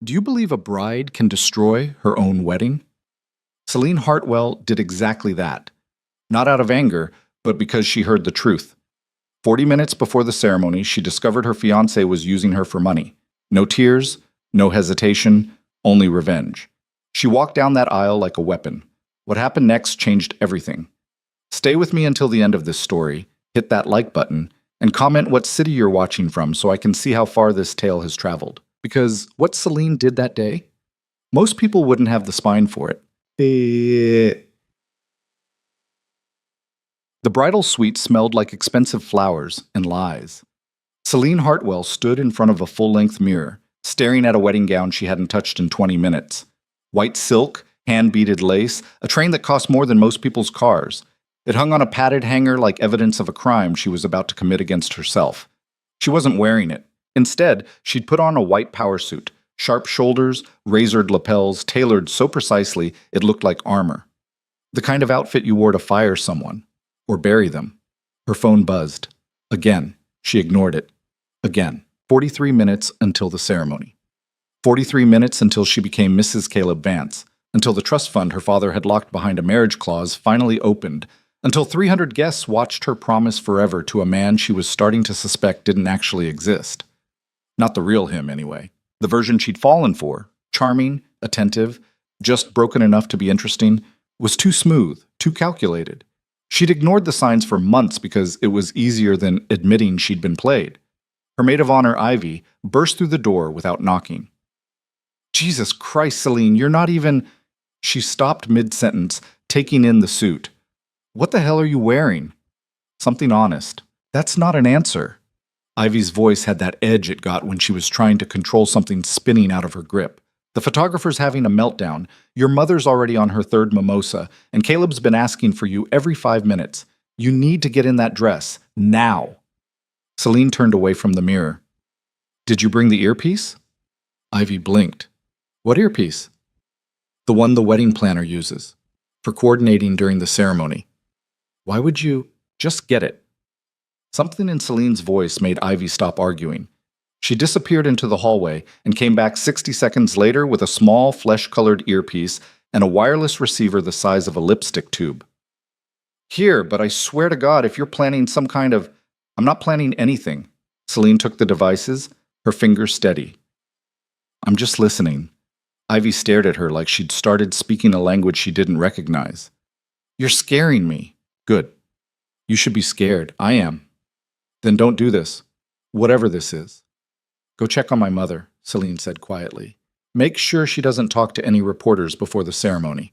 Do you believe a bride can destroy her own wedding? Celine Hartwell did exactly that. Not out of anger, but because she heard the truth. 40 minutes before the ceremony, she discovered her fiancé was using her for money. No tears, no hesitation, only revenge. She walked down that aisle like a weapon. What happened next changed everything. Stay with me until the end of this story, hit that like button, and comment what city you're watching from so I can see how far this tale has traveled. Because what Celine did that day, most people wouldn't have the spine for it. The bridal suite smelled like expensive flowers and lies. Celine Hartwell stood in front of a full-length mirror, staring at a wedding gown she hadn't touched in 20 minutes. White silk, hand-beaded lace, a train that cost more than most people's cars. It hung on a padded hanger like evidence of a crime she was about to commit against herself. She wasn't wearing it. Instead, she'd put on a white power suit, sharp shoulders, razored lapels, tailored so precisely it looked like armor. The kind of outfit you wore to fire someone, or bury them. Her phone buzzed. Again, she ignored it. Again. 43 minutes until the ceremony. 43 minutes until she became Mrs. Caleb Vance, until the trust fund her father had locked behind a marriage clause finally opened, until 300 guests watched her promise forever to a man she was starting to suspect didn't actually exist. Not the real him, anyway. The version she'd fallen for, charming, attentive, just broken enough to be interesting, was too smooth, too calculated. She'd ignored the signs for months because it was easier than admitting she'd been played. Her maid of honor, Ivy, burst through the door without knocking. Jesus Christ, Celine, you're not even... She stopped mid-sentence, taking in the suit. What the hell are you wearing? Something honest. That's not an answer. Ivy's voice had that edge it got when she was trying to control something spinning out of her grip. The photographer's having a meltdown. Your mother's already on her third mimosa, and Caleb's been asking for you every 5 minutes. You need to get in that dress. Now. Celine turned away from the mirror. Did you bring the earpiece? Ivy blinked. What earpiece? The one the wedding planner uses, for coordinating during the ceremony. Why would you just get it? Something in Celine's voice made Ivy stop arguing. She disappeared into the hallway and came back 60 seconds later with a small, flesh-colored earpiece and a wireless receiver the size of a lipstick tube. Here, but I swear to God, if you're planning some kind of... I'm not planning anything. Celine took the devices, her fingers steady. I'm just listening. Ivy stared at her like she'd started speaking a language she didn't recognize. You're scaring me. Good. You should be scared. I am. Then don't do this. Whatever this is. Go check on my mother, Celine said quietly. Make sure she doesn't talk to any reporters before the ceremony.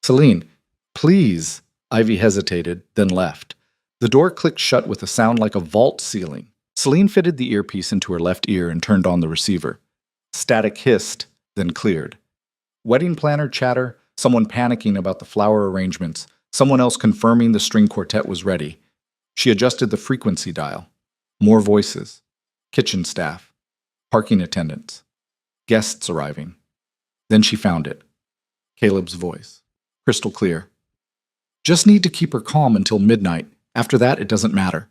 Celine, please. Ivy hesitated, then left. The door clicked shut with a sound like a vault ceiling. Celine fitted the earpiece into her left ear and turned on the receiver. Static hissed, then cleared. Wedding planner chatter, someone panicking about the flower arrangements, someone else confirming the string quartet was ready. She adjusted the frequency dial. More voices. Kitchen staff. Parking attendants. Guests arriving. Then she found it. Caleb's voice. Crystal clear. Just need to keep her calm until midnight. After that, it doesn't matter.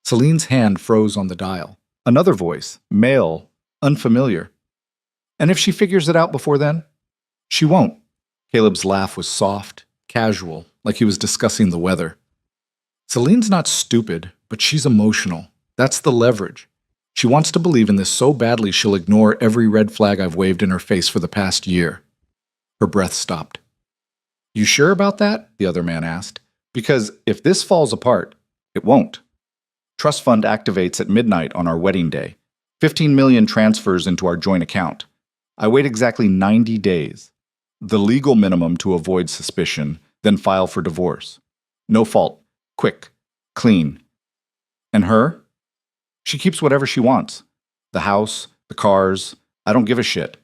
Celine's hand froze on the dial. Another voice. Male. Unfamiliar. And if she figures it out before then? She won't. Caleb's laugh was soft, casual, like he was discussing the weather. Celine's not stupid, but she's emotional. That's the leverage. She wants to believe in this so badly she'll ignore every red flag I've waved in her face for the past year. Her breath stopped. You sure about that? The other man asked. Because if this falls apart, it won't. Trust fund activates at midnight on our wedding day. 15 million transfers into our joint account. I wait exactly 90 days. The legal minimum to avoid suspicion, then file for divorce. No fault. Quick. Clean. And her? She keeps whatever she wants. The house, the cars. I don't give a shit.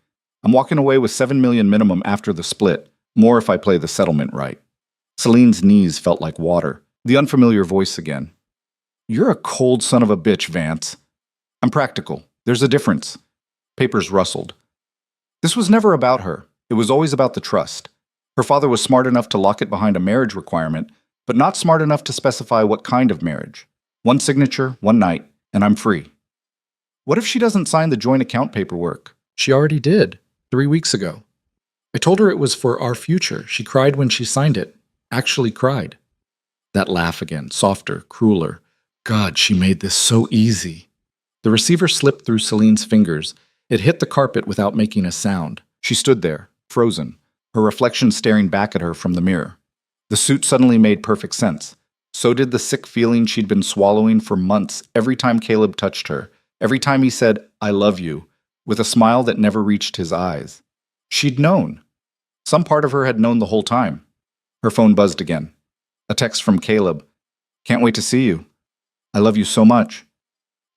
I'm walking away with 7 million minimum after the split. More if I play the settlement right. Celine's knees felt like water. The unfamiliar voice again. You're a cold son of a bitch, Vance. I'm practical. There's a difference. Papers rustled. This was never about her. It was always about the trust. Her father was smart enough to lock it behind a marriage requirement, but not smart enough to specify what kind of marriage. One signature, one night, and I'm free. What if she doesn't sign the joint account paperwork? She already did. 3 weeks ago. I told her it was for our future. She cried when she signed it. Actually cried. That laugh again, softer, crueler. God, she made this so easy. The receiver slipped through Celine's fingers. It hit the carpet without making a sound. She stood there, frozen, her reflection staring back at her from the mirror. The suit suddenly made perfect sense. So did the sick feeling she'd been swallowing for months every time Caleb touched her, every time he said, "I love you," with a smile that never reached his eyes. She'd known. Some part of her had known the whole time. Her phone buzzed again. A text from Caleb. "Can't wait to see you. I love you so much."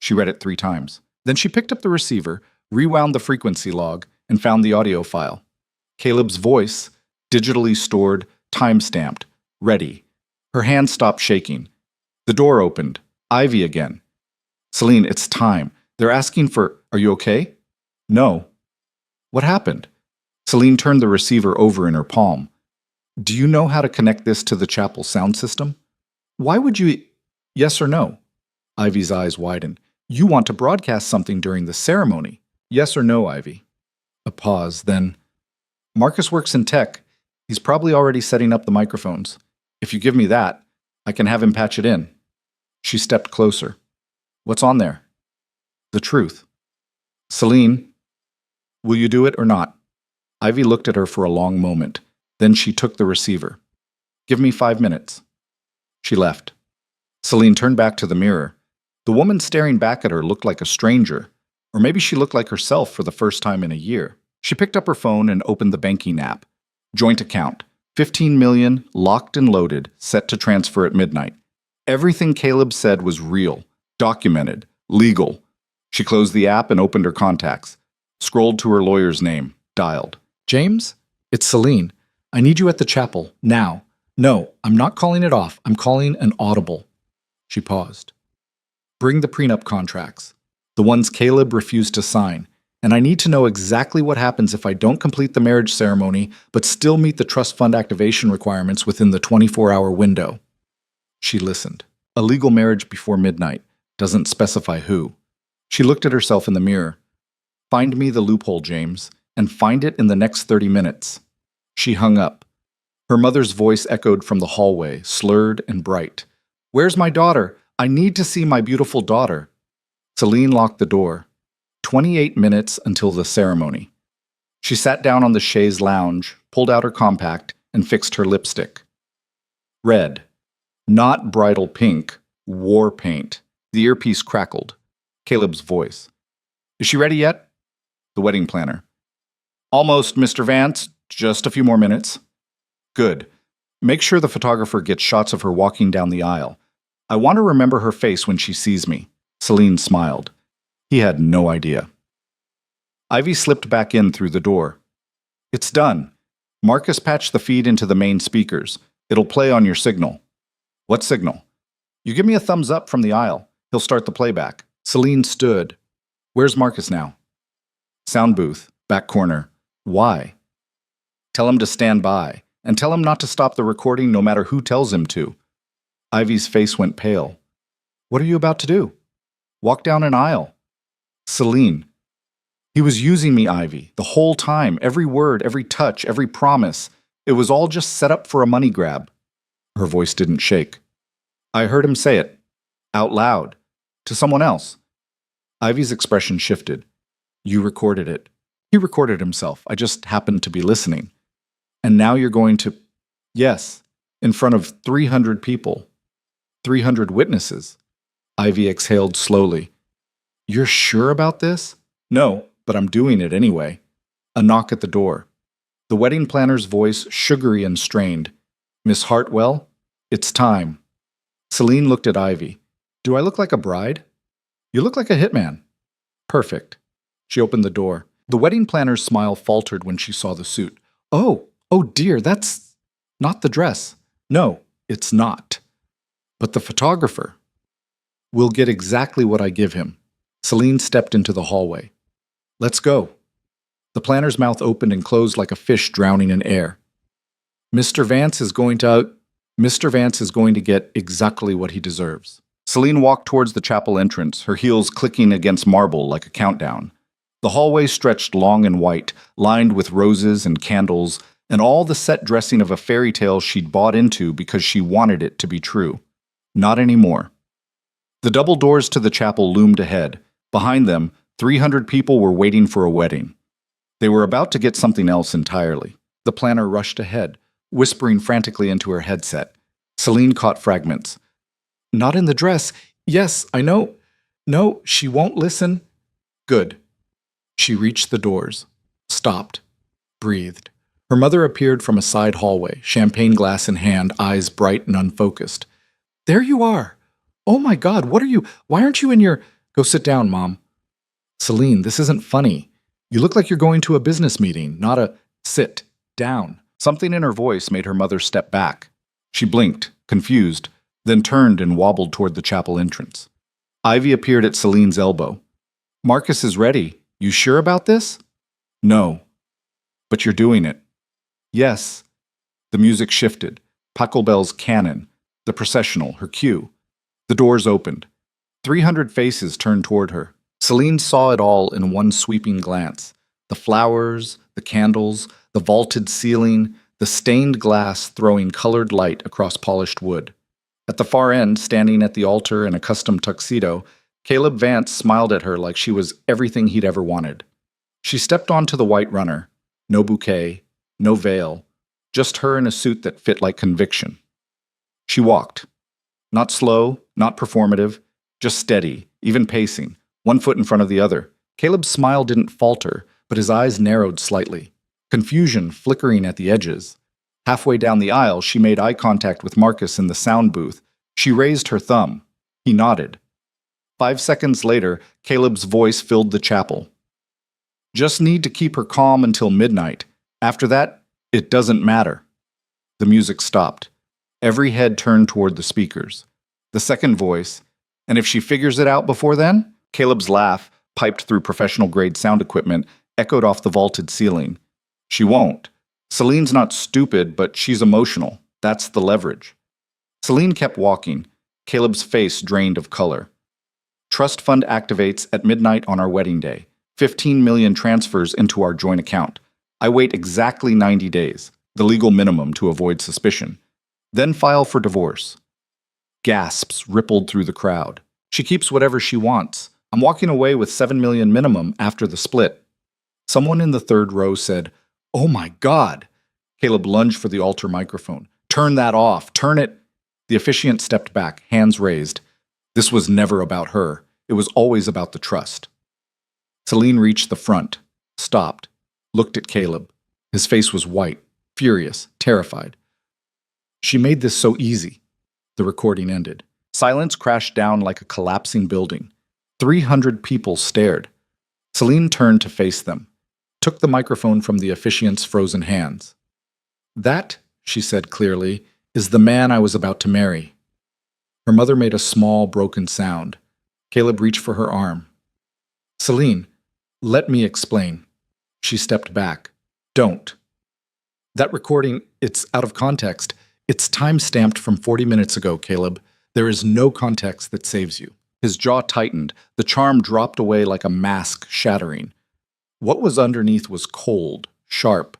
She read it 3 times. Then she picked up the receiver, rewound the frequency log, and found the audio file. Caleb's voice, digitally stored, time-stamped, ready. Her hand stopped shaking. The door opened. Ivy again. "Celine, it's time. They're asking for, are you okay?" "No." "What happened?" Celine turned the receiver over in her palm. "Do you know how to connect this to the chapel sound system?" "Why would you? Yes or no?" Ivy's eyes widened. "You want to broadcast something during the ceremony. Yes or no, Ivy?" A pause, then, "Marcus works in tech. He's probably already setting up the microphones. If you give me that, I can have him patch it in." She stepped closer. "What's on there?" "The truth." "Celine, will you do it or not?" Ivy looked at her for a long moment. Then she took the receiver. "Give me 5 minutes." She left. Celine turned back to the mirror. The woman staring back at her looked like a stranger, or maybe she looked like herself for the first time in a year. She picked up her phone and opened the banking app. Joint account. 15 million, locked and loaded, set to transfer at midnight. Everything Caleb said was real, documented, legal. She closed the app and opened her contacts. Scrolled to her lawyer's name, dialed. "James? It's Celine. I need you at the chapel, now. No, I'm not calling it off. I'm calling an audible." She paused. "Bring the prenup contracts, the ones Caleb refused to sign. And I need to know exactly what happens if I don't complete the marriage ceremony but still meet the trust fund activation requirements within the 24-hour window." She listened. A legal marriage before midnight. Doesn't specify who. She looked at herself in the mirror. "Find me the loophole, James, and find it in the next 30 minutes. She hung up. Her mother's voice echoed from the hallway, slurred and bright. "Where's my daughter? I need to see my beautiful daughter." Celine locked the door. 28 minutes until the ceremony. She sat down on the chaise lounge, pulled out her compact, and fixed her lipstick. Red. Not bridal pink. War paint. The earpiece crackled. Caleb's voice. "Is she ready yet?" The wedding planner. "Almost, Mr. Vance. Just a few more minutes." "Good. Make sure the photographer gets shots of her walking down the aisle. I want to remember her face when she sees me." Celine smiled. He had no idea. Ivy slipped back in through the door. "It's done. Marcus patched the feed into the main speakers. It'll play on your signal." "What signal?" "You give me a thumbs up from the aisle. He'll start the playback." Celine stood. "Where's Marcus now?" "Sound booth, back corner." "Why?" "Tell him to stand by, and tell him not to stop the recording no matter who tells him to." Ivy's face went pale. "What are you about to do?" "Walk down an aisle." "Celine." "He was using me, Ivy, the whole time, every word, every touch, every promise. It was all just set up for a money grab." Her voice didn't shake. "I heard him say it. Out loud. To someone else." Ivy's expression shifted. "You recorded it." "He recorded himself. I just happened to be listening." "And now you're going to—" "Yes, in front of 300 people. 300 witnesses." Ivy exhaled slowly. "You're sure about this?" "No, but I'm doing it anyway." A knock at the door. The wedding planner's voice, sugary and strained. "Miss Hartwell, it's time." Celine looked at Ivy. "Do I look like a bride?" "You look like a hitman." "Perfect." She opened the door. The wedding planner's smile faltered when she saw the suit. Oh dear, that's not the dress." "No, it's not. But the photographer will get exactly what I give him." Celine stepped into the hallway. "Let's go." The planner's mouth opened and closed like a fish drowning in air. Mr. Vance is going to get exactly what he deserves." Celine walked towards the chapel entrance, her heels clicking against marble like a countdown. The hallway stretched long and white, lined with roses and candles, and all the set dressing of a fairy tale she'd bought into because she wanted it to be true. Not anymore. The double doors to the chapel loomed ahead. Behind them, 300 people were waiting for a wedding. They were about to get something else entirely. The planner rushed ahead, whispering frantically into her headset. Celine caught fragments. Not in the dress. Yes, I know. No, she won't listen. Good. She reached the doors, stopped, breathed. Her mother appeared from a side hallway, champagne glass in hand, eyes bright and unfocused. There you are. Oh my God, why aren't you in your... Go sit down, Mom. Celine, this isn't funny. You look like you're going to a business meeting, not a... Sit down. Something in her voice made her mother step back. She blinked, confused, then turned and wobbled toward the chapel entrance. Ivy appeared at Celine's elbow. Marcus is ready. You sure about this? No. But you're doing it. Yes. The music shifted. Pachelbel's canon. The processional, her cue. The doors opened. 300 faces turned toward her. Celine saw it all in one sweeping glance. The flowers, the candles, the vaulted ceiling, the stained glass throwing colored light across polished wood. At the far end, standing at the altar in a custom tuxedo, Caleb Vance smiled at her like she was everything he'd ever wanted. She stepped onto the white runner. No bouquet, no veil, just her in a suit that fit like conviction. She walked. Not slow, not performative, just steady, even pacing, one foot in front of the other. Caleb's smile didn't falter, but his eyes narrowed slightly, confusion flickering at the edges. Halfway down the aisle, she made eye contact with Marcus in the sound booth. She raised her thumb. He nodded. 5 seconds later, Caleb's voice filled the chapel. Just need to keep her calm until midnight. After that, it doesn't matter. The music stopped. Every head turned toward the speakers. The second voice, and if she figures it out before then? Caleb's laugh, piped through professional-grade sound equipment, echoed off the vaulted ceiling. She won't. Celine's not stupid, but she's emotional. That's the leverage. Celine kept walking, Caleb's face drained of color. Trust fund activates at midnight on our wedding day. 15 million transfers into our joint account. I wait exactly 90 days, the legal minimum to avoid suspicion. Then file for divorce. Gasps rippled through the crowd. She keeps whatever she wants. I'm walking away with 7 million minimum after the split. Someone in the third row said, Oh my God! Caleb lunged for the altar microphone. Turn that off. Turn it. The officiant stepped back, hands raised. This was never about her. It was always about the trust. Celine reached the front, stopped, looked at Caleb. His face was white, furious, terrified. She made this so easy. The recording ended. Silence crashed down like a collapsing building. 300 people stared. Celine turned to face them, took the microphone from the officiant's frozen hands. That, she said clearly, is the man I was about to marry. Her mother made a small, broken sound. Caleb reached for her arm. Celine, let me explain. She stepped back. Don't. That recording, it's out of context. It's time-stamped from 40 minutes ago, Caleb. There is no context that saves you. His jaw tightened. The charm dropped away like a mask shattering. What was underneath was cold, sharp.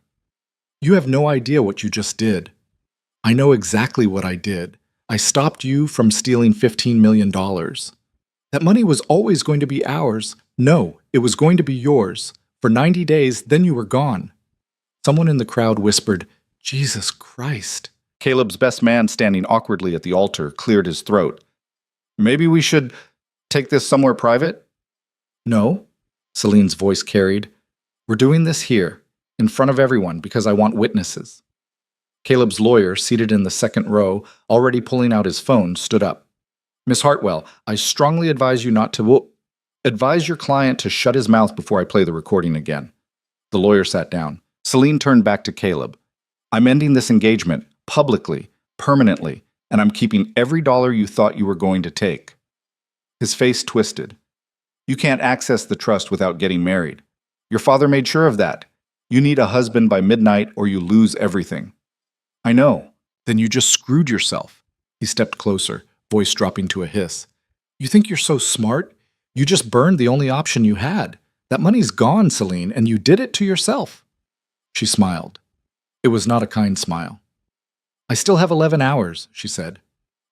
You have no idea what you just did. I know exactly what I did. I stopped you from stealing $15 million. That money was always going to be ours. No, it was going to be yours. For 90 days, then you were gone. Someone in the crowd whispered, Jesus Christ. Caleb's best man, standing awkwardly at the altar, cleared his throat. Maybe we should take this somewhere private? No, Celine's voice carried. We're doing this here, in front of everyone, because I want witnesses. Caleb's lawyer, seated in the second row, already pulling out his phone, stood up. Miss Hartwell, I strongly advise you not to... Advise your client to shut his mouth before I play the recording again. The lawyer sat down. Celine turned back to Caleb. I'm ending this engagement, publicly, permanently, and I'm keeping every dollar you thought you were going to take. His face twisted. You can't access the trust without getting married. Your father made sure of that. You need a husband by midnight or you lose everything. I know. Then you just screwed yourself. He stepped closer, voice dropping to a hiss. You think you're so smart? You just burned the only option you had. That money's gone, Celine, and you did it to yourself. She smiled. It was not a kind smile. I still have 11 hours, she said.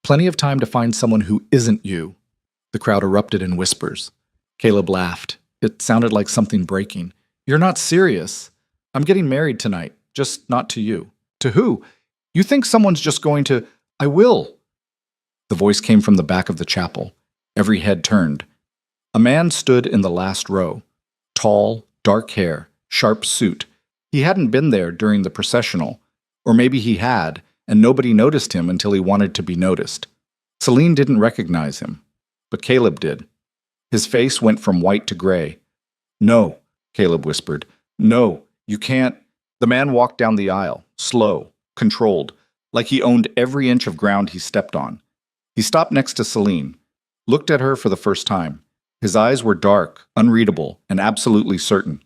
Plenty of time to find someone who isn't you. The crowd erupted in whispers. Caleb laughed. It sounded like something breaking. You're not serious. I'm getting married tonight, just not to you. To who? You think someone's just going to... I will. The voice came from the back of the chapel. Every head turned. A man stood in the last row. Tall, dark hair, sharp suit. He hadn't been there during the processional. Or maybe he had, and nobody noticed him until he wanted to be noticed. Celine didn't recognize him, but Caleb did. His face went from white to gray. No, Caleb whispered. No, you can't. The man walked down the aisle, slow, controlled, like he owned every inch of ground he stepped on. He stopped next to Celine, looked at her for the first time. His eyes were dark, unreadable, and absolutely certain.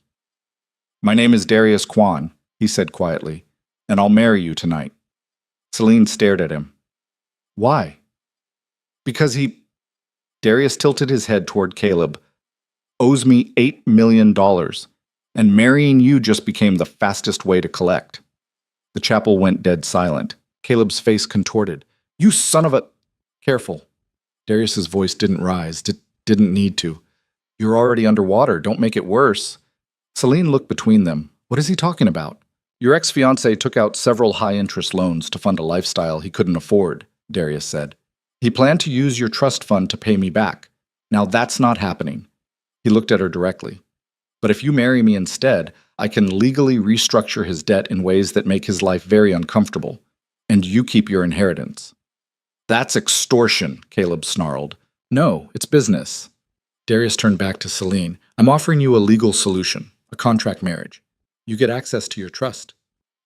My name is Darius Kwan, he said quietly, and I'll marry you tonight. Celine stared at him. Why? Because he... Darius tilted his head toward Caleb. Owes me $8 million, and marrying you just became the fastest way to collect. The chapel went dead silent. Caleb's face contorted. You son of a... Careful. Darius's voice didn't rise. Didn't need to. You're already underwater. Don't make it worse. Celine looked between them. What is he talking about? Your ex-fiancé took out several high-interest loans to fund a lifestyle he couldn't afford, Darius said. He planned to use your trust fund to pay me back. Now that's not happening. He looked at her directly. But if you marry me instead, I can legally restructure his debt in ways that make his life very uncomfortable. And you keep your inheritance. That's extortion, Caleb snarled. No, it's business. Darius turned back to Celine. I'm offering you a legal solution, a contract marriage. You get access to your trust.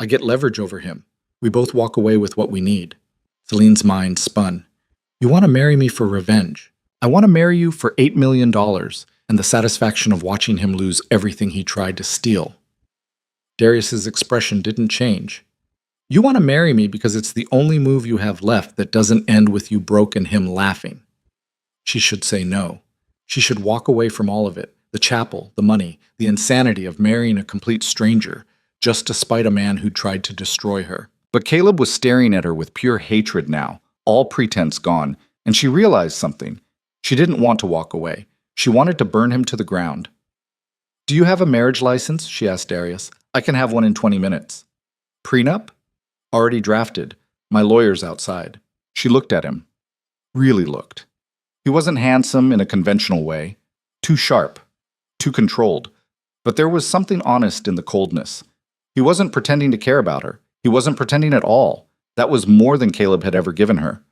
I get leverage over him. We both walk away with what we need. Celine's mind spun. You want to marry me for revenge. I want to marry you for $8 million and the satisfaction of watching him lose everything he tried to steal. Darius's expression didn't change. You want to marry me because it's the only move you have left that doesn't end with you broke and him laughing. She should say no. She should walk away from all of it, the chapel, the money, the insanity of marrying a complete stranger, just to spite a man who tried to destroy her. But Caleb was staring at her with pure hatred now, all pretense gone, and she realized something. She didn't want to walk away. She wanted to burn him to the ground. Do you have a marriage license? She asked Darius. I can have one in 20 minutes. Prenup? Already drafted. My lawyer's outside. She looked at him. Really looked. He wasn't handsome in a conventional way. Too sharp. Too controlled. But there was something honest in the coldness. He wasn't pretending to care about her. He wasn't pretending at all. That was more than Caleb had ever given her.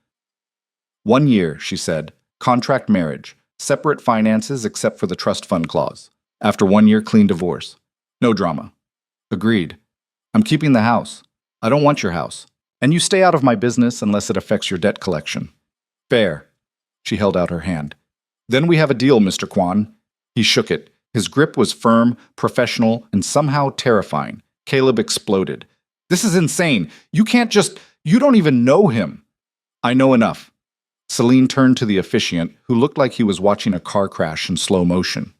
1 year, she said. Contract marriage. Separate finances except for the trust fund clause. After 1 year, clean divorce. No drama. Agreed. I'm keeping the house. I don't want your house. And you stay out of my business unless it affects your debt collection. Fair. She held out her hand. Then we have a deal, Mr. Kwan. He shook it. His grip was firm, professional, and somehow terrifying. Caleb exploded. This is insane. You can't just... You don't even know him. I know enough. Celine turned to the officiant, who looked like he was watching a car crash in slow motion.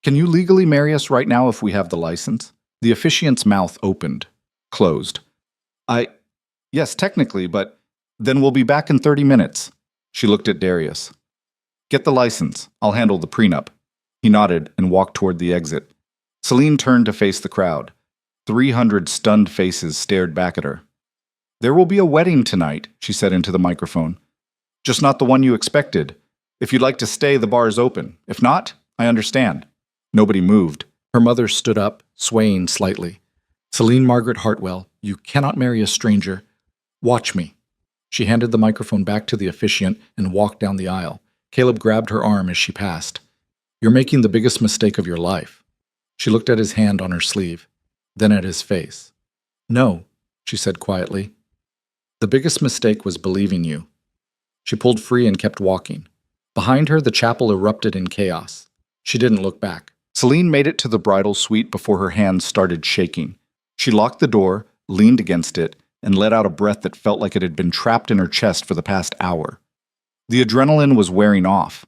Can you legally marry us right now if we have the license? The officiant's mouth opened, closed. Yes, technically, but then we'll be back in 30 minutes. She looked at Darius. Get the license. I'll handle the prenup. He nodded and walked toward the exit. Celine turned to face the crowd. 300 stunned faces stared back at her. There will be a wedding tonight, she said into the microphone. Just not the one you expected. If you'd like to stay, the bar is open. If not, I understand. Nobody moved. Her mother stood up, swaying slightly. Celine Margaret Hartwell, you cannot marry a stranger. Watch me. She handed the microphone back to the officiant and walked down the aisle. Caleb grabbed her arm as she passed. You're making the biggest mistake of your life. She looked at his hand on her sleeve, then at his face. No, she said quietly. The biggest mistake was believing you. She pulled free and kept walking. Behind her, the chapel erupted in chaos. She didn't look back. Celine made it to the bridal suite before her hands started shaking. She locked the door, leaned against it, and let out a breath that felt like it had been trapped in her chest for the past hour. The adrenaline was wearing off.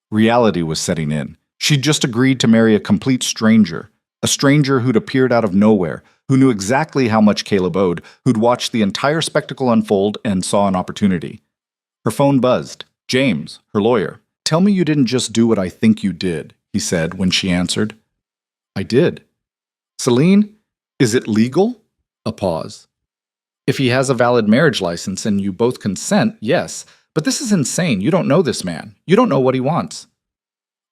Reality was setting in. She'd just agreed to marry a complete stranger, a stranger who'd appeared out of nowhere, who knew exactly how much Caleb owed, who'd watched the entire spectacle unfold and saw an opportunity. Her phone buzzed. James, her lawyer. "Tell me you didn't just do what I think you did," he said when she answered. "I did." "Celine, is it legal?" A pause. "If he has a valid marriage license and you both consent, yes. But this is insane. You don't know this man. You don't know what he wants."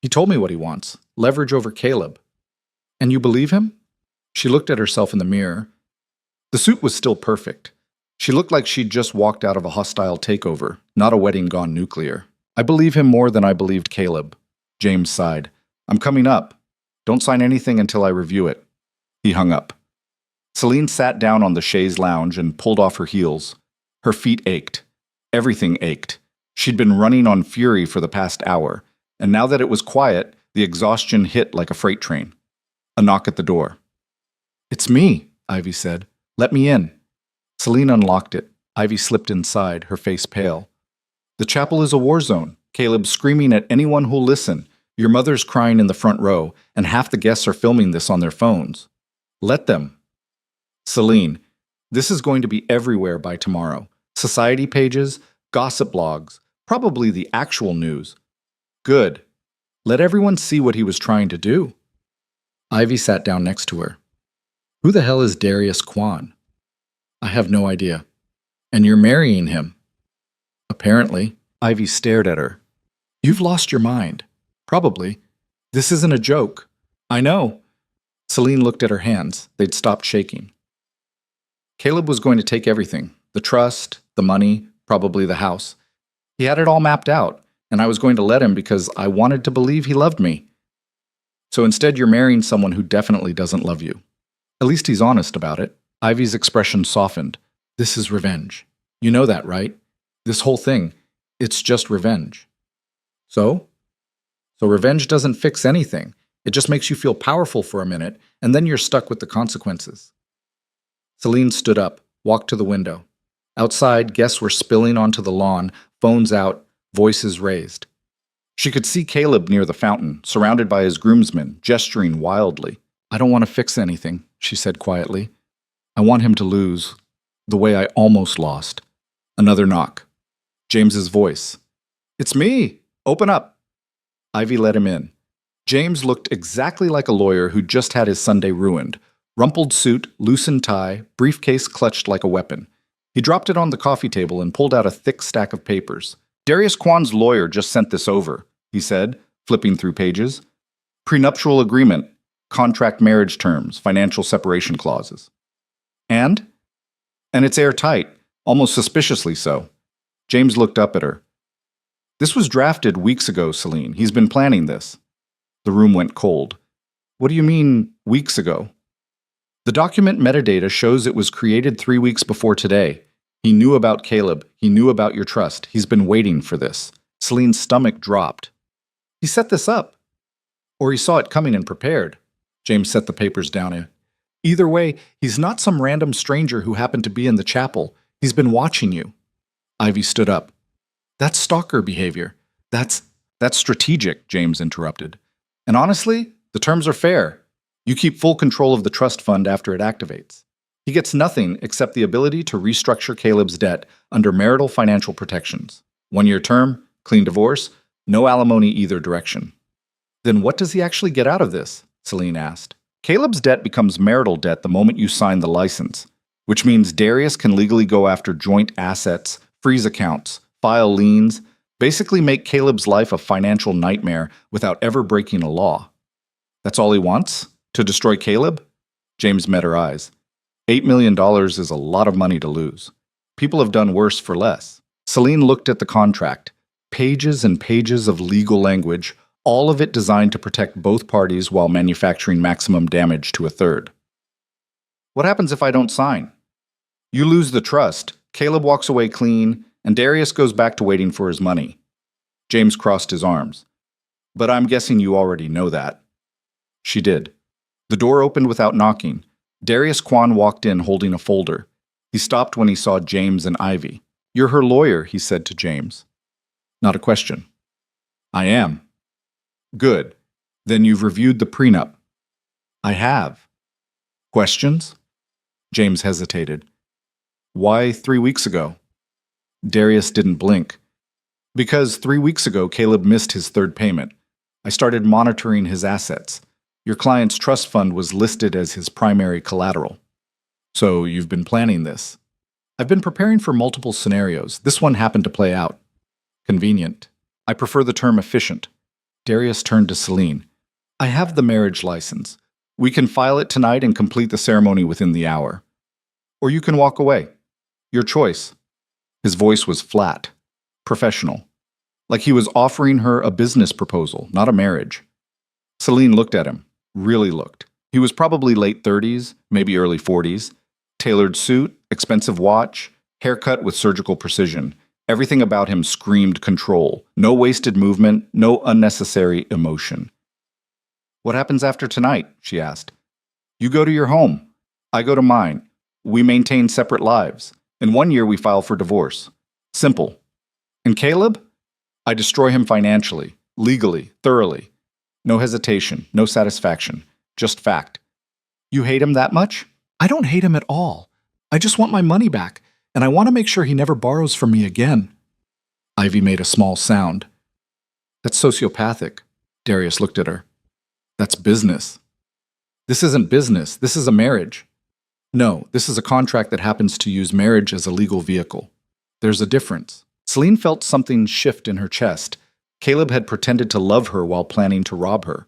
"He told me what he wants. Leverage over Caleb." "And you believe him?" She looked at herself in the mirror. The suit was still perfect. She looked like she'd just walked out of a hostile takeover, not a wedding gone nuclear. "I believe him more than I believed Caleb." James sighed. "I'm coming up. Don't sign anything until I review it." He hung up. Celine sat down on the chaise lounge and pulled off her heels. Her feet ached. Everything ached. She'd been running on fury for the past hour, and now that it was quiet, the exhaustion hit like a freight train. A knock at the door. "It's me," Ivy said. "Let me in." Celine unlocked it. Ivy slipped inside, her face pale. "The chapel is a war zone. Caleb's screaming at anyone who'll listen. Your mother's crying in the front row, and half the guests are filming this on their phones. Let them." "Celine, this is going to be everywhere by tomorrow. Society pages, gossip blogs, probably the actual news." "Good. Let everyone see what he was trying to do." Ivy sat down next to her. "Who the hell is Darius Kwan?" "I have no idea." "And you're marrying him?" "Apparently." Ivy stared at her. "You've lost your mind." "Probably. This isn't a joke." "I know." Celine looked at her hands. They'd stopped shaking. Caleb was going to take everything. The trust, the money, probably the house. He had it all mapped out, and I was going to let him because I wanted to believe he loved me. So instead you're marrying someone who definitely doesn't love you. At least he's honest about it. Ivy's expression softened. "This is revenge. You know that, right? This whole thing, it's just revenge." "So?" "So revenge doesn't fix anything. It just makes you feel powerful for a minute, and then you're stuck with the consequences." Celine stood up, walked to the window. Outside, guests were spilling onto the lawn, phones out, voices raised. She could see Caleb near the fountain, surrounded by his groomsmen, gesturing wildly. "I don't want to fix anything," she said quietly. "I want him to lose, the way I almost lost." Another knock. James's voice. "It's me! Open up!" Ivy let him in. James looked exactly like a lawyer who just had his Sunday ruined. Rumpled suit, loosened tie, briefcase clutched like a weapon. He dropped it on the coffee table and pulled out a thick stack of papers. "Darius Kwan's lawyer just sent this over," he said, flipping through pages. "Prenuptial agreement, contract marriage terms, financial separation clauses." "And?" "And it's airtight, almost suspiciously so." James looked up at her. "This was drafted weeks ago, Celine. He's been planning this." The room went cold. "What do you mean, weeks ago?" "The document metadata shows it was created 3 weeks before today. He knew about Caleb. He knew about your trust. He's been waiting for this." Celine's stomach dropped. "He set this up. Or he saw it coming and prepared." James set the papers down. "Either way, he's not some random stranger who happened to be in the chapel. He's been watching you." Ivy stood up. "That's stalker behavior. That's strategic," James interrupted. "And honestly, the terms are fair. You keep full control of the trust fund after it activates. He gets nothing except the ability to restructure Caleb's debt under marital financial protections. 1-year term, clean divorce, no alimony either direction." "Then what does he actually get out of this?" Celine asked. "Caleb's debt becomes marital debt the moment you sign the license, which means Darius can legally go after joint assets, freeze accounts, file liens, basically make Caleb's life a financial nightmare without ever breaking a law." "That's all he wants? To destroy Caleb?" James met her eyes. $8 million is a lot of money to lose. People have done worse for less. Celine looked at the contract. Pages and pages of legal language, all of it designed to protect both parties while manufacturing maximum damage to a third. "What happens if I don't sign?" "You lose the trust, Caleb walks away clean, and Darius goes back to waiting for his money." James crossed his arms. "But I'm guessing you already know that." She did. The door opened without knocking. Darius Kwan walked in holding a folder. He stopped when he saw James and Ivy. "You're her lawyer," he said to James. Not a question. "I am." "Good. Then you've reviewed the prenup. I have. Questions? James hesitated. Why 3 weeks ago? Darius didn't blink. Because 3 weeks ago, Caleb missed his third payment. I started monitoring his assets. Your client's trust fund was listed as his primary collateral. So you've been planning this. I've been preparing for multiple scenarios. This one happened to play out. Convenient. I prefer the term efficient. Darius turned to Celine. I have the marriage license. We can file it tonight and complete the ceremony within the hour. Or you can walk away. Your choice. His voice was flat, professional, like he was offering her a business proposal, not a marriage. Celine looked at him, really looked. He was probably late 30s, maybe early 40s. Tailored suit, expensive watch, haircut with surgical precision. Everything about him screamed control. No wasted movement, no unnecessary emotion. What happens after tonight? She asked. You go to your home. I go to mine. We maintain separate lives. In 1 year, we file for divorce. Simple. And Caleb? I destroy him financially, legally, thoroughly. No hesitation, no satisfaction, just fact. You hate him that much? I don't hate him at all. I just want my money back, and I want to make sure he never borrows from me again. Ivy made a small sound. That's sociopathic. Darius looked at her. That's business. This isn't business. This is a marriage. No, this is a contract that happens to use marriage as a legal vehicle. There's a difference. Celine felt something shift in her chest. Caleb had pretended to love her while planning to rob her.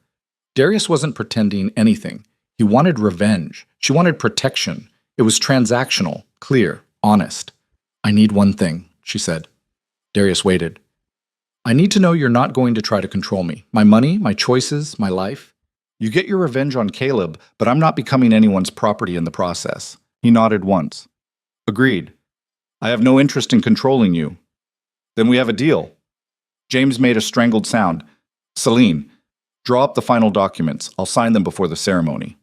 Darius wasn't pretending anything. He wanted revenge. She wanted protection. It was transactional, clear, honest. I need one thing, she said. Darius waited. I need to know you're not going to try to control me. My money, my choices, my life. You get your revenge on Caleb, but I'm not becoming anyone's property in the process. He nodded once. Agreed. I have no interest in controlling you. Then we have a deal. James made a strangled sound. Celine, draw up the final documents. I'll sign them before the ceremony.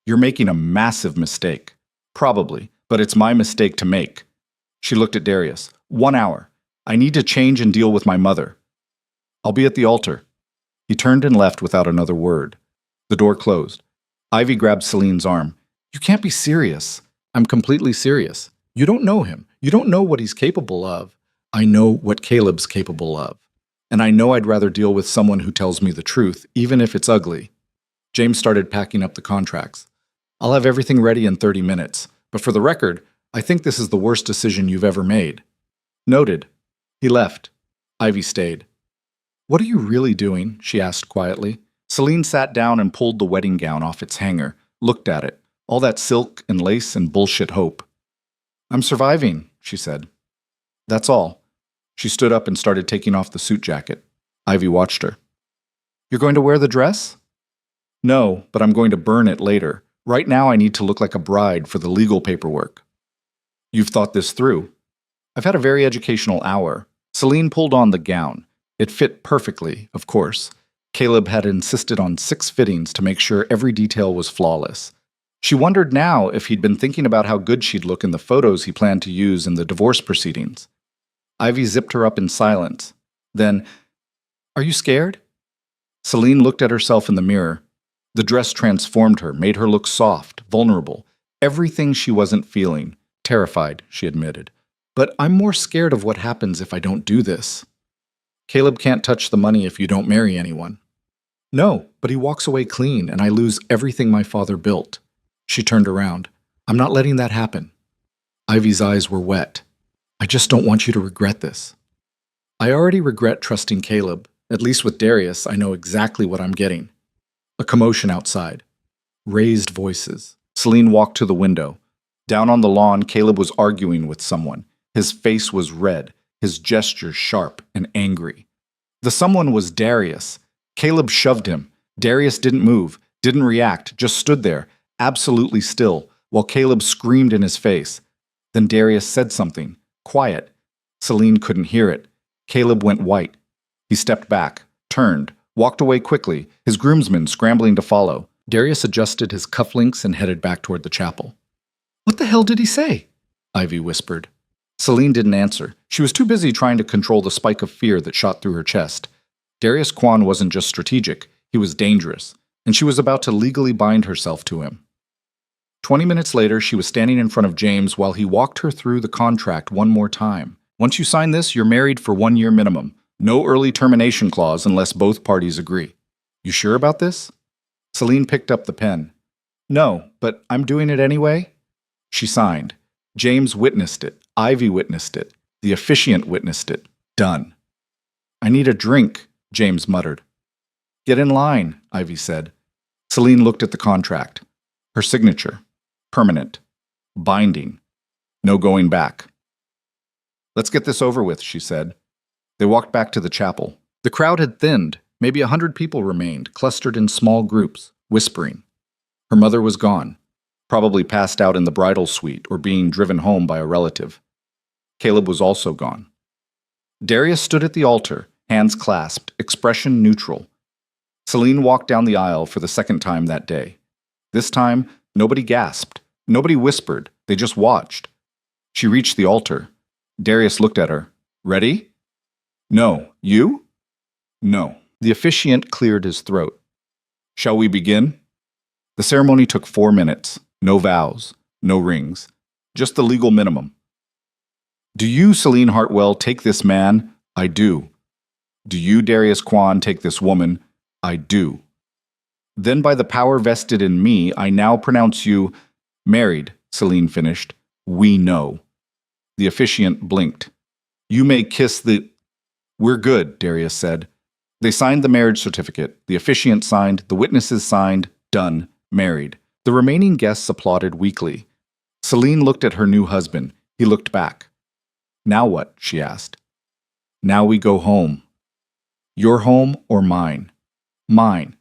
You're making a massive mistake. Probably, but it's my mistake to make. She looked at Darius. 1 hour. I need to change and deal with my mother. I'll be at the altar. He turned and left without another word. The door closed. Ivy grabbed Celine's arm. You can't be serious. I'm completely serious. You don't know him. You don't know what he's capable of. I know what Caleb's capable of. And I know I'd rather deal with someone who tells me the truth, even if it's ugly. James started packing up the contracts. I'll have everything ready in 30 minutes. But for the record, I think this is the worst decision you've ever made. Noted. He left. Ivy stayed. What are you really doing? She asked quietly. Celine sat down and pulled the wedding gown off its hanger, looked at it. All that silk and lace and bullshit hope. I'm surviving, she said. That's all. She stood up and started taking off the suit jacket. Ivy watched her. You're going to wear the dress? No, but I'm going to burn it later. Right now I need to look like a bride for the legal paperwork. You've thought this through. I've had a very educational hour. Celine pulled on the gown. It fit perfectly, of course. Caleb had insisted on 6 fittings to make sure every detail was flawless. She wondered now if he'd been thinking about how good she'd look in the photos he planned to use in the divorce proceedings. Ivy zipped her up in silence. Then, Are you scared? Celine looked at herself in the mirror. The dress transformed her, made her look soft, vulnerable. Everything she wasn't feeling. Terrified, she admitted. But I'm more scared of what happens if I don't do this. Caleb can't touch the money if you don't marry anyone. No, but he walks away clean and I lose everything my father built. She turned around. I'm not letting that happen. Ivy's eyes were wet. I just don't want you to regret this. I already regret trusting Caleb. At least with Darius, I know exactly what I'm getting. A commotion outside. Raised voices. Celine walked to the window. Down on the lawn, Caleb was arguing with someone. His face was red, his gestures sharp and angry. The someone was Darius. Caleb shoved him. Darius didn't move, didn't react, just stood there, absolutely still, while Caleb screamed in his face. Then Darius said something. Quiet. Celine couldn't hear it. Caleb went white. He stepped back, turned, walked away quickly, his groomsmen scrambling to follow. Darius adjusted his cufflinks and headed back toward the chapel. What the hell did he say? Ivy whispered. Celine didn't answer. She was too busy trying to control the spike of fear that shot through her chest. Darius Kwan wasn't just strategic. He was dangerous, and she was about to legally bind herself to him. 20 minutes later, she was standing in front of James while he walked her through the contract one more time. Once you sign this, you're married for 1 year minimum. No early termination clause unless both parties agree. You sure about this? Celine picked up the pen. No, but I'm doing it anyway. She signed. James witnessed it. Ivy witnessed it. The officiant witnessed it. Done. I need a drink, James muttered. Get in line, Ivy said. Celine looked at the contract. Her signature. Permanent. Binding. No going back. Let's get this over with, she said. They walked back to the chapel. The crowd had thinned. Maybe 100 people remained, clustered in small groups, whispering. Her mother was gone, probably passed out in the bridal suite or being driven home by a relative. Caleb was also gone. Darius stood at the altar, hands clasped, expression neutral. Celine walked down the aisle for the second time that day. This time, nobody gasped. Nobody whispered. They just watched. She reached the altar. Darius looked at her. Ready? No. You? No. The officiant cleared his throat. Shall we begin? The ceremony took 4 minutes. No vows. No rings. Just the legal minimum. Do you, Celine Hartwell, take this man? I do. Do you, Darius Kwan, take this woman? I do. Then by the power vested in me, I now pronounce you married, Celine finished. We know. The officiant blinked. You may kiss the... We're good, Darius said. They signed the marriage certificate. The officiant signed. The witnesses signed. Done. Married. The remaining guests applauded weakly. Celine looked at her new husband. He looked back. Now what? She asked. Now we go home. Your home or mine? Mine.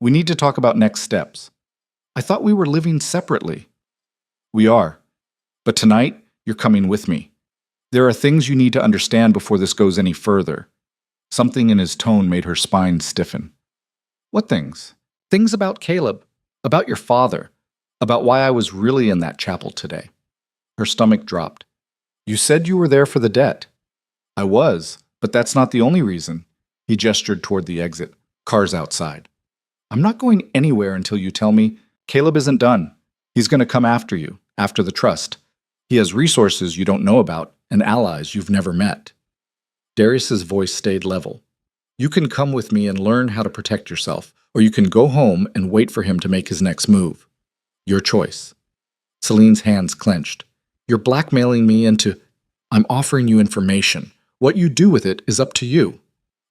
We need to talk about next steps. I thought we were living separately. We are. But tonight, you're coming with me. There are things you need to understand before this goes any further. Something in his tone made her spine stiffen. What things? Things about Caleb. About your father. About why I was really in that chapel today. Her stomach dropped. You said you were there for the debt. I was, but that's not the only reason. He gestured toward the exit. Cars outside. I'm not going anywhere until you tell me Caleb isn't done. He's going to come after you, after the trust. He has resources you don't know about and allies you've never met. Darius's voice stayed level. You can come with me and learn how to protect yourself, or you can go home and wait for him to make his next move. Your choice. Celine's hands clenched. You're blackmailing me into... I'm offering you information. What you do with it is up to you.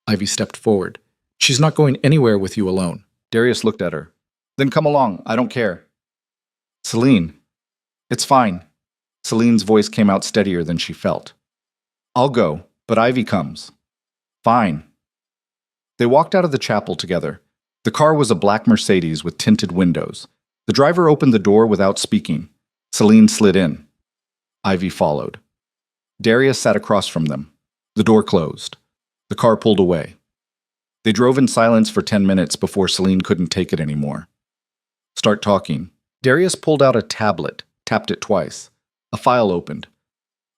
Ivy stepped forward. She's not going anywhere with you alone. Darius looked at her. Then come along. I don't care. Celine. It's fine. Celine's voice came out steadier than she felt. I'll go, but Ivy comes. Fine. They walked out of the chapel together. The car was a black Mercedes with tinted windows. The driver opened the door without speaking. Celine slid in. Ivy followed. Darius sat across from them. The door closed. The car pulled away. They drove in silence for 10 minutes before Celine couldn't take it anymore. Start talking. Darius pulled out a tablet, tapped it twice. A file opened.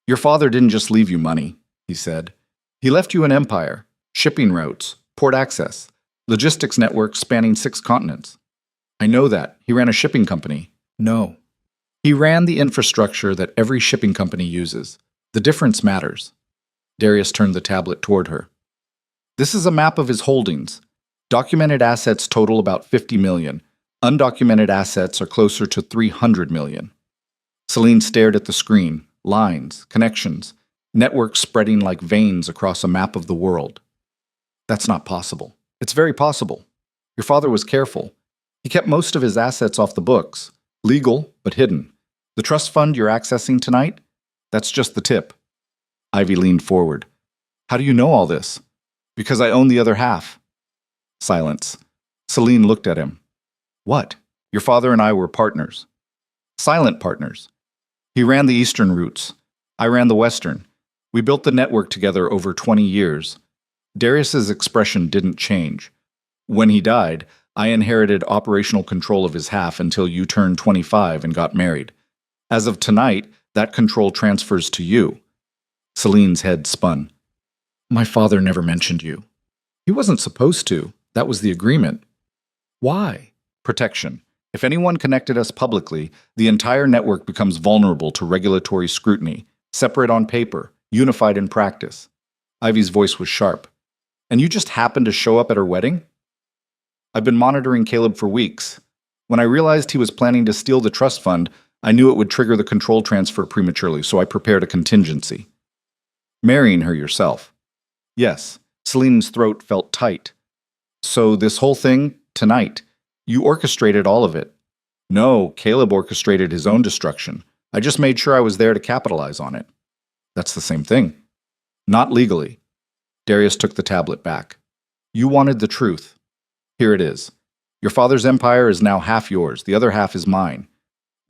Your father didn't just leave you money, he said. He left you an empire, shipping routes, port access, logistics networks spanning 6 continents. I know that. He ran a shipping company. No. He ran the infrastructure that every shipping company uses. The difference matters. Darius turned the tablet toward her. This is a map of his holdings. Documented assets total about 50 million. Undocumented assets are closer to 300 million. Celine stared at the screen. Lines, connections, networks spreading like veins across a map of the world. That's not possible. It's very possible. Your father was careful. He kept most of his assets off the books. Legal, but hidden. The trust fund you're accessing tonight? That's just the tip. Ivy leaned forward. How do you know all this? Because I own the other half. Silence. Celine looked at him. What? Your father and I were partners. Silent partners. He ran the eastern routes. I ran the western. We built the network together over 20 years. Darius's expression didn't change. When he died, I inherited operational control of his half until you turned 25 and got married. As of tonight, that control transfers to you. Celine's head spun. My father never mentioned you. He wasn't supposed to. That was the agreement. Why? Protection. If anyone connected us publicly, the entire network becomes vulnerable to regulatory scrutiny, separate on paper, unified in practice. Ivy's voice was sharp. And you just happened to show up at her wedding? I've been monitoring Caleb for weeks. When I realized he was planning to steal the trust fund, I knew it would trigger the control transfer prematurely, so I prepared a contingency. Marrying her yourself. Yes, Celine's throat felt tight. So this whole thing, tonight, you orchestrated all of it. No, Caleb orchestrated his own destruction. I just made sure I was there to capitalize on it. That's the same thing. Not legally. Darius took the tablet back. You wanted the truth. Here it is. Your father's empire is now half yours. The other half is mine.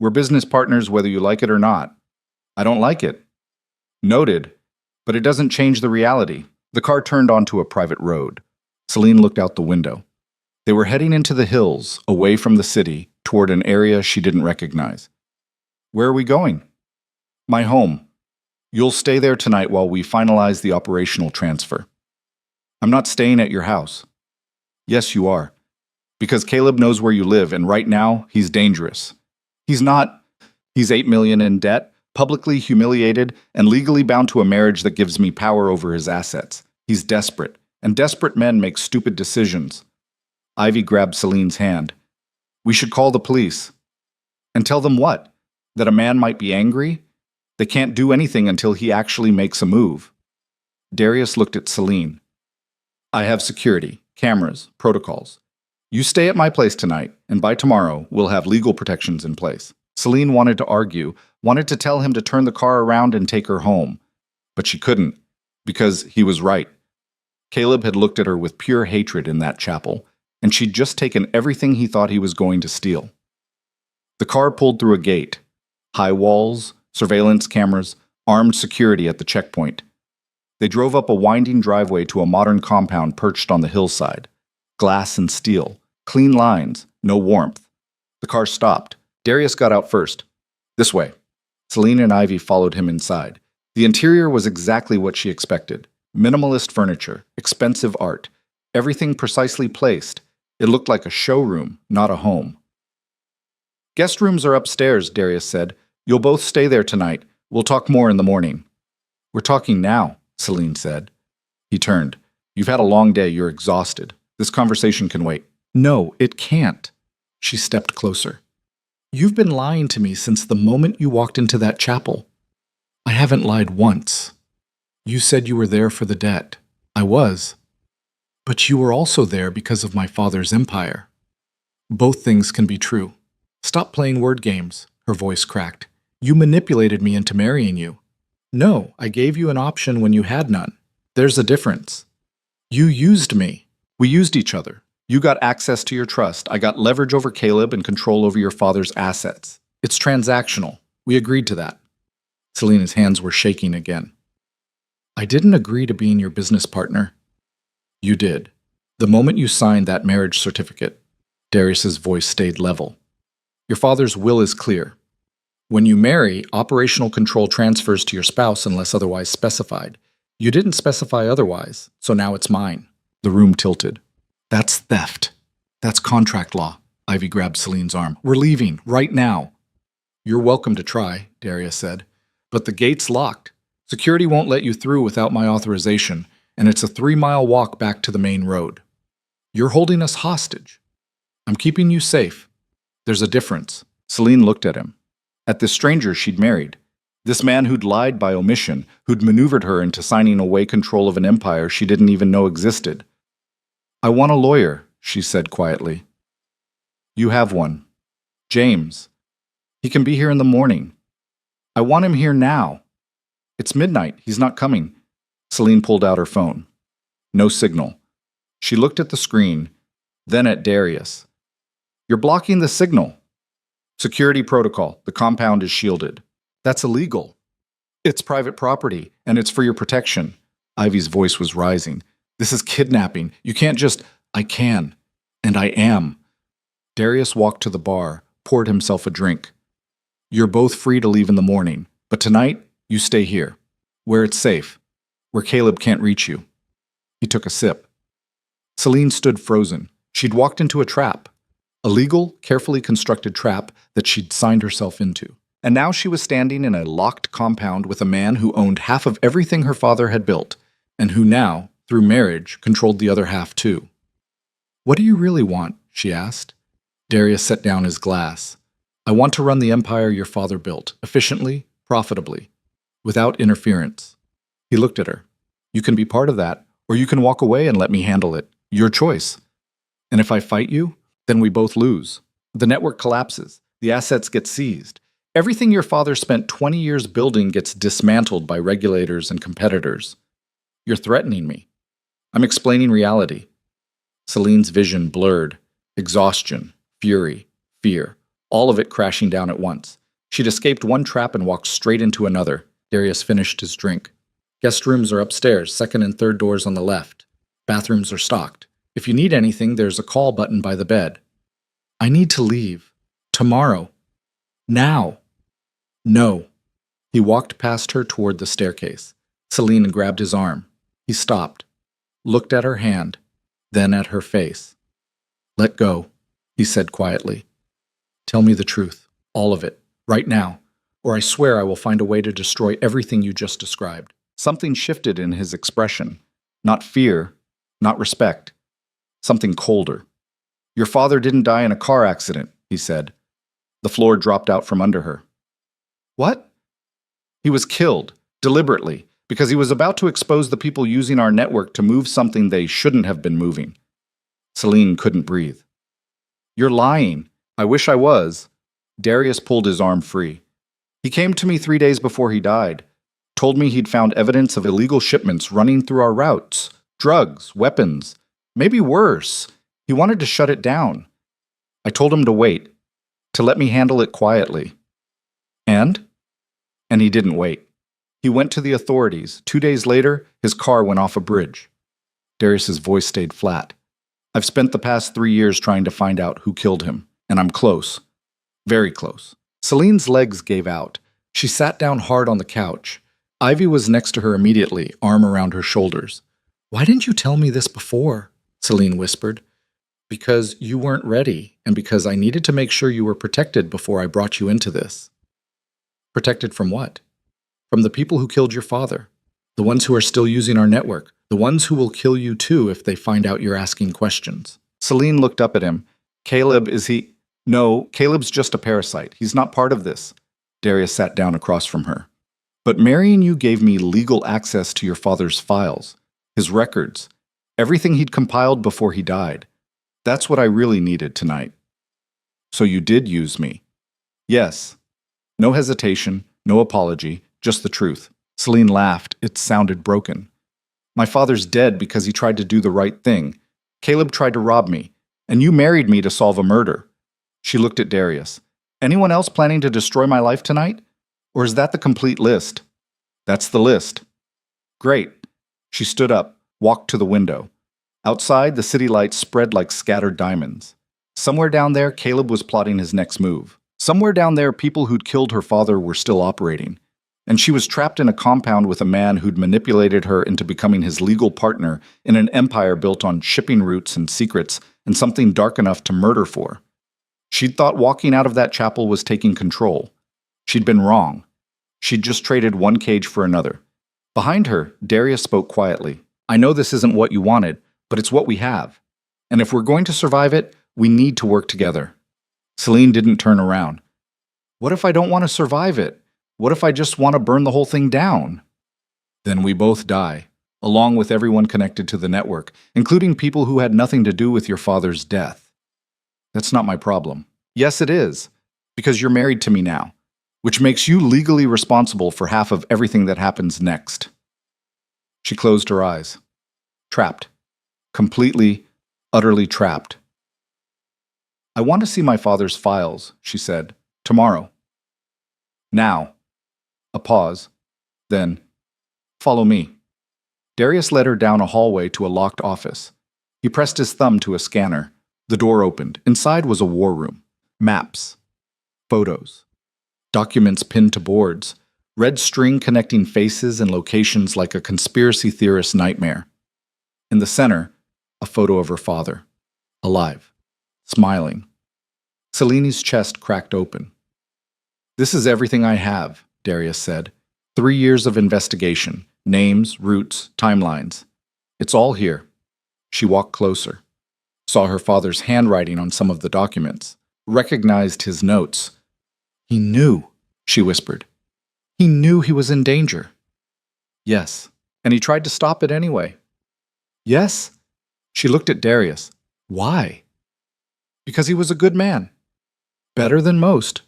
We're business partners whether you like it or not. I don't like it. Noted. But it doesn't change the reality. The car turned onto a private road. Celine looked out the window. They were heading into the hills, away from the city, toward an area she didn't recognize. Where are we going? My home. You'll stay there tonight while we finalize the operational transfer. I'm not staying at your house. Yes, you are. Because Caleb knows where you live, and right now, he's dangerous. He's 8 million in debt, publicly humiliated, and legally bound to a marriage that gives me power over his assets. He's desperate, and desperate men make stupid decisions. Ivy grabbed Celine's hand. We should call the police. And tell them what? That a man might be angry? They can't do anything until he actually makes a move. Darius looked at Celine. I have security, cameras, protocols. You stay at my place tonight, and by tomorrow, we'll have legal protections in place. Celine wanted to argue, wanted to tell him to turn the car around and take her home. But she couldn't, because he was right. Caleb had looked at her with pure hatred in that chapel, and she'd just taken everything he thought he was going to steal. The car pulled through a gate. High walls, surveillance cameras, armed security at the checkpoint. They drove up a winding driveway to a modern compound perched on the hillside. Glass and steel, clean lines, no warmth. The car stopped. Darius got out first. This way. Celine and Ivy followed him inside. The interior was exactly what she expected. Minimalist furniture, expensive art, everything precisely placed. It looked like a showroom, not a home. Guest rooms are upstairs, Darius said. You'll both stay there tonight. We'll talk more in the morning. We're talking now, Celine said. He turned. You've had a long day. You're exhausted. This conversation can wait. No, it can't. She stepped closer. You've been lying to me since the moment you walked into that chapel. I haven't lied once. You said you were there for the debt. I was. But you were also there because of my father's empire. Both things can be true. Stop playing word games, her voice cracked. You manipulated me into marrying you. No, I gave you an option when you had none. There's a difference. You used me. We used each other. You got access to your trust. I got leverage over Caleb and control over your father's assets. It's transactional. We agreed to that. Selena's hands were shaking again. I didn't agree to being your business partner. You did. The moment you signed that marriage certificate, Darius's voice stayed level. Your father's will is clear. When you marry, operational control transfers to your spouse unless otherwise specified. You didn't specify otherwise, so now it's mine. The room tilted. That's theft. That's contract law. Ivy grabbed Celine's arm. We're leaving, right now. You're welcome to try, Darius said. But the gate's locked. Security won't let you through without my authorization, and it's a 3-mile walk back to the main road. You're holding us hostage. I'm keeping you safe. There's a difference. Celine looked at him. At this stranger she'd married. This man who'd lied by omission, who'd maneuvered her into signing away control of an empire she didn't even know existed. I want a lawyer, she said quietly. You have one. James. He can be here in the morning. I want him here now. It's midnight. He's not coming. Celine pulled out her phone. No signal. She looked at the screen, then at Darius. You're blocking the signal. Security protocol. The compound is shielded. That's illegal. It's private property, and it's for your protection. Ivy's voice was rising. This is kidnapping. You can't just... I can. And I am. Darius walked to the bar, poured himself a drink. You're both free to leave in the morning, but tonight, you stay here, where it's safe, where Caleb can't reach you. He took a sip. Celine stood frozen. She'd walked into a trap. A legal, carefully constructed trap that she'd signed herself into. And now she was standing in a locked compound with a man who owned half of everything her father had built, and who now, through marriage, controlled the other half too. "What do you really want?" she asked. Darius set down his glass. "I want to run the empire your father built, efficiently, profitably, without interference." He looked at her. "You can be part of that, or you can walk away and let me handle it. Your choice. And if I fight you, then we both lose. The network collapses. The assets get seized. Everything your father spent 20 years building gets dismantled by regulators and competitors. You're threatening me. I'm explaining reality." Celine's vision blurred. Exhaustion, fury, fear, all of it crashing down at once. She'd escaped one trap and walked straight into another. Darius finished his drink. "Guest rooms are upstairs, second and third doors on the left. Bathrooms are stocked. If you need anything, there's a call button by the bed." "I need to leave. Tomorrow. Now." "No." He walked past her toward the staircase. Celine grabbed his arm. He stopped, looked at her hand, then at her face. "Let go," he said quietly. "Tell me the truth, all of it, right now, or I swear I will find a way to destroy everything you just described." Something shifted in his expression. Not fear, not respect. Something colder. "Your father didn't die in a car accident," he said. The floor dropped out from under her. "What?" "He was killed, deliberately, because he was about to expose the people using our network to move something they shouldn't have been moving." Celine couldn't breathe. "You're lying." "I wish I was." Darius pulled his arm free. "He came to me 3 days before he died. Told me he'd found evidence of illegal shipments running through our routes. Drugs, weapons, maybe worse. He wanted to shut it down. I told him to wait, to let me handle it quietly. And he didn't wait. He went to the authorities. 2 days later, his car went off a bridge." Darius's voice stayed flat. "I've spent the past 3 years trying to find out who killed him, and I'm close. Very close." Celine's legs gave out. She sat down hard on the couch. Ivy was next to her immediately, arm around her shoulders. "Why didn't you tell me this before?" Celine whispered. "Because you weren't ready, and because I needed to make sure you were protected before I brought you into this." "Protected from what?" "From the people who killed your father. The ones who are still using our network. The ones who will kill you too if they find out you're asking questions." Celine looked up at him. "Caleb, is he—" "No, Caleb's just a parasite. He's not part of this." Darius sat down across from her. "But marrying you gave me legal access to your father's files, his records, everything he'd compiled before he died. That's what I really needed tonight." "So you did use me?" "Yes." No hesitation, no apology, just the truth. Celine laughed. It sounded broken. "My father's dead because he tried to do the right thing. Caleb tried to rob me, and you married me to solve a murder." She looked at Darius. "Anyone else planning to destroy my life tonight? Or is that the complete list?" "That's the list." "Great." She stood up, walked to the window. Outside, the city lights spread like scattered diamonds. Somewhere down there, Caleb was plotting his next move. Somewhere down there, people who'd killed her father were still operating. And she was trapped in a compound with a man who'd manipulated her into becoming his legal partner in an empire built on shipping routes and secrets and something dark enough to murder for. She'd thought walking out of that chapel was taking control. She'd been wrong. She'd just traded one cage for another. Behind her, Darius spoke quietly. "I know this isn't what you wanted, but it's what we have. And if we're going to survive it, we need to work together." Celine didn't turn around. "What if I don't want to survive it? What if I just want to burn the whole thing down?" "Then we both die, along with everyone connected to the network, including people who had nothing to do with your father's death." "That's not my problem." "Yes, it is, because you're married to me now, which makes you legally responsible for half of everything that happens next." She closed her eyes. Trapped. Completely, utterly trapped. "I want to see my father's files," she said. "Tomorrow." "Now." A pause. Then, "Follow me." Darius led her down a hallway to a locked office. He pressed his thumb to a scanner. The door opened. Inside was a war room. Maps. Photos. Documents pinned to boards. Red string connecting faces and locations like a conspiracy theorist's nightmare. In the center, a photo of her father. Alive. Smiling. Celine's chest cracked open. "This is everything I have," Darius said. 3 years of investigation, names, routes, timelines. It's all here. She walked closer, saw her father's handwriting on some of the documents, recognized his notes. "He knew," she whispered. "He knew he was in danger." "Yes, and he tried to stop it anyway." "Yes?" She looked at Darius. "Why?" "Because he was a good man. Better than most.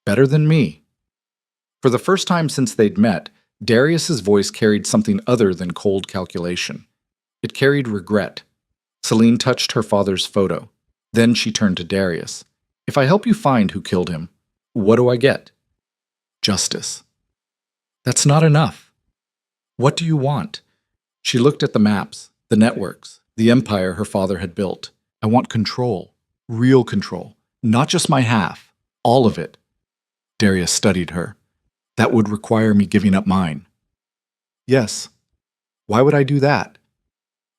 Better than me." For the first time since they'd met, Darius's voice carried something other than cold calculation. It carried regret. Celine touched her father's photo. Then she turned to Darius. "If I help you find who killed him, what do I get?" "Justice." "That's not enough." "What do you want?" She looked at the maps, the networks, the empire her father had built. "I want control. Real control. Not just my half. All of it." Darius studied her. "That would require me giving up mine." "Yes." "Why would I do that?"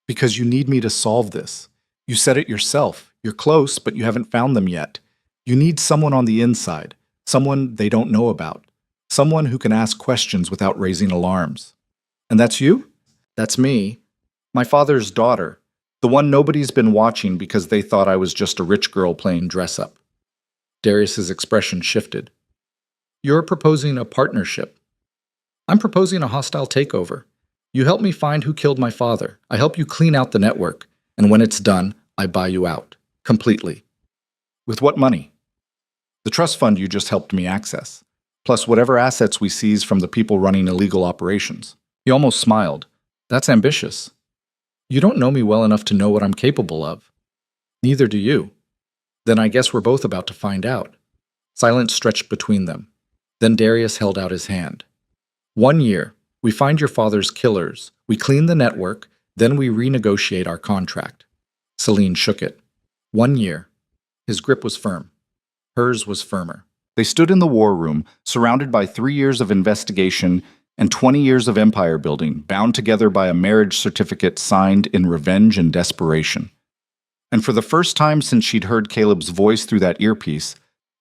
"Because you need me to solve this. You said it yourself. You're close, but you haven't found them yet. You need someone on the inside, someone they don't know about, someone who can ask questions without raising alarms." "And that's you?" "That's me. My father's daughter, the one nobody's been watching because they thought I was just a rich girl playing dress-up." Darius's expression shifted. "You're proposing a partnership." "I'm proposing a hostile takeover. You help me find who killed my father. I help you clean out the network. And when it's done, I buy you out. Completely." "With what money?" "The trust fund you just helped me access. Plus whatever assets we seize from the people running illegal operations." He almost smiled. "That's ambitious." "You don't know me well enough to know what I'm capable of." "Neither do you." "Then I guess we're both about to find out." Silence stretched between them. Then Darius held out his hand. 1 year. We find your father's killers. We clean the network. Then we renegotiate our contract. Celine shook it. 1 year. His grip was firm. Hers was firmer. They stood in the war room, surrounded by 3 years of investigation and 20 years of empire building, bound together by a marriage certificate signed in revenge and desperation. And for the first time since she'd heard Caleb's voice through that earpiece,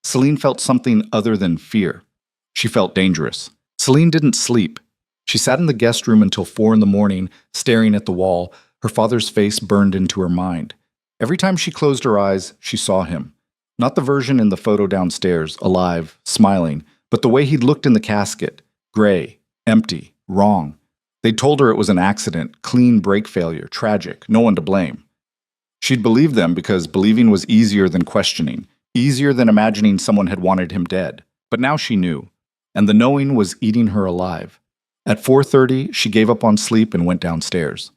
Celine felt something other than fear. She felt dangerous. Celine didn't sleep. She sat in the guest room until 4 in the morning, staring at the wall. Her father's face burned into her mind. Every time she closed her eyes, she saw him. Not the version in the photo downstairs, alive, smiling, but the way he'd looked in the casket. Gray, empty, wrong. They'd told her it was an accident, clean brake failure, tragic, no one to blame. She'd believed them because believing was easier than questioning, easier than imagining someone had wanted him dead. But now she knew, and the knowing was eating her alive. At 4:30, she gave up on sleep and went downstairs.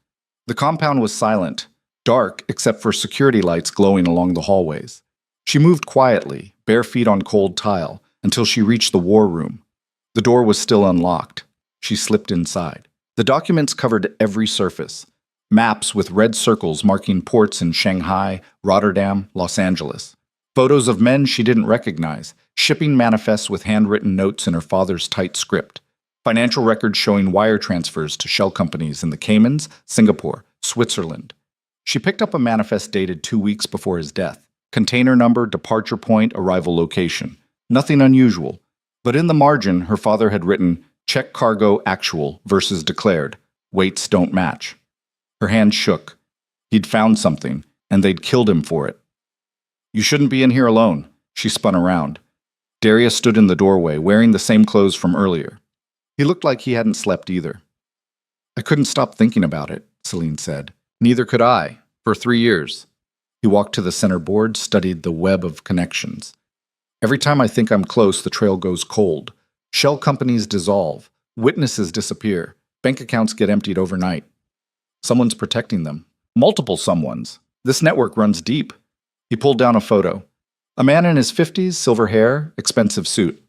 The compound was silent, dark except for security lights glowing along the hallways. She moved quietly, bare feet on cold tile, until she reached the war room. The door was still unlocked. She slipped inside. The documents covered every surface. Maps with red circles marking ports in Shanghai, Rotterdam, Los Angeles. Photos of men she didn't recognize, shipping manifests with handwritten notes in her father's tight script. Financial records showing wire transfers to shell companies in the Caymans, Singapore, Switzerland. She picked up a manifest dated 2 weeks before his death. Container number, departure point, arrival location. Nothing unusual. But in the margin, her father had written, "Check cargo actual versus declared. Weights don't match." Her hand shook. He'd found something, and they'd killed him for it. "You shouldn't be in here alone." She spun around. Darius stood in the doorway, wearing the same clothes from earlier. He looked like he hadn't slept either. "I couldn't stop thinking about it," Celine said. "Neither could I, for 3 years." He walked to the center board, studied the web of connections. "Every time I think I'm close, the trail goes cold. Shell companies dissolve. Witnesses disappear. Bank accounts get emptied overnight. Someone's protecting them. Multiple someones. This network runs deep." He pulled down a photo. A man in his 50s, silver hair, expensive suit.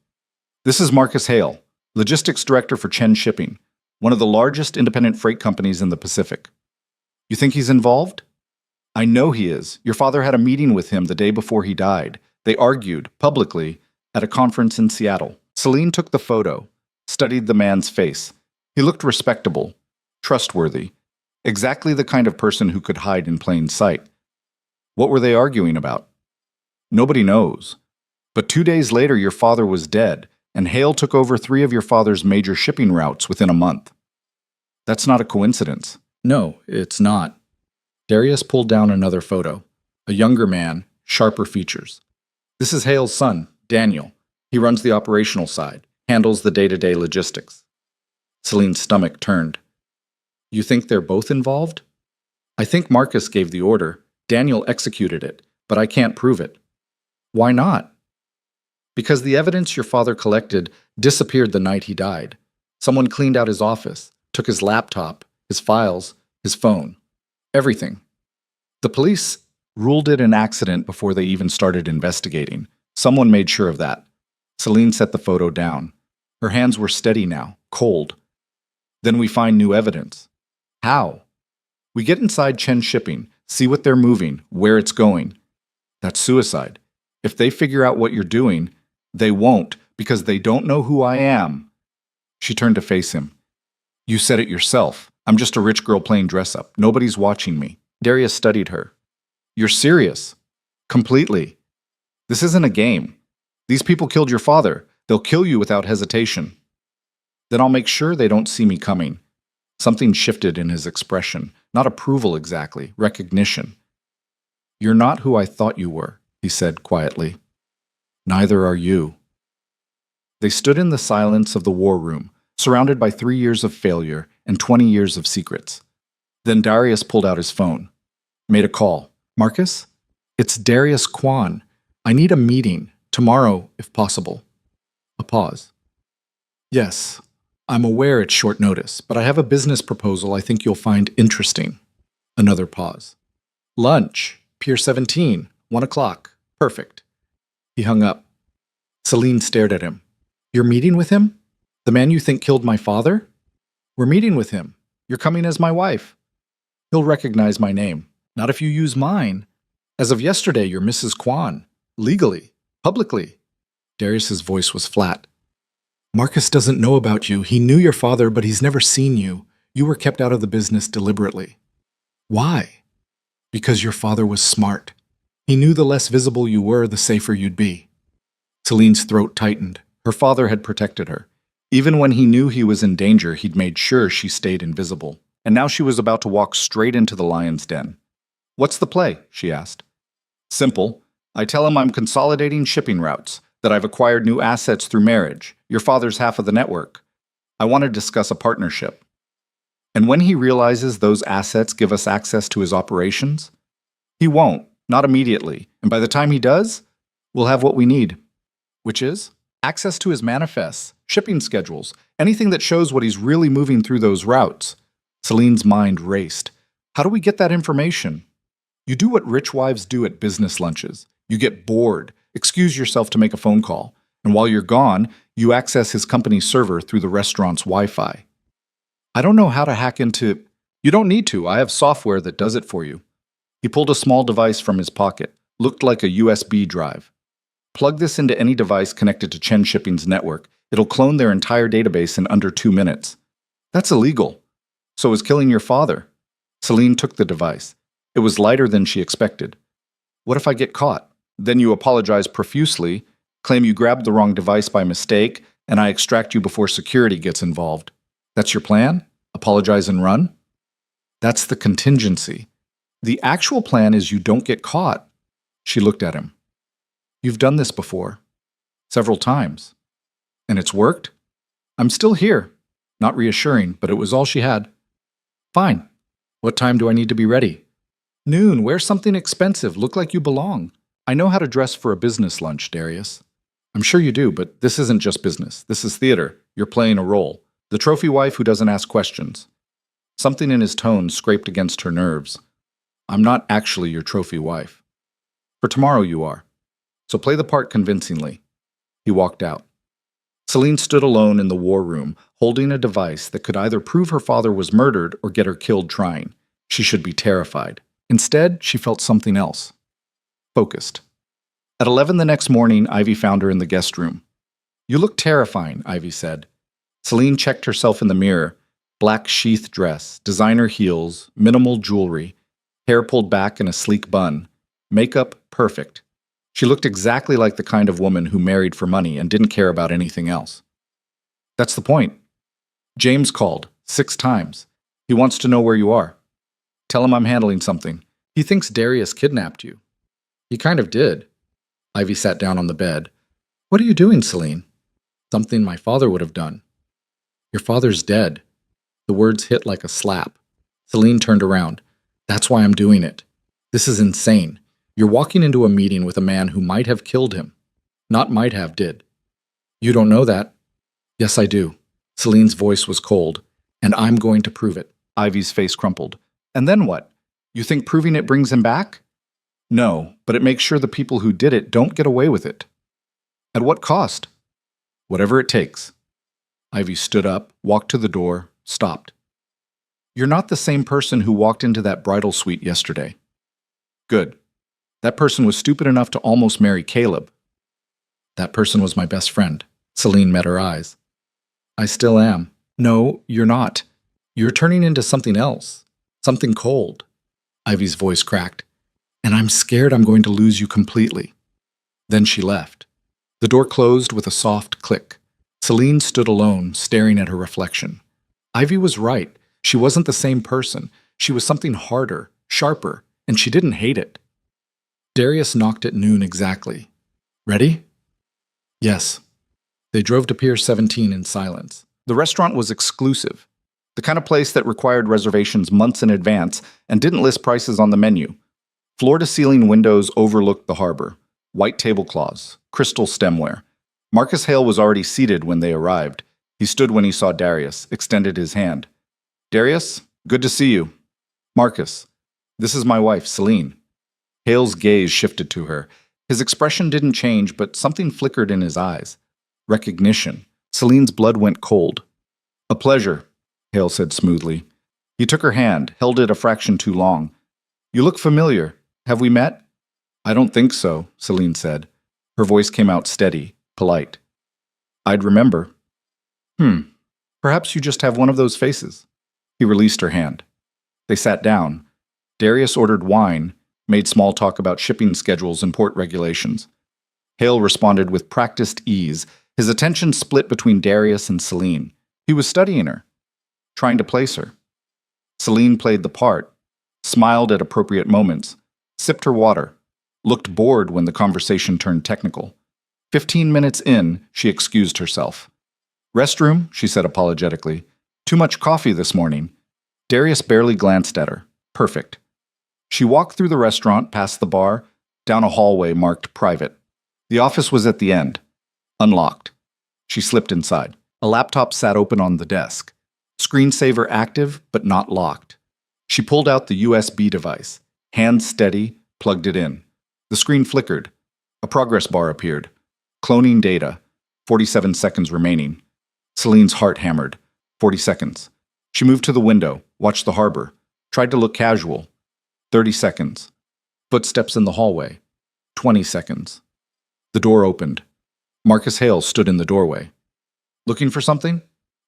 "This is Marcus Hale, logistics director for Chen Shipping, one of the largest independent freight companies in the Pacific." "You think he's involved?" "I know he is. Your father had a meeting with him the day before he died. They argued, publicly, at a conference in Seattle." Celine took the photo, studied the man's face. He looked respectable, trustworthy, exactly the kind of person who could hide in plain sight. "What were they arguing about?" Nobody knows. But 2 days later, your father was dead, and Hale took over 3 of your father's major shipping routes within a month. That's not a coincidence. No, it's not. Darius pulled down another photo. A younger man, sharper features. This is Hale's son, Daniel. He runs the operational side, handles the day-to-day logistics. Celine's stomach turned. You think they're both involved? I think Marcus gave the order. Daniel executed it, but I can't prove it. Why not? Because the evidence your father collected disappeared the night he died. Someone cleaned out his office, took his laptop, his files, his phone. Everything. The police ruled it an accident before they even started investigating. Someone made sure of that. Celine set the photo down. Her hands were steady now, cold. Then we find new evidence. How? We get inside Chen Shipping, see what they're moving, where it's going. That's suicide. If they figure out what you're doing, they won't, because they don't know who I am. She turned to face him. You said it yourself. I'm just a rich girl playing dress-up. Nobody's watching me. Darius studied her. You're serious. Completely. This isn't a game. These people killed your father. They'll kill you without hesitation. Then I'll make sure they don't see me coming. Something shifted in his expression. Not approval exactly, recognition. You're not who I thought you were, he said quietly. Neither are you. They stood in the silence of the war room, surrounded by 3 years of failure and 20 years of secrets. Then Darius pulled out his phone. Made a call. Marcus? It's Darius Kwan. I need a meeting. Tomorrow, if possible. A pause. Yes, I'm aware it's short notice, but I have a business proposal I think you'll find interesting. Another pause. Lunch. Pier 17. 1 o'clock. Perfect. He hung up. Celine stared at him. You're meeting with him? The man you think killed my father? We're meeting with him. You're coming as my wife. He'll recognize my name. Not if you use mine. As of yesterday, you're Mrs. Kwan. Legally. Publicly. Darius's voice was flat. Marcus doesn't know about you. He knew your father, but he's never seen you. You were kept out of the business deliberately. Why? Because your father was smart. He knew the less visible you were, the safer you'd be. Celine's throat tightened. Her father had protected her. Even when he knew he was in danger, he'd made sure she stayed invisible. And now she was about to walk straight into the lion's den. What's the play? She asked. Simple. I tell him I'm consolidating shipping routes, that I've acquired new assets through marriage, your father's half of the network. I want to discuss a partnership. And when he realizes those assets give us access to his operations, he won't, not immediately. And by the time he does, we'll have what we need. Which is? Access to his manifests, shipping schedules, anything that shows what he's really moving through those routes. Celine's mind raced. How do we get that information? You do what rich wives do at business lunches. You get bored, excuse yourself to make a phone call, and while you're gone, you access his company's server through the restaurant's Wi-Fi. I don't know how to hack into... You don't need to. I have software that does it for you. He pulled a small device from his pocket. Looked like a USB drive. Plug this into any device connected to Chen Shipping's network. It'll clone their entire database in under 2 minutes. That's illegal. So is killing your father. Celine took the device. It was lighter than she expected. What if I get caught? Then you apologize profusely, claim you grabbed the wrong device by mistake, and I extract you before security gets involved. That's your plan? Apologize and run? That's the contingency. The actual plan is you don't get caught. She looked at him. You've done this before. Several times. And it's worked? I'm still here. Not reassuring, but it was all she had. Fine. What time do I need to be ready? Noon. Wear something expensive. Look like you belong. I know how to dress for a business lunch, Darius. I'm sure you do, but this isn't just business. This is theater. You're playing a role. The trophy wife who doesn't ask questions. Something in his tone scraped against her nerves. I'm not actually your trophy wife. For tomorrow you are. So play the part convincingly. He walked out. Celine stood alone in the war room, holding a device that could either prove her father was murdered or get her killed trying. She should be terrified. Instead, she felt something else. Focused. At 11 the next morning, Ivy found her in the guest room. You look terrifying, Ivy said. Celine checked herself in the mirror. Black sheath dress, designer heels, minimal jewelry, hair pulled back in a sleek bun. Makeup perfect. She looked exactly like the kind of woman who married for money and didn't care about anything else. That's the point. James called 6 times. He wants to know where you are. Tell him I'm handling something. He thinks Darius kidnapped you. He kind of did. Ivy sat down on the bed. What are you doing, Celine? Something my father would have done. Your father's dead. The words hit like a slap. Celine turned around. That's why I'm doing it. This is insane. You're walking into a meeting with a man who might have killed him. Not might have, did. You don't know that. Yes, I do. Celine's voice was cold. And I'm going to prove it. Ivy's face crumpled. And then what? You think proving it brings him back? No, but it makes sure the people who did it don't get away with it. At what cost? Whatever it takes. Ivy stood up, walked to the door, stopped. You're not the same person who walked into that bridal suite yesterday. Good. That person was stupid enough to almost marry Caleb. That person was my best friend. Celine met her eyes. I still am. No, you're not. You're turning into something else. Something cold. Ivy's voice cracked. And I'm scared I'm going to lose you completely. Then she left. The door closed with a soft click. Celine stood alone, staring at her reflection. Ivy was right. She wasn't the same person. She was something harder, sharper, and she didn't hate it. Darius knocked at noon exactly. Ready? Yes. They drove to Pier 17 in silence. The restaurant was exclusive, the kind of place that required reservations months in advance and didn't list prices on the menu. Floor-to-ceiling windows overlooked the harbor, white tablecloths, crystal stemware. Marcus Hale was already seated when they arrived. He stood when he saw Darius, extended his hand. Darius, good to see you. Marcus, this is my wife, Celine. Hale's gaze shifted to her. His expression didn't change, but something flickered in his eyes. Recognition. Celine's blood went cold. A pleasure, Hale said smoothly. He took her hand, held it a fraction too long. You look familiar. Have we met? I don't think so, Celine said. Her voice came out steady, polite. I'd remember. Perhaps you just have one of those faces. He released her hand. They sat down. Darius ordered wine, made small talk about shipping schedules and port regulations. Hale responded with practiced ease. His attention split between Darius and Celine. He was studying her, trying to place her. Celine played the part, smiled at appropriate moments, sipped her water, looked bored when the conversation turned technical. 15 minutes in, she excused herself. Restroom, she said apologetically. Too much coffee this morning. Darius barely glanced at her. Perfect. She walked through the restaurant, past the bar, down a hallway marked private. The office was at the end. Unlocked. She slipped inside. A laptop sat open on the desk. Screensaver active, but not locked. She pulled out the USB device. Hands steady, plugged it in. The screen flickered. A progress bar appeared. Cloning data. 47 seconds remaining. Celine's heart hammered. 40 seconds. She moved to the window, watched the harbor, tried to look casual. 30 seconds. Footsteps in the hallway. 20 seconds. The door opened. Marcus Hale stood in the doorway. Looking for something?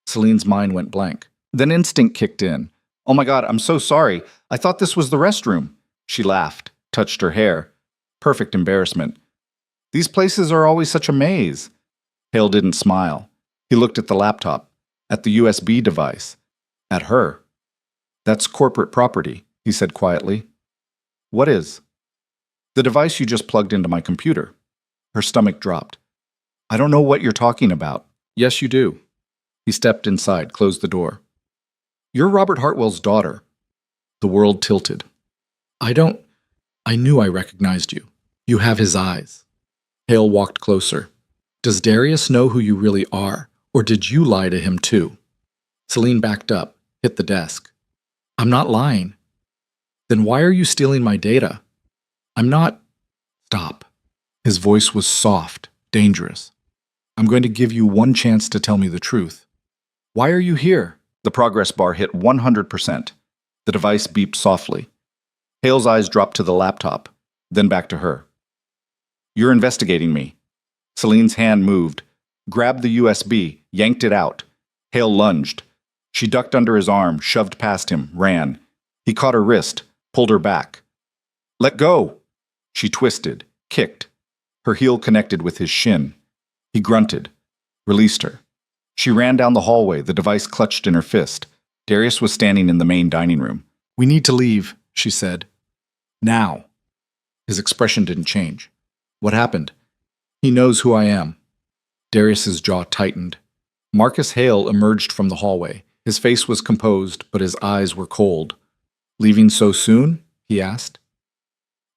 Celine's mind went blank. Then instinct kicked in. Oh my God, I'm so sorry. I thought this was the restroom. She laughed, touched her hair. Perfect embarrassment. These places are always such a maze. Hale didn't smile. He looked at the laptop, at the USB device, at her. That's corporate property, he said quietly. What is? The device you just plugged into my computer. Her stomach dropped. I don't know what you're talking about. Yes, you do. He stepped inside, closed the door. You're Robert Hartwell's daughter. The world tilted. I knew I recognized you. You have his eyes. Hale walked closer. Does Darius know who you really are, or did you lie to him too? Celine backed up, hit the desk. I'm not lying. Then why are you stealing my data? I'm not... Stop. His voice was soft, dangerous. I'm going to give you one chance to tell me the truth. Why are you here? The progress bar hit 100%. The device beeped softly. Hale's eyes dropped to the laptop, then back to her. You're investigating me. Celine's hand moved, grabbed the USB, yanked it out. Hale lunged. She ducked under his arm, shoved past him, ran. He caught her wrist, pulled her back. Let go! She twisted, kicked. Her heel connected with his shin. He grunted, released her. She ran down the hallway, the device clutched in her fist. Darius was standing in the main dining room. "We need to leave," she said. "Now." His expression didn't change. "What happened?" "He knows who I am." Darius's jaw tightened. Marcus Hale emerged from the hallway. His face was composed, but his eyes were cold. "Leaving so soon?" he asked.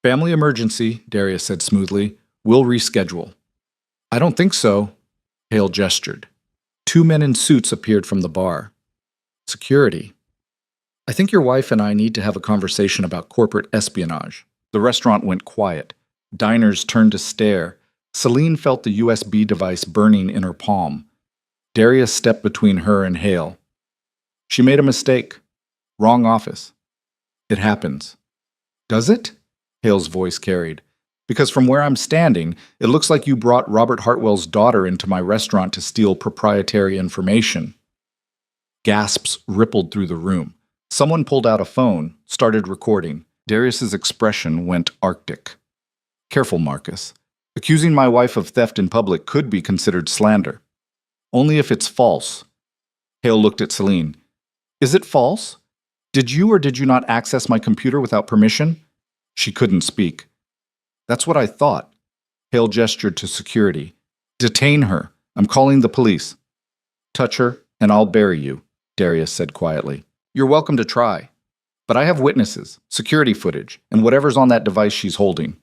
"Family emergency," Darius said smoothly. "We'll reschedule." "I don't think so." Hale gestured. Two men in suits appeared from the bar. "Security. I think your wife and I need to have a conversation about corporate espionage." The restaurant went quiet. Diners turned to stare. Celine felt the USB device burning in her palm. Darius stepped between her and Hale. "She made a mistake. Wrong office." "It happens." "Does it?" Hale's voice carried. "Because from where I'm standing, it looks like you brought Robert Hartwell's daughter into my restaurant to steal proprietary information." Gasps rippled through the room. Someone pulled out a phone, started recording. Darius's expression went arctic. "Careful, Marcus. Accusing my wife of theft in public could be considered slander. Only if it's false." Hale looked at Celine. "Is it false? Did you or did you not access my computer without permission?" She couldn't speak. "That's what I thought." Hale gestured to security. "Detain her. I'm calling the police." "Touch her, and I'll bury you," Darius said quietly. "You're welcome to try. But I have witnesses, security footage, and whatever's on that device she's holding."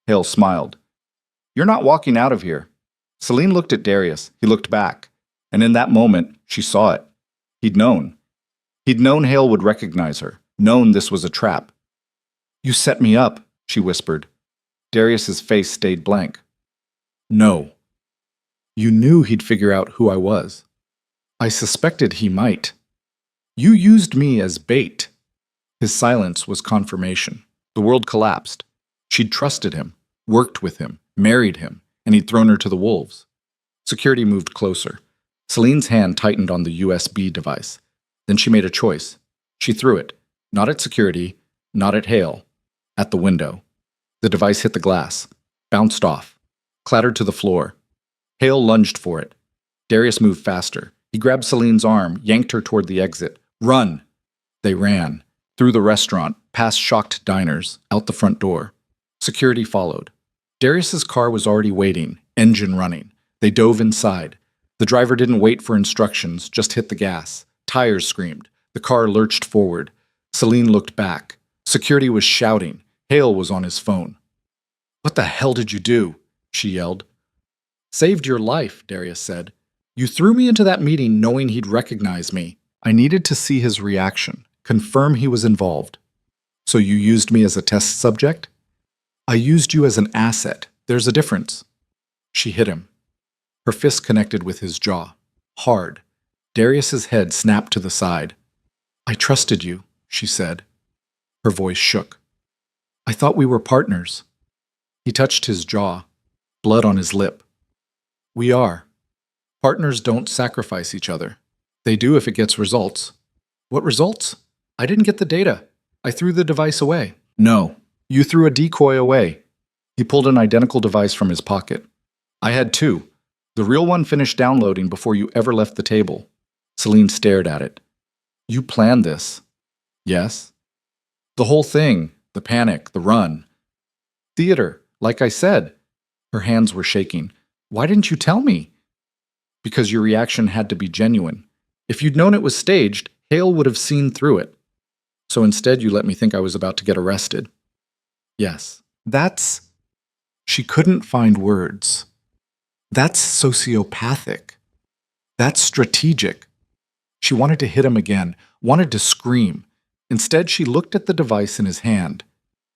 Hale smiled. "You're not walking out of here." Celine looked at Darius. He looked back. And in that moment, she saw it. He'd known. He'd known Hale would recognize her, known this was a trap. "You set me up," she whispered. Darius's face stayed blank. "No. You knew he'd figure out who I was." "I suspected he might." "You used me as bait." His silence was confirmation. The world collapsed. She'd trusted him, worked with him, married him, and he'd thrown her to the wolves. Security moved closer. Celine's hand tightened on the USB device. Then she made a choice. She threw it, not at security, not at Hale, at the window. The device hit the glass, bounced off, clattered to the floor. Hale lunged for it. Darius moved faster. He grabbed Celine's arm, yanked her toward the exit. "Run!" They ran. Through the restaurant, past shocked diners, out the front door. Security followed. Darius's car was already waiting, engine running. They dove inside. The driver didn't wait for instructions, just hit the gas. Tires screamed. The car lurched forward. Celine looked back. Security was shouting. Hale was on his phone. "What the hell did you do?" she yelled. "Saved your life," Darius said. "You threw me into that meeting knowing he'd recognize me. I needed to see his reaction, confirm he was involved. So you used me as a test subject?" "I used you as an asset. There's a difference." She hit him. Her fist connected with his jaw. Hard. Darius's head snapped to the side. "I trusted you," she said. Her voice shook. "I thought we were partners." He touched his jaw, blood on his lip. "We are. Partners don't sacrifice each other. They do if it gets results." "What results?" "I didn't get the data. I threw the device away." "No, you threw a decoy away." He pulled an identical device from his pocket. "I had two. The real one finished downloading before you ever left the table." Celine stared at it. "You planned this." "Yes." "The whole thing, the panic, the run." "Theater, like I said." Her hands were shaking. "Why didn't you tell me?" "Because your reaction had to be genuine. If you'd known it was staged, Hale would have seen through it. So instead you let me think I was about to get arrested." "Yes. That's..." She couldn't find words. "That's sociopathic. That's strategic." She wanted to hit him again, wanted to scream. Instead, she looked at the device in his hand.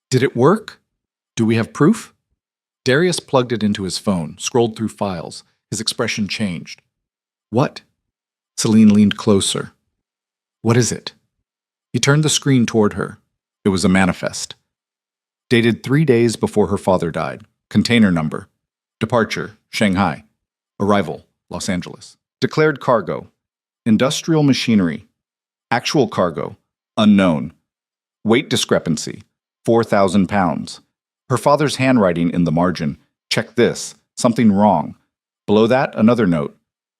"Did it work? Do we have proof?" Darius plugged it into his phone, scrolled through files. His expression changed. "What?" Celine leaned closer. "What is it?" He turned the screen toward her. It was a manifest. Dated 3 days before her father died. Container number. Departure, Shanghai. Arrival, Los Angeles. Declared cargo. Industrial machinery. Actual cargo. Unknown. Weight discrepancy. 4,000 pounds. Her father's handwriting in the margin. Check this. Something wrong. Below that, another note.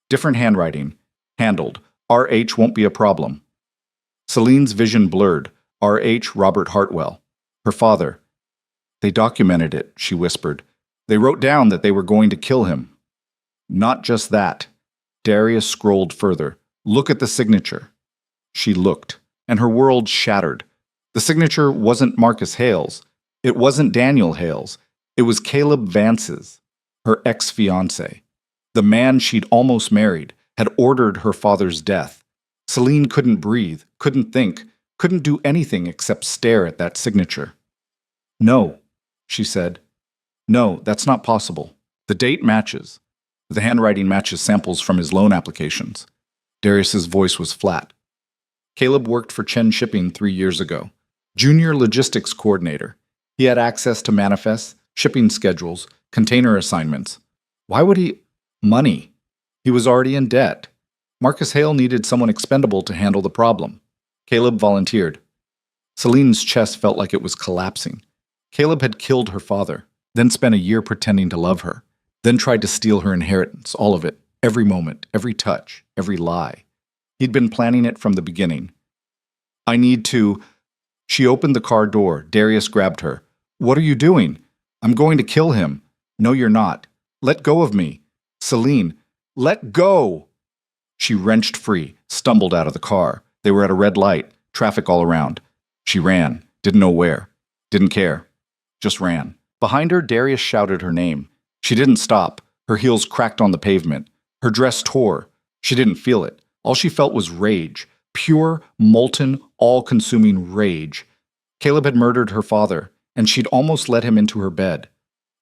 Different handwriting. Handled. RH won't be a problem. Celine's vision blurred. RH Robert Hartwell. Her father. They documented it, she whispered. They wrote down that they were going to kill him. Not just that. Darius scrolled further. Look at the signature. She looked, and her world shattered. The signature wasn't Marcus Hale's. It wasn't Daniel Hale's. It was Caleb Vance's, her ex-fiancé. The man she'd almost married had ordered her father's death. Celine couldn't breathe, couldn't think, couldn't do anything except stare at that signature. No, she said. No, that's not possible. The date matches. The handwriting matches samples from his loan applications. Darius's voice was flat. Caleb worked for Chen Shipping 3 years ago. Junior logistics coordinator. He had access to manifests, shipping schedules, container assignments. Why would he? Money. He was already in debt. Marcus Hale needed someone expendable to handle the problem. Caleb volunteered. Celine's chest felt like it was collapsing. Caleb had killed her father, then spent a year pretending to love her, then tried to steal her inheritance, all of it, every moment, every touch, every lie. He'd been planning it from the beginning. I need to... She opened the car door. Darius grabbed her. What are you doing? I'm going to kill him. No, you're not. Let go of me. Celine, let go! She wrenched free, stumbled out of the car. They were at a red light, traffic all around. She ran, didn't know where, didn't care, just ran. Behind her, Darius shouted her name. She didn't stop. Her heels cracked on the pavement. Her dress tore. She didn't feel it. All she felt was rage. Pure, molten, all-consuming rage. Caleb had murdered her father, and she'd almost let him into her bed.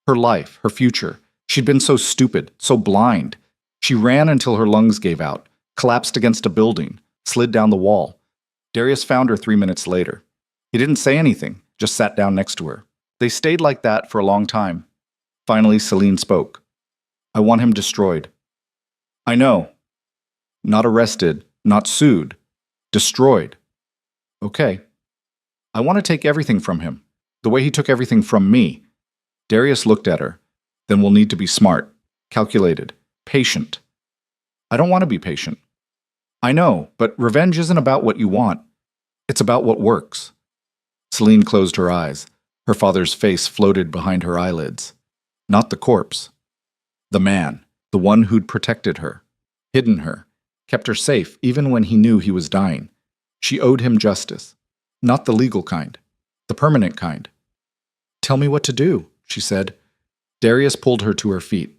Her life, her future. She'd been so stupid, so blind. She ran until her lungs gave out, collapsed against a building, slid down the wall. Darius found her 3 minutes later. He didn't say anything, just sat down next to her. They stayed like that for a long time. Finally, Celine spoke. I want him destroyed. I know. Not arrested, not sued. Destroyed. Okay. I want to take everything from him, the way he took everything from me. Darius looked at her. Then we'll need to be smart, calculated, patient. I don't want to be patient. I know, but revenge isn't about what you want. It's about what works. Celine closed her eyes. Her father's face floated behind her eyelids. Not the corpse. The man, the one who'd protected her, hidden her, kept her safe even when he knew he was dying. She owed him justice. Not the legal kind, the permanent kind. Tell me what to do, she said. Darius pulled her to her feet.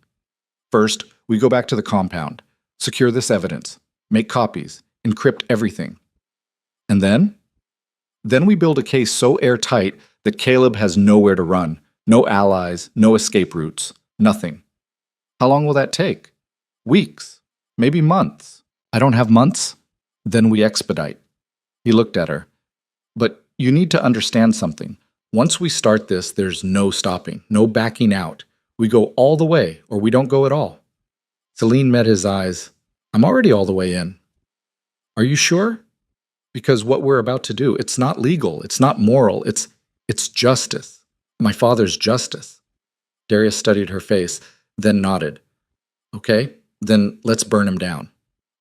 First, we go back to the compound, secure this evidence, make copies, encrypt everything. And then? Then we build a case so airtight that Caleb has nowhere to run, no allies, no escape routes, nothing. How long will that take? Weeks, maybe months. I don't have months? Then we expedite. He looked at her. But you need to understand something. Once we start this, there's no stopping, no backing out. We go all the way, or we don't go at all. Celine met his eyes. I'm already all the way in. Are you sure? Because what we're about to do, it's not legal, it's not moral, it's justice. My father's justice. Darius studied her face, then nodded. Okay, then let's burn him down.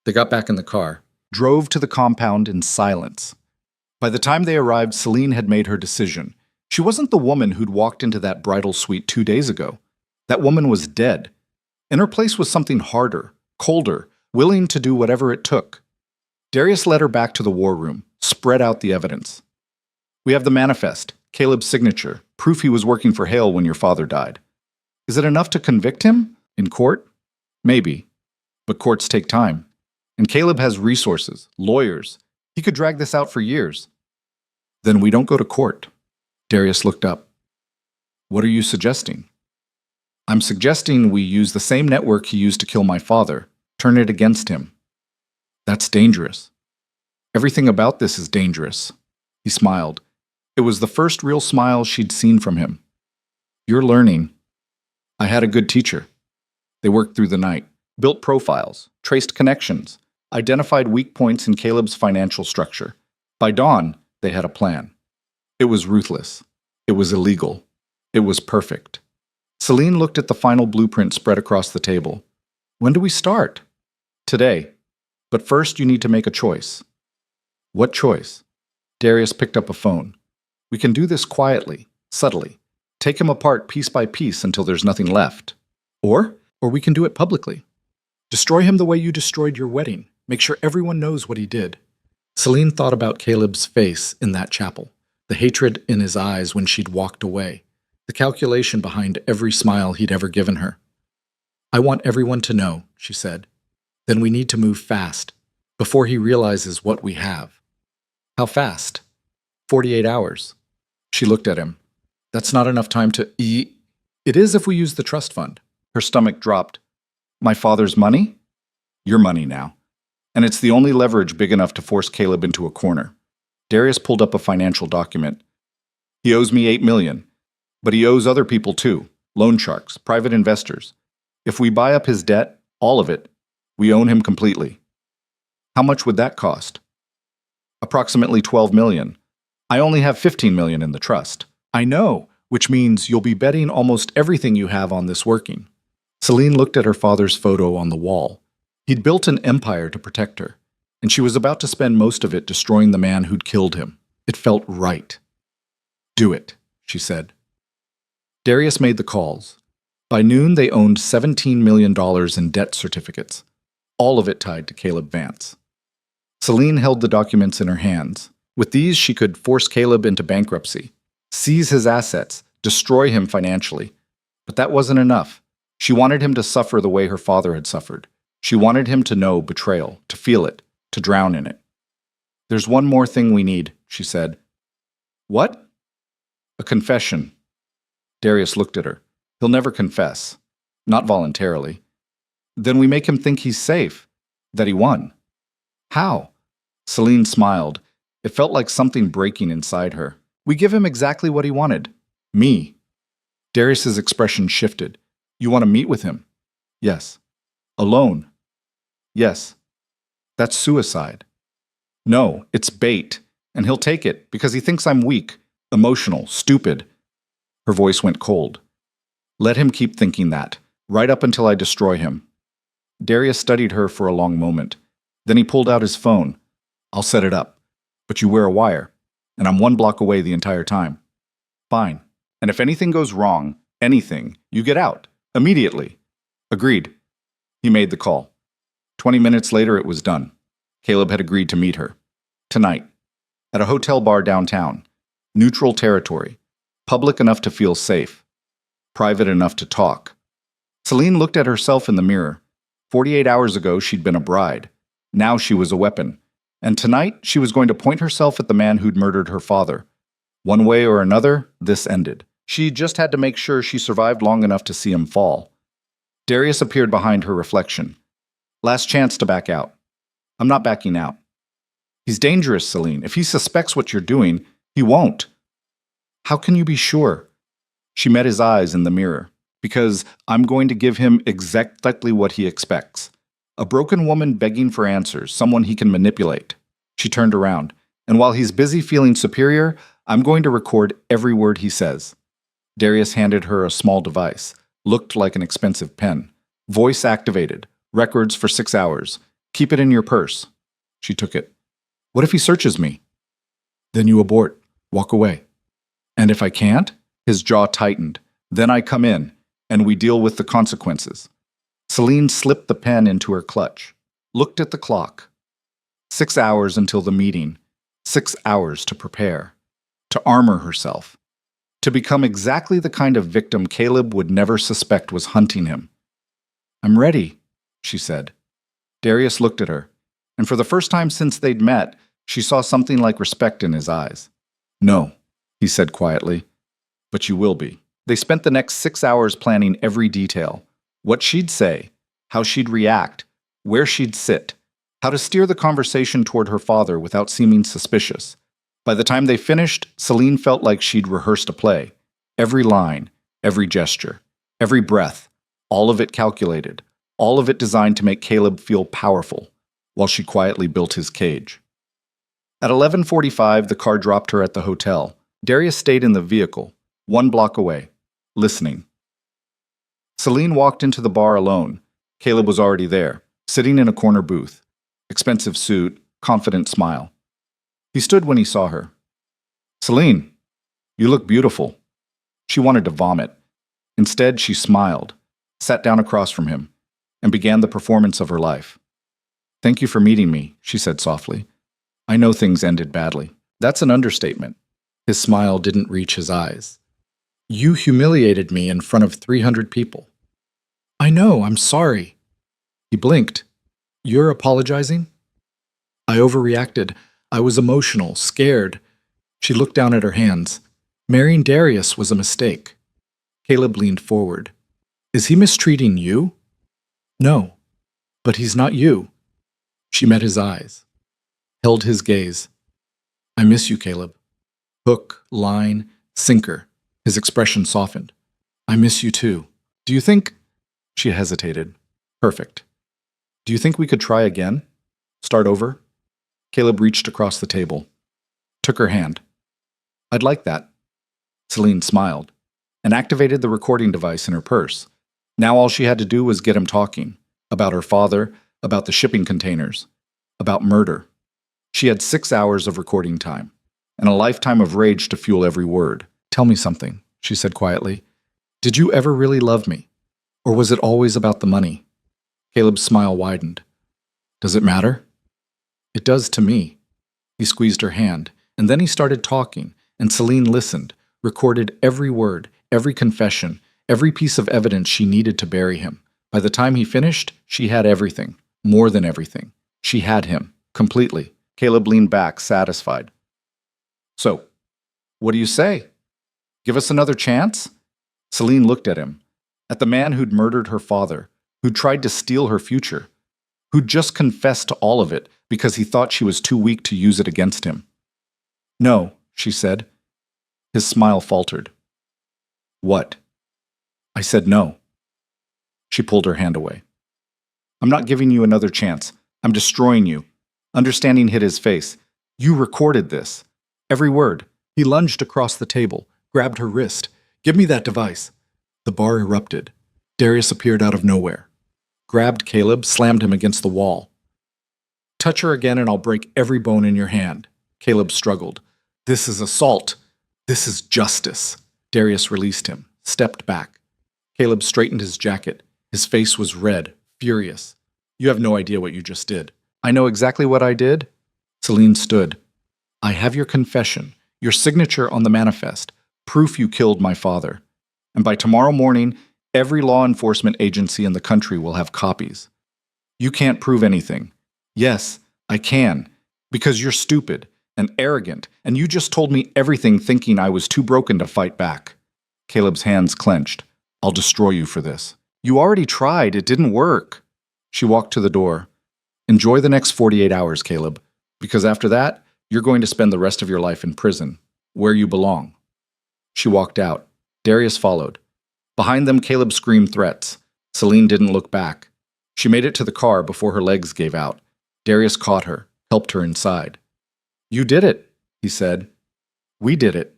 They got back in the car, drove to the compound in silence. By the time they arrived, Celine had made her decision. She wasn't the woman who'd walked into that bridal suite 2 days ago. That woman was dead. In her place was something harder, colder, willing to do whatever it took. Darius led her back to the war room, spread out the evidence. We have the manifest, Caleb's signature, proof he was working for Hale when your father died. Is it enough to convict him? In court? Maybe. But courts take time. And Caleb has resources, lawyers. He could drag this out for years. Then we don't go to court. Darius looked up. What are you suggesting? I'm suggesting we use the same network he used to kill my father, turn it against him. That's dangerous. Everything about this is dangerous. He smiled. It was the first real smile she'd seen from him. You're learning. I had a good teacher. They worked through the night, built profiles, traced connections, identified weak points in Caleb's financial structure. By dawn, they had a plan. It was ruthless. It was illegal. It was perfect. Celine looked at the final blueprint spread across the table. When do we start? Today. But first you need to make a choice. What choice? Darius picked up a phone. We can do this quietly, subtly. Take him apart piece by piece until there's nothing left. Or we can do it publicly. Destroy him the way you destroyed your wedding. Make sure everyone knows what he did. Celine thought about Caleb's face in that chapel, the hatred in his eyes when she'd walked away, the calculation behind every smile he'd ever given her. I want everyone to know, she said. Then we need to move fast, before he realizes what we have. How fast? 48 hours. She looked at him. That's not enough time to eat. It is if we use the trust fund. Her stomach dropped. My father's money? Your money now. And it's the only leverage big enough to force Caleb into a corner. Darius pulled up a financial document. He owes me $8 million, but he owes other people too, loan sharks, private investors. If we buy up his debt, all of it, we own him completely. How much would that cost? Approximately $12 million. I only have $15 million in the trust. I know, which means you'll be betting almost everything you have on this working. Celine looked at her father's photo on the wall. He'd built an empire to protect her, and she was about to spend most of it destroying the man who'd killed him. It felt right. Do it, she said. Darius made the calls. By noon, they owned $17 million in debt certificates, all of it tied to Caleb Vance. Celine held the documents in her hands. With these, she could force Caleb into bankruptcy, seize his assets, destroy him financially. But that wasn't enough. She wanted him to suffer the way her father had suffered. She wanted him to know betrayal, to feel it, to drown in it. There's one more thing we need, she said. What? A confession. Darius looked at her. He'll never confess. Not voluntarily. Then we make him think he's safe, that he won. How? Celine smiled. It felt like something breaking inside her. We give him exactly what he wanted. Me. Darius's expression shifted. You want to meet with him? Yes. Alone? Yes. That's suicide. No, it's bait, and he'll take it because he thinks I'm weak, emotional, stupid. Her voice went cold. Let him keep thinking that, right up until I destroy him. Darius studied her for a long moment. Then he pulled out his phone. I'll set it up, but you wear a wire, and I'm 1 block away the entire time. Fine. And if anything goes wrong, anything, you get out, immediately. Agreed. He made the call. 20 minutes later, it was done. Caleb had agreed to meet her. Tonight. At a hotel bar downtown. Neutral territory. Public enough to feel safe. Private enough to talk. Celine looked at herself in the mirror. 48 hours ago, she'd been a bride. Now she was a weapon. And tonight, she was going to point herself at the man who'd murdered her father. One way or another, this ended. She just had to make sure she survived long enough to see him fall. Darius appeared behind her reflection. Last chance to back out. I'm not backing out. He's dangerous, Celine. If he suspects what you're doing, he won't. How can you be sure? She met his eyes in the mirror. Because I'm going to give him exactly what he expects. A broken woman begging for answers, someone he can manipulate. She turned around. And while he's busy feeling superior, I'm going to record every word he says. Darius handed her a small device. Looked like an expensive pen. Voice activated. Records for 6 hours. Keep it in your purse. She took it. What if he searches me? Then you abort. Walk away. And if I can't? His jaw tightened. Then I come in, and we deal with the consequences. Celine slipped the pen into her clutch. Looked at the clock. 6 hours until the meeting. 6 hours to prepare. To armor herself. To become exactly the kind of victim Caleb would never suspect was hunting him. I'm ready, she said. Darius looked at her, and for the first time since they'd met, she saw something like respect in his eyes. No, he said quietly, but you will be. They spent the next 6 hours planning every detail. What she'd say, how she'd react, where she'd sit, how to steer the conversation toward her father without seeming suspicious. By the time they finished, Celine felt like she'd rehearsed a play. Every line, every gesture, every breath, all of it calculated, all of it designed to make Caleb feel powerful, while she quietly built his cage. At 11:45, the car dropped her at the hotel. Darius stayed in the vehicle, 1 block away, listening. Celine walked into the bar alone. Caleb was already there, sitting in a corner booth. Expensive suit, confident smile. He stood when he saw her. "Celine, you look beautiful." She wanted to vomit. Instead, she smiled, sat down across from him, and began the performance of her life. "Thank you for meeting me," she said softly. "I know things ended badly." That's an understatement. His smile didn't reach his eyes. "You humiliated me in front of 300 people." "I know, I'm sorry." He blinked. "You're apologizing?" "I overreacted. I was emotional, scared." She looked down at her hands. "Marrying Darius was a mistake." Caleb leaned forward. "Is he mistreating you?" "No, but he's not you." She met his eyes, held his gaze. "I miss you, Caleb." Hook, line, sinker. His expression softened. "I miss you too. Do you think—" She hesitated. "Perfect. Do you think we could try again? Start over?" Caleb reached across the table, took her hand. "I'd like that." Celine smiled and activated the recording device in her purse. Now all she had to do was get him talking. About her father, about the shipping containers, about murder. She had 6 hours of recording time, and a lifetime of rage to fuel every word. "Tell me something," she said quietly. "Did you ever really love me? Or was it always about the money?" Caleb's smile widened. "Does it matter?" "It does to me." He squeezed her hand, and then he started talking, and Celine listened, recorded every word, every confession, every piece of evidence she needed to bury him. By the time he finished, she had everything, more than everything. She had him, completely. Caleb leaned back, satisfied. "So, what do you say? Give us another chance?" Celine looked at him, at the man who'd murdered her father, who'd tried to steal her future, who'd just confessed to all of it because he thought she was too weak to use it against him. "No," she said. His smile faltered. "What?" "I said no." She pulled her hand away. "I'm not giving you another chance. I'm destroying you." Understanding hit his face. "You recorded this. Every word." He lunged across the table, grabbed her wrist. "Give me that device." The bar erupted. Darius appeared out of nowhere, grabbed Caleb, slammed him against the wall. "Touch her again and I'll break every bone in your hand." Caleb struggled. "This is assault. This is justice." Darius released him, stepped back. Caleb straightened his jacket. His face was red, furious. "You have no idea what you just did." "I know exactly what I did." Celine stood. "I have your confession, your signature on the manifest, proof you killed my father. And by tomorrow morning, every law enforcement agency in the country will have copies. You can't prove anything. Yes, I can, because you're stupid and arrogant, and you just told me everything thinking I was too broken to fight back." Caleb's hands clenched. "I'll destroy you for this." "You already tried. It didn't work." She walked to the door. "Enjoy the next 48 hours, Caleb, because after that, you're going to spend the rest of your life in prison, where you belong." She walked out. Darius followed. Behind them, Caleb screamed threats. Celine didn't look back. She made it to the car before her legs gave out. Darius caught her, helped her inside. "You did it," he said. "We did it."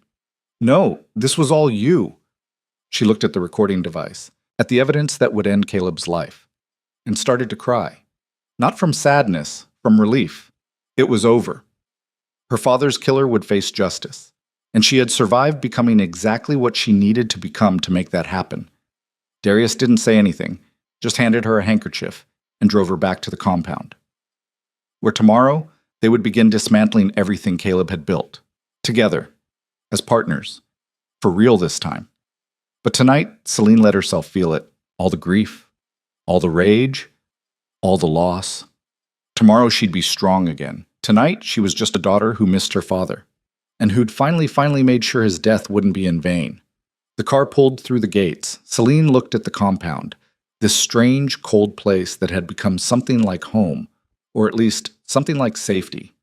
"No, this was all you." She looked at the recording device, at the evidence that would end Caleb's life, and started to cry. Not from sadness, from relief. It was over. Her father's killer would face justice, and she had survived becoming exactly what she needed to become to make that happen. Darius didn't say anything, just handed her a handkerchief and drove her back to the compound, where tomorrow they would begin dismantling everything Caleb had built, together, as partners, for real this time. But tonight, Celine let herself feel it, all the grief, all the rage, all the loss. Tomorrow she'd be strong again. Tonight, she was just a daughter who missed her father, and who'd finally made sure his death wouldn't be in vain. The car pulled through the gates. Celine looked at the compound, this strange, cold place that had become something like home, or at least something like safety.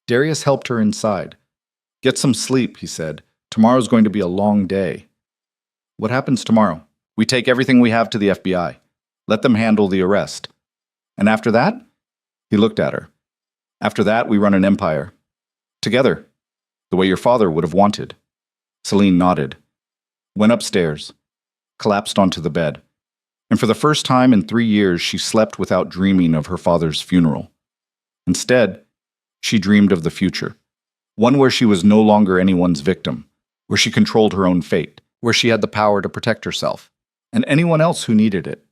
Darius helped her inside. "Get some sleep," he said. "Tomorrow's going to be a long day." "What happens tomorrow?" "We take everything we have to the FBI. Let them handle the arrest. And after that?" He looked at her. "After that, we run an empire. Together. The way your father would have wanted." Celine nodded. Went upstairs. collapsed onto the bed. And for the first time in 3 years, she slept without dreaming of her father's funeral. Instead, she dreamed of the future, one where she was no longer anyone's victim, where she controlled her own fate, where she had the power to protect herself, and anyone else who needed it.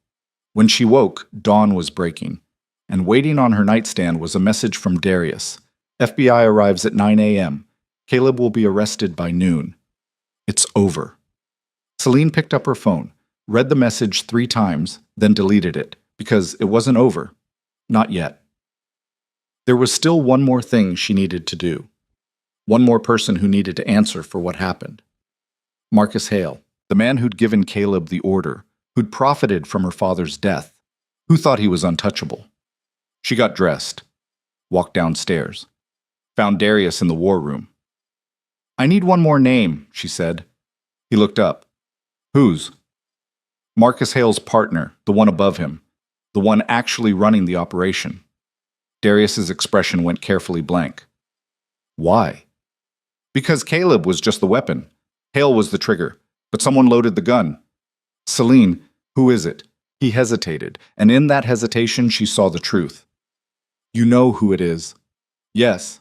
When she woke, dawn was breaking, and waiting on her nightstand was a message from Darius. FBI arrives at 9 a.m. Caleb will be arrested by noon. It's over. Celine picked up her phone, read the message 3 times, then deleted it, because it wasn't over. Not yet. There was still one more thing she needed to do. One more person who needed to answer for what happened. Marcus Hale, the man who'd given Caleb the order, who'd profited from her father's death, who thought he was untouchable. She got dressed, walked downstairs, found Darius in the war room. "I need one more name," she said. He looked up. "Whose?" "Marcus Hale's partner, the one above him, the one actually running the operation." Darius's expression went carefully blank. "Why?" "Because Caleb was just the weapon. Hale was the trigger, but someone loaded the gun." "Celine, who is it?" He hesitated, and in that hesitation she saw the truth. "You know who it is." "Yes."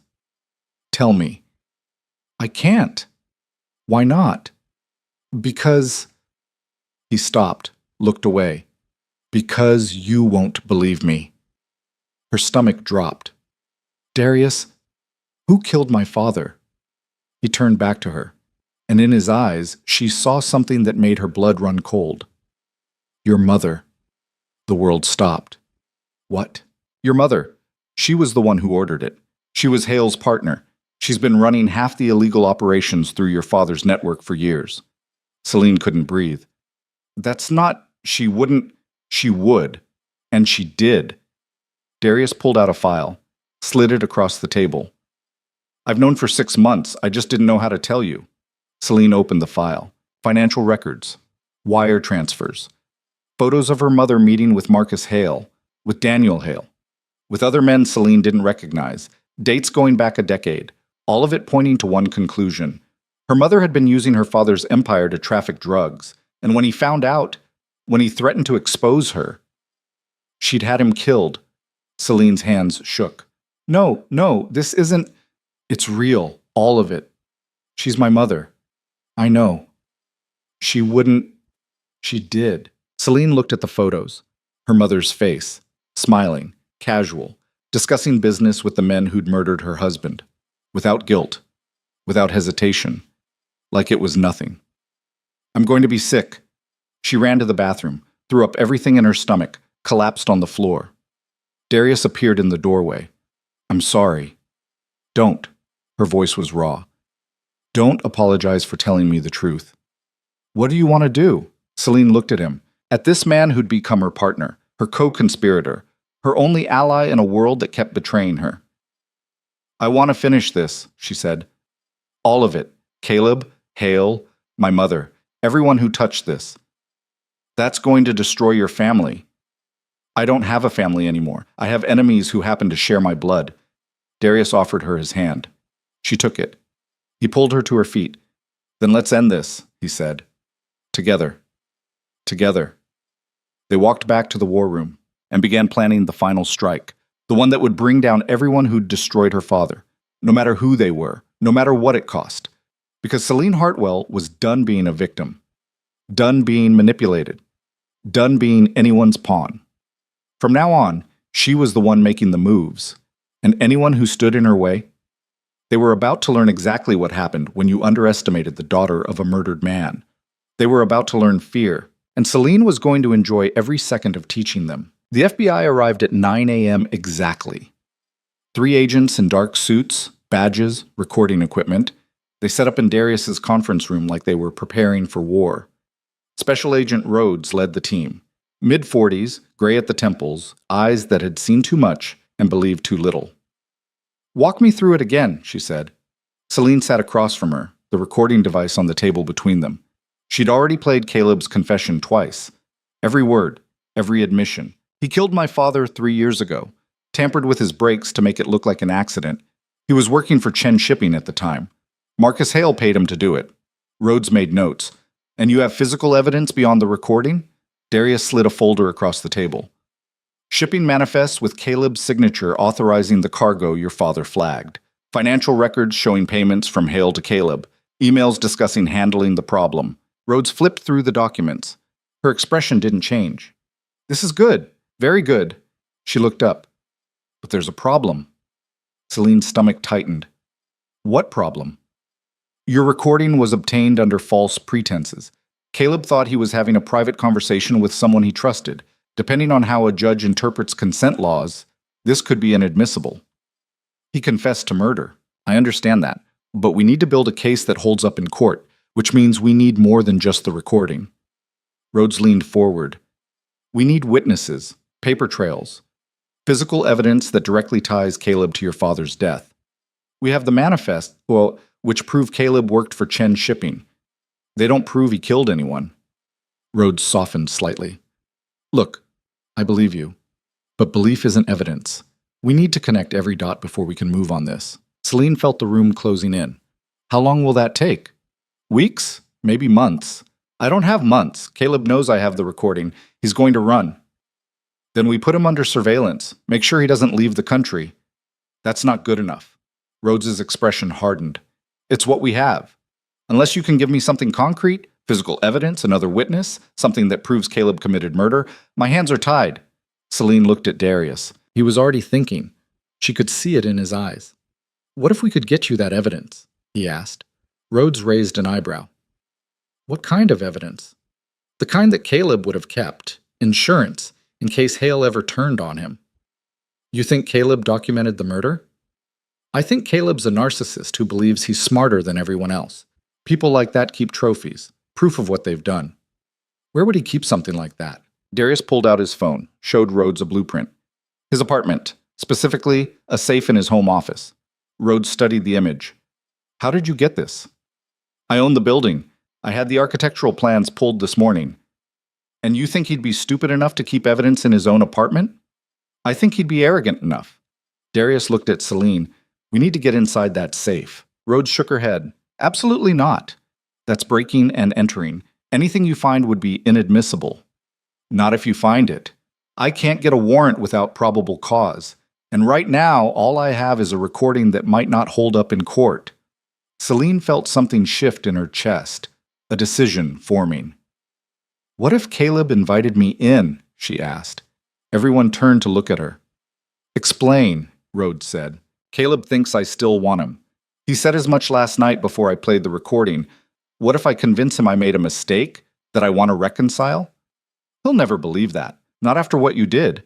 "Tell me." "I can't." "Why not?" "Because—" He stopped, looked away. "Because you won't believe me." Her stomach dropped. "Darius, who killed my father?" He turned back to her, and in his eyes she saw something that made her blood run cold. "Your mother." The world stopped. "What?" "Your mother. She was the one who ordered it. She was Hale's partner. She's been running half the illegal operations through your father's network for years." Celine couldn't breathe. "That's not— She wouldn't— She would. And she did." Darius pulled out a file, slid it across the table. "I've known for 6 months. I just didn't know how to tell you." Celine opened the file. Financial records. Wire transfers. Photos of her mother meeting with Marcus Hale, with Daniel Hale, with other men Celine didn't recognize. Dates going back a decade. All of it pointing to one conclusion. Her mother had been using her father's empire to traffic drugs, and when he found out, when he threatened to expose her, she'd had him killed. Celine's hands shook. No, this isn't— It's real, all of it. She's my mother. I know." "She wouldn't—" "She did." Celine looked at the photos. Her mother's face, smiling, casual, discussing business with the men who'd murdered her husband. Without guilt, without hesitation, like it was nothing. "I'm going to be sick." She ran to the bathroom, threw up everything in her stomach, collapsed on the floor. Darius appeared in the doorway. "I'm sorry." "Don't." Her voice was raw. "Don't apologize for telling me the truth." "What do you want to do?" Celine looked at him, at this man who'd become her partner, her co-conspirator, her only ally in a world that kept betraying her. "I want to finish this," she said. "All of it. Caleb, Hale, my mother, everyone who touched this. That's going to destroy your family." "I don't have a family anymore. I have enemies who happen to share my blood." Darius offered her his hand. She took it. He pulled her to her feet. "Then let's end this," he said. "Together. Together." They walked back to the war room and began planning the final strike, the one that would bring down everyone who'd destroyed her father, no matter who they were, no matter what it cost. Because Celine Hartwell was done being a victim, done being manipulated, done being anyone's pawn. From now on, she was the one making the moves, and anyone who stood in her way, they were about to learn exactly what happened when you underestimated the daughter of a murdered man. They were about to learn fear, and Celine was going to enjoy every second of teaching them. The FBI arrived at 9 a.m. exactly. 3 agents in dark suits, badges, recording equipment. They set up in Darius's conference room like they were preparing for war. Special Agent Rhodes led the team. Mid-40s, gray at the temples, eyes that had seen too much and believed too little. "Walk me through it again," she said. Celine sat across from her, the recording device on the table between them. She'd already played Caleb's confession twice. Every word, every admission. "He killed my father 3 years ago, tampered with his brakes to make it look like an accident. He was working for Chen Shipping at the time. Marcus Hale paid him to do it." Rhodes made notes. And you have physical evidence beyond the recording? Darius slid a folder across the table. Shipping manifests with Caleb's signature authorizing the cargo your father flagged. Financial records showing payments from Hale to Caleb. Emails discussing handling the problem. Rhodes flipped through the documents. Her expression didn't change. This is good. Very good. She looked up. But there's a problem. Celine's stomach tightened. What problem? Your recording was obtained under false pretenses. Caleb thought he was having a private conversation with someone he trusted. Depending on how a judge interprets consent laws, this could be inadmissible. He confessed to murder. I understand that. But we need to build a case that holds up in court, which means we need more than just the recording. Rhodes leaned forward. We need witnesses, paper trails, physical evidence that directly ties Caleb to your father's death. We have the manifest, which prove Caleb worked for Chen Shipping. They don't prove he killed anyone. Rhodes softened slightly. Look, I believe you. But belief isn't evidence. We need to connect every dot before we can move on this. Celine felt the room closing in. How long will that take? Weeks? Maybe months. I don't have months. Caleb knows I have the recording. He's going to run. Then we put him under surveillance. Make sure he doesn't leave the country. That's not good enough. Rhodes's expression hardened. It's what we have. Unless you can give me something concrete, physical evidence, another witness, something that proves Caleb committed murder, my hands are tied. Celine looked at Darius. He was already thinking. She could see it in his eyes. What if we could get you that evidence? He asked. Rhodes raised an eyebrow. What kind of evidence? The kind that Caleb would have kept. Insurance, in case Hale ever turned on him. You think Caleb documented the murder? I think Caleb's a narcissist who believes he's smarter than everyone else. People like that keep trophies, proof of what they've done. Where would he keep something like that? Darius pulled out his phone, showed Rhodes a blueprint. His apartment, specifically a safe in his home office. Rhodes studied the image. How did you get this? I own the building. I had the architectural plans pulled this morning. And you think he'd be stupid enough to keep evidence in his own apartment? I think he'd be arrogant enough. Darius looked at Celine. We need to get inside that safe. Rhodes shook her head. Absolutely not. That's breaking and entering. Anything you find would be inadmissible. Not if you find it. I can't get a warrant without probable cause. And right now, all I have is a recording that might not hold up in court. Celine felt something shift in her chest, a decision forming. What if Caleb invited me in? She asked. Everyone turned to look at her. Explain, Rhodes said. Caleb thinks I still want him. He said as much last night before I played the recording. What if I convince him I made a mistake, that I want to reconcile? He'll never believe that, not after what you did.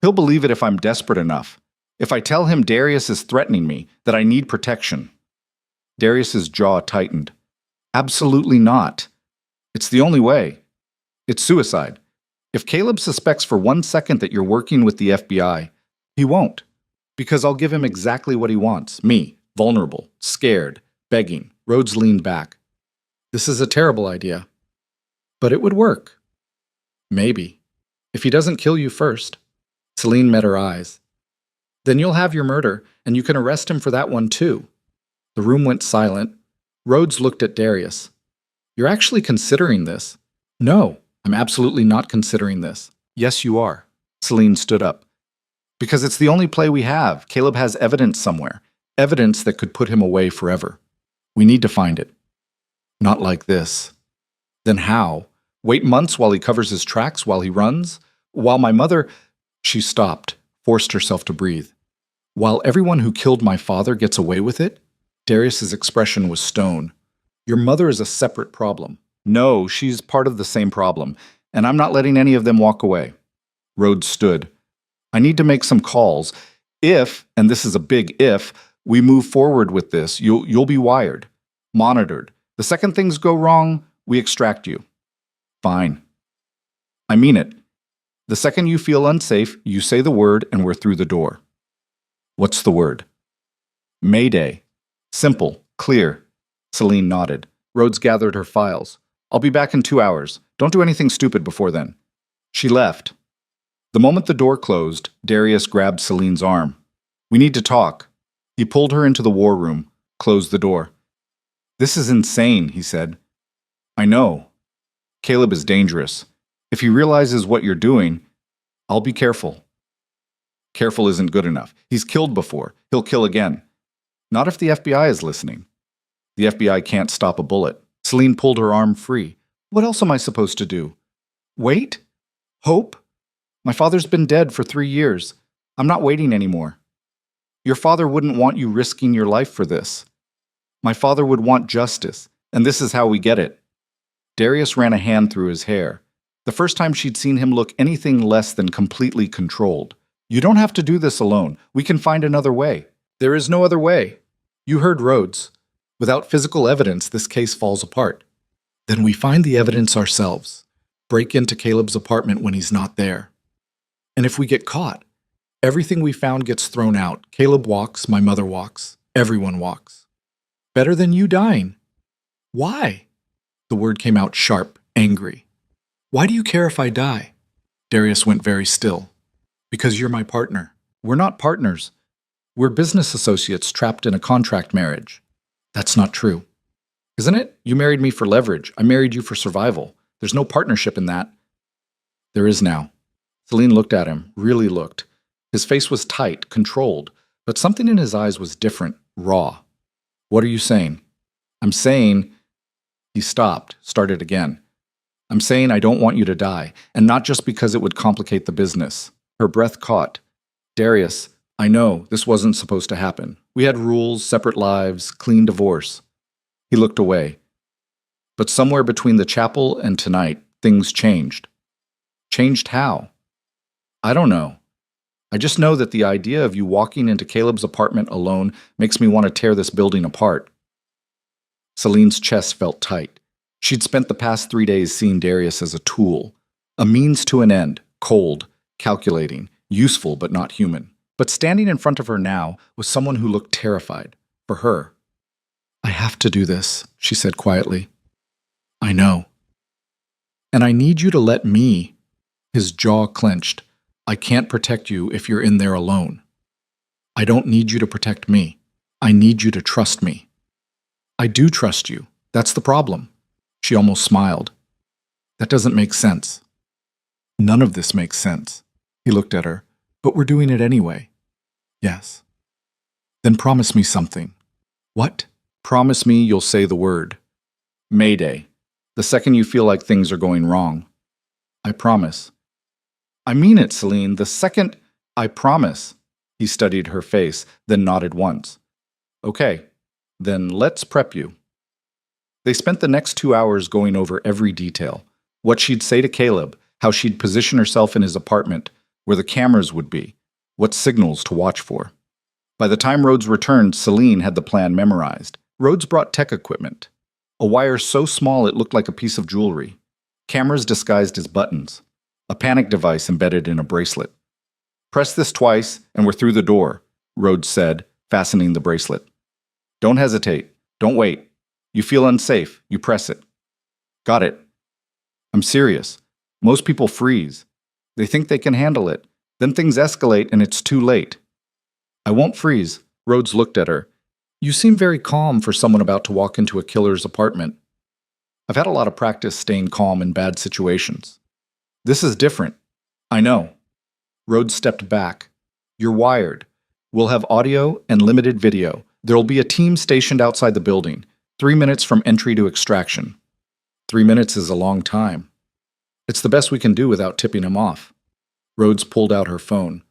He'll believe it if I'm desperate enough. If I tell him Darius is threatening me, that I need protection. Darius's jaw tightened. Absolutely not. It's the only way. It's suicide. If Caleb suspects for 1 second that you're working with the FBI, he won't. Because I'll give him exactly what he wants. Me, vulnerable, scared, begging. Rhodes leaned back. This is a terrible idea. But it would work. Maybe. If he doesn't kill you first. Celine met her eyes. Then you'll have your murder, and you can arrest him for that one too. The room went silent. Rhodes looked at Darius. You're actually considering this? No, I'm absolutely not considering this. Yes, you are. Celine stood up. Because it's the only play we have. Caleb has evidence somewhere. Evidence that could put him away forever. We need to find it. Not like this. Then how? Wait months while he covers his tracks, while he runs? While my mother... She stopped, forced herself to breathe. While everyone who killed my father gets away with it? Darius's expression was stone. Your mother is a separate problem. No, she's part of the same problem, and I'm not letting any of them walk away. Rhodes stood. I need to make some calls. If, and this is a big if, we move forward with this, you'll be wired, monitored. The second things go wrong, we extract you. Fine. I mean it. The second you feel unsafe, you say the word and we're through the door. What's the word? Mayday. Simple, clear. Celine nodded. Rhodes gathered her files. I'll be back in 2 hours. Don't do anything stupid before then. She left. The moment the door closed, Darius grabbed Celine's arm. We need to talk. He pulled her into the war room, closed the door. This is insane, he said. I know. Caleb is dangerous. If he realizes what you're doing, I'll be careful. Careful isn't good enough. He's killed before. He'll kill again. Not if the FBI is listening. The FBI can't stop a bullet. Celine pulled her arm free. What else am I supposed to do? Wait? Hope? My father's been dead for 3 years. I'm not waiting anymore. Your father wouldn't want you risking your life for this. My father would want justice, and this is how we get it. Darius ran a hand through his hair. The first time she'd seen him look anything less than completely controlled. You don't have to do this alone. We can find another way. There is no other way. You heard Rhodes. Without physical evidence, this case falls apart. Then we find the evidence ourselves. Break into Caleb's apartment when he's not there. And if we get caught, everything we found gets thrown out. Caleb walks, my mother walks, everyone walks. Better than you dying. Why? The word came out sharp, angry. Why do you care if I die? Darius went very still. Because you're my partner. We're not partners. We're business associates trapped in a contract marriage. That's not true. Isn't it? You married me for leverage. I married you for survival. There's no partnership in that. There is now. Celine looked at him, really looked. His face was tight, controlled, but something in his eyes was different, raw. What are you saying? I'm saying... He stopped, started again. I'm saying I don't want you to die, and not just because it would complicate the business. Her breath caught. Darius, I know, this wasn't supposed to happen. We had rules, separate lives, clean divorce. He looked away. But somewhere between the chapel and tonight, things changed. Changed how? I don't know. I just know that the idea of you walking into Caleb's apartment alone makes me want to tear this building apart. Celine's chest felt tight. She'd spent the past 3 days seeing Darius as a tool, a means to an end, cold, calculating, useful but not human. But standing in front of her now was someone who looked terrified, for her. I have to do this, she said quietly. I know. And I need you to let me. His jaw clenched. I can't protect you if you're in there alone. I don't need you to protect me. I need you to trust me. I do trust you. That's the problem. She almost smiled. That doesn't make sense. None of this makes sense. He looked at her. But we're doing it anyway. Yes. Then promise me something. What? Promise me you'll say the word. Mayday. The second you feel like things are going wrong. I promise. I mean it, Celine. The second... I promise. He studied her face, then nodded once. Okay. Then let's prep you. They spent the next 2 hours going over every detail. What she'd say to Caleb, how she'd position herself in his apartment, where the cameras would be, what signals to watch for. By the time Rhodes returned, Celine had the plan memorized. Rhodes brought tech equipment. A wire so small it looked like a piece of jewelry. Cameras disguised as buttons. A panic device embedded in a bracelet. Press this twice and we're through the door, Rhodes said, fastening the bracelet. Don't hesitate. Don't wait. You feel unsafe. You press it. Got it. I'm serious. Most people freeze. They think they can handle it. Then things escalate and it's too late. I won't freeze. Rhodes looked at her. You seem very calm for someone about to walk into a killer's apartment. I've had a lot of practice staying calm in bad situations. This is different. I know. Rhodes stepped back. You're wired. We'll have audio and limited video. There'll be a team stationed outside the building, 3 minutes from entry to extraction. 3 minutes is a long time. It's the best we can do without tipping him off. Rhodes pulled out her phone.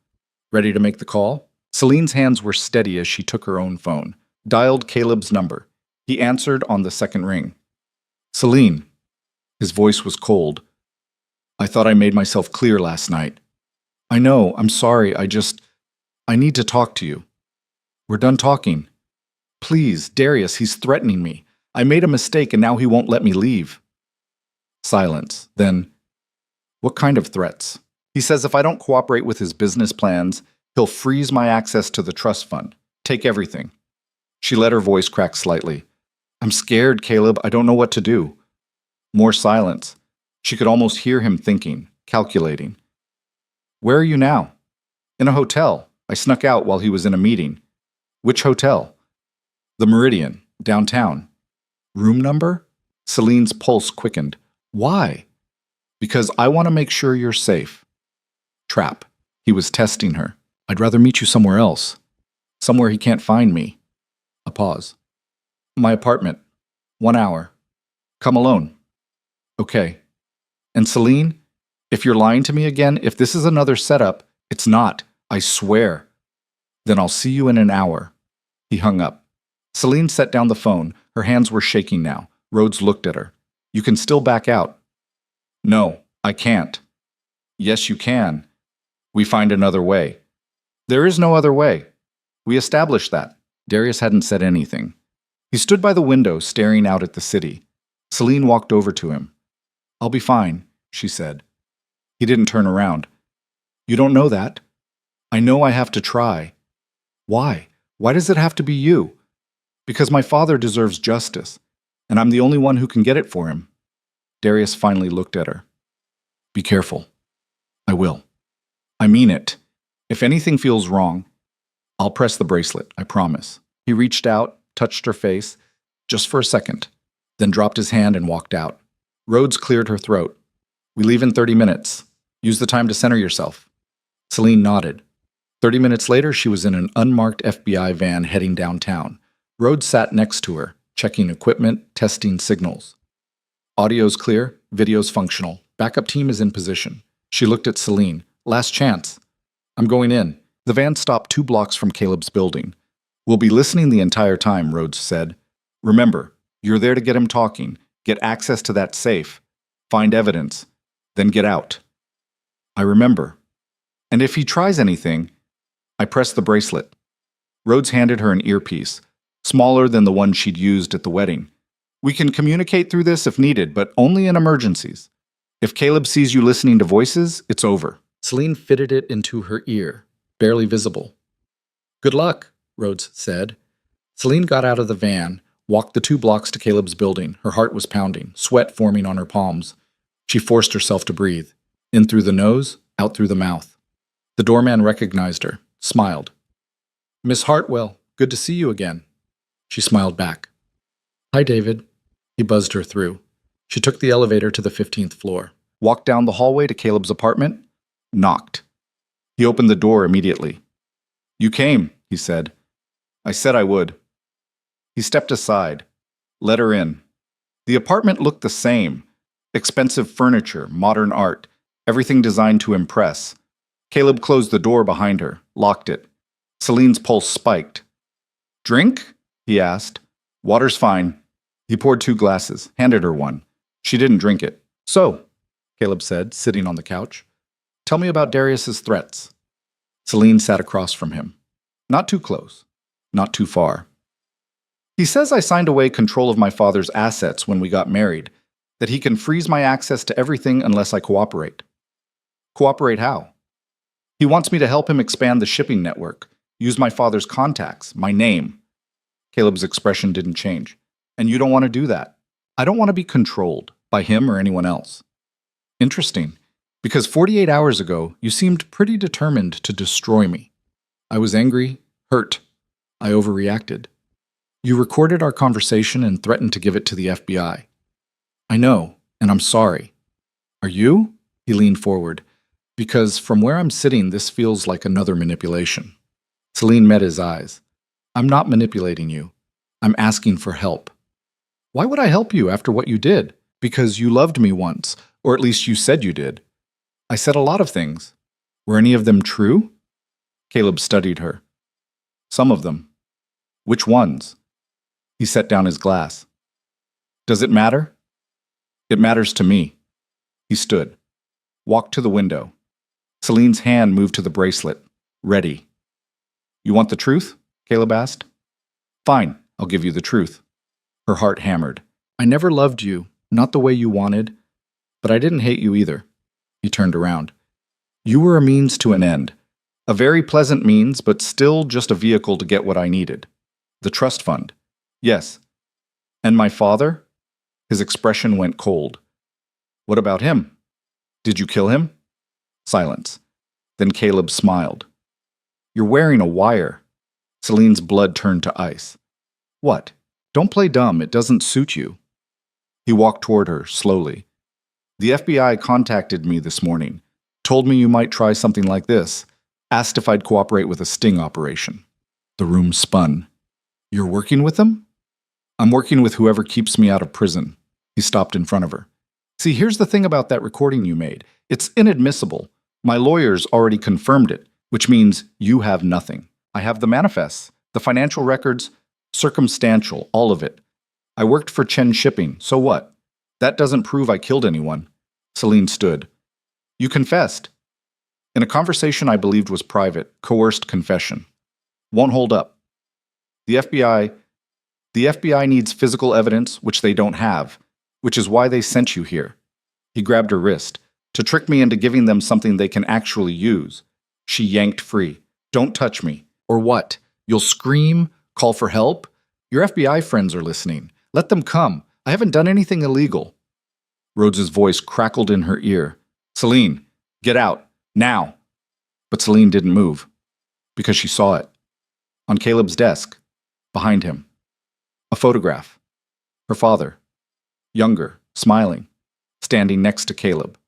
Ready to make the call? Celine's hands were steady as she took her own phone. Dialed Caleb's number. He answered on the second ring. Celine. His voice was cold. I thought I made myself clear last night. I know, I'm sorry, I need to talk to you. We're done talking. Please, Darius, he's threatening me. I made a mistake and now he won't let me leave. Silence. Then, what kind of threats? He says if I don't cooperate with his business plans, he'll freeze my access to the trust fund. Take everything. She let her voice crack slightly. I'm scared, Caleb. I don't know what to do. More silence. She could almost hear him thinking, calculating. Where are you now? In a hotel. I snuck out while he was in a meeting. Which hotel? The Meridian, downtown. Room number? Celine's pulse quickened. Why? Because I want to make sure you're safe. Trap. He was testing her. I'd rather meet you somewhere else. Somewhere he can't find me. A pause. My apartment. 1 hour. Come alone. Okay. And Celine, if you're lying to me again, if this is another setup, it's not. I swear. Then I'll see you in an hour. He hung up. Celine set down the phone. Her hands were shaking now. Rhodes looked at her. You can still back out. No, I can't. Yes, you can. We find another way. There is no other way. We established that. Darius hadn't said anything. He stood by the window, staring out at the city. Celine walked over to him. I'll be fine, she said. He didn't turn around. You don't know that. I know I have to try. Why? Why does it have to be you? Because my father deserves justice, and I'm the only one who can get it for him. Darius finally looked at her. Be careful. I will. I mean it. If anything feels wrong, I'll press the bracelet, I promise. He reached out, touched her face, just for a second, then dropped his hand and walked out. Rhodes cleared her throat. We leave in 30 minutes. Use the time to center yourself. Celine nodded. 30 minutes later, she was in an unmarked FBI van heading downtown. Rhodes sat next to her, checking equipment, testing signals. Audio's clear, video's functional. Backup team is in position. She looked at Celine. Last chance. I'm going in. The van stopped 2 blocks from Caleb's building. We'll be listening the entire time, Rhodes said. Remember, you're there to get him talking, get access to that safe, find evidence, then get out. I remember. And if he tries anything, I press the bracelet. Rhodes handed her an earpiece, smaller than the one she'd used at the wedding. We can communicate through this if needed, but only in emergencies. If Caleb sees you listening to voices, it's over. Celine fitted it into her ear, barely visible. Good luck, Rhodes said. Celine got out of the van, walked the 2 blocks to Caleb's building. Her heart was pounding, sweat forming on her palms. She forced herself to breathe, in through the nose, out through the mouth. The doorman recognized her, smiled. Miss Hartwell, good to see you again. She smiled back. Hi, David. He buzzed her through. She took the elevator to the 15th floor, walked down the hallway to Caleb's apartment, knocked. He opened the door immediately. You came, he said. I said I would. He stepped aside, let her in. The apartment looked the same. Expensive furniture, modern art, everything designed to impress. Caleb closed the door behind her, locked it. Celine's pulse spiked. Drink? He asked. Water's fine. He poured 2 glasses, handed her one. She didn't drink it. So, Caleb said, sitting on the couch, tell me about Darius's threats. Celine sat across from him. Not too close, not too far. He says I signed away control of my father's assets when we got married, that he can freeze my access to everything unless I cooperate. Cooperate how? He wants me to help him expand the shipping network, use my father's contacts, my name. Caleb's expression didn't change. And you don't want to do that. I don't want to be controlled by him or anyone else. Interesting, because 48 hours ago, you seemed pretty determined to destroy me. I was angry, hurt. I overreacted. You recorded our conversation and threatened to give it to the FBI. I know, and I'm sorry. Are you? He leaned forward. Because from where I'm sitting, this feels like another manipulation. Celine met his eyes. I'm not manipulating you. I'm asking for help. Why would I help you after what you did? Because you loved me once, or at least you said you did. I said a lot of things. Were any of them true? Caleb studied her. Some of them. Which ones? He set down his glass. Does it matter? It matters to me. He stood, walked to the window. Celine's hand moved to the bracelet. Ready. You want the truth? Caleb asked. Fine, I'll give you the truth. Her heart hammered. I never loved you, not the way you wanted, but I didn't hate you either. He turned around. You were a means to an end. A very pleasant means, but still just a vehicle to get what I needed. The trust fund. Yes. And my father? His expression went cold. What about him? Did you kill him? Silence. Then Caleb smiled. You're wearing a wire. Celine's blood turned to ice. What? Don't play dumb. It doesn't suit you. He walked toward her, slowly. The FBI contacted me this morning, told me you might try something like this, asked if I'd cooperate with a sting operation. The room spun. You're working with them? I'm working with whoever keeps me out of prison. He stopped in front of her. See, here's the thing about that recording you made. It's inadmissible. My lawyers already confirmed it, which means you have nothing. I have the manifests, the financial records, circumstantial, all of it. I worked for Chen Shipping, so what? That doesn't prove I killed anyone. Celine stood. You confessed. In a conversation I believed was private, coerced confession. Won't hold up. The FBI needs physical evidence, which they don't have, which is why they sent you here. He grabbed her wrist, to trick me into giving them something they can actually use. She yanked free. Don't touch me. Or what? You'll scream? Call for help? Your FBI friends are listening. Let them come. I haven't done anything illegal. Rhodes's voice crackled in her ear. Celine, get out. Now. But Celine didn't move, because she saw it. On Caleb's desk, behind him. A photograph. Her father. Younger, smiling, standing next to Caleb.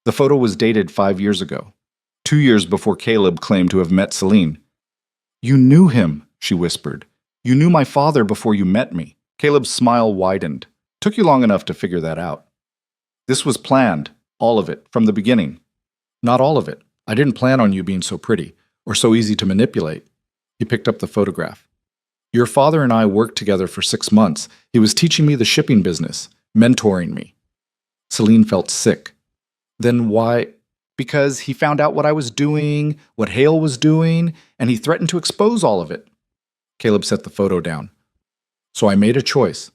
The photo was dated 5 years ago, 2 years before Caleb claimed to have met Celine. You knew him, she whispered. You knew my father before you met me. Caleb's smile widened. Took you long enough to figure that out. This was planned, all of it, from the beginning. Not all of it. I didn't plan on you being so pretty, or so easy to manipulate. He picked up the photograph. Your father and I worked together for 6 months. He was teaching me the shipping business, mentoring me. Celine felt sick. Then why? Because he found out what I was doing, what Hale was doing, and he threatened to expose all of it. Caleb set the photo down. So I made a choice.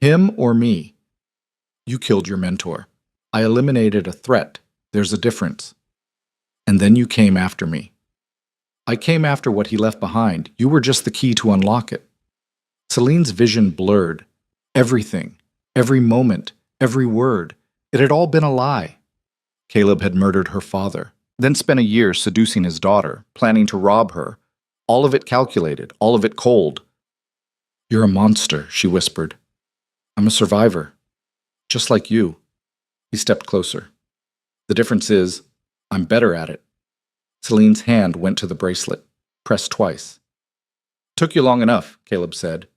Him or me. You killed your mentor. I eliminated a threat. There's a difference. And then you came after me. I came after what he left behind. You were just the key to unlock it. Celine's vision blurred. Everything, every moment, every word. It had all been a lie. Caleb had murdered her father, then spent a year seducing his daughter, planning to rob her. All of it calculated, all of it cold. You're a monster, she whispered. I'm a survivor. Just like you. He stepped closer. The difference is, I'm better at it. Celine's hand went to the bracelet, pressed twice. Took you long enough, Caleb said.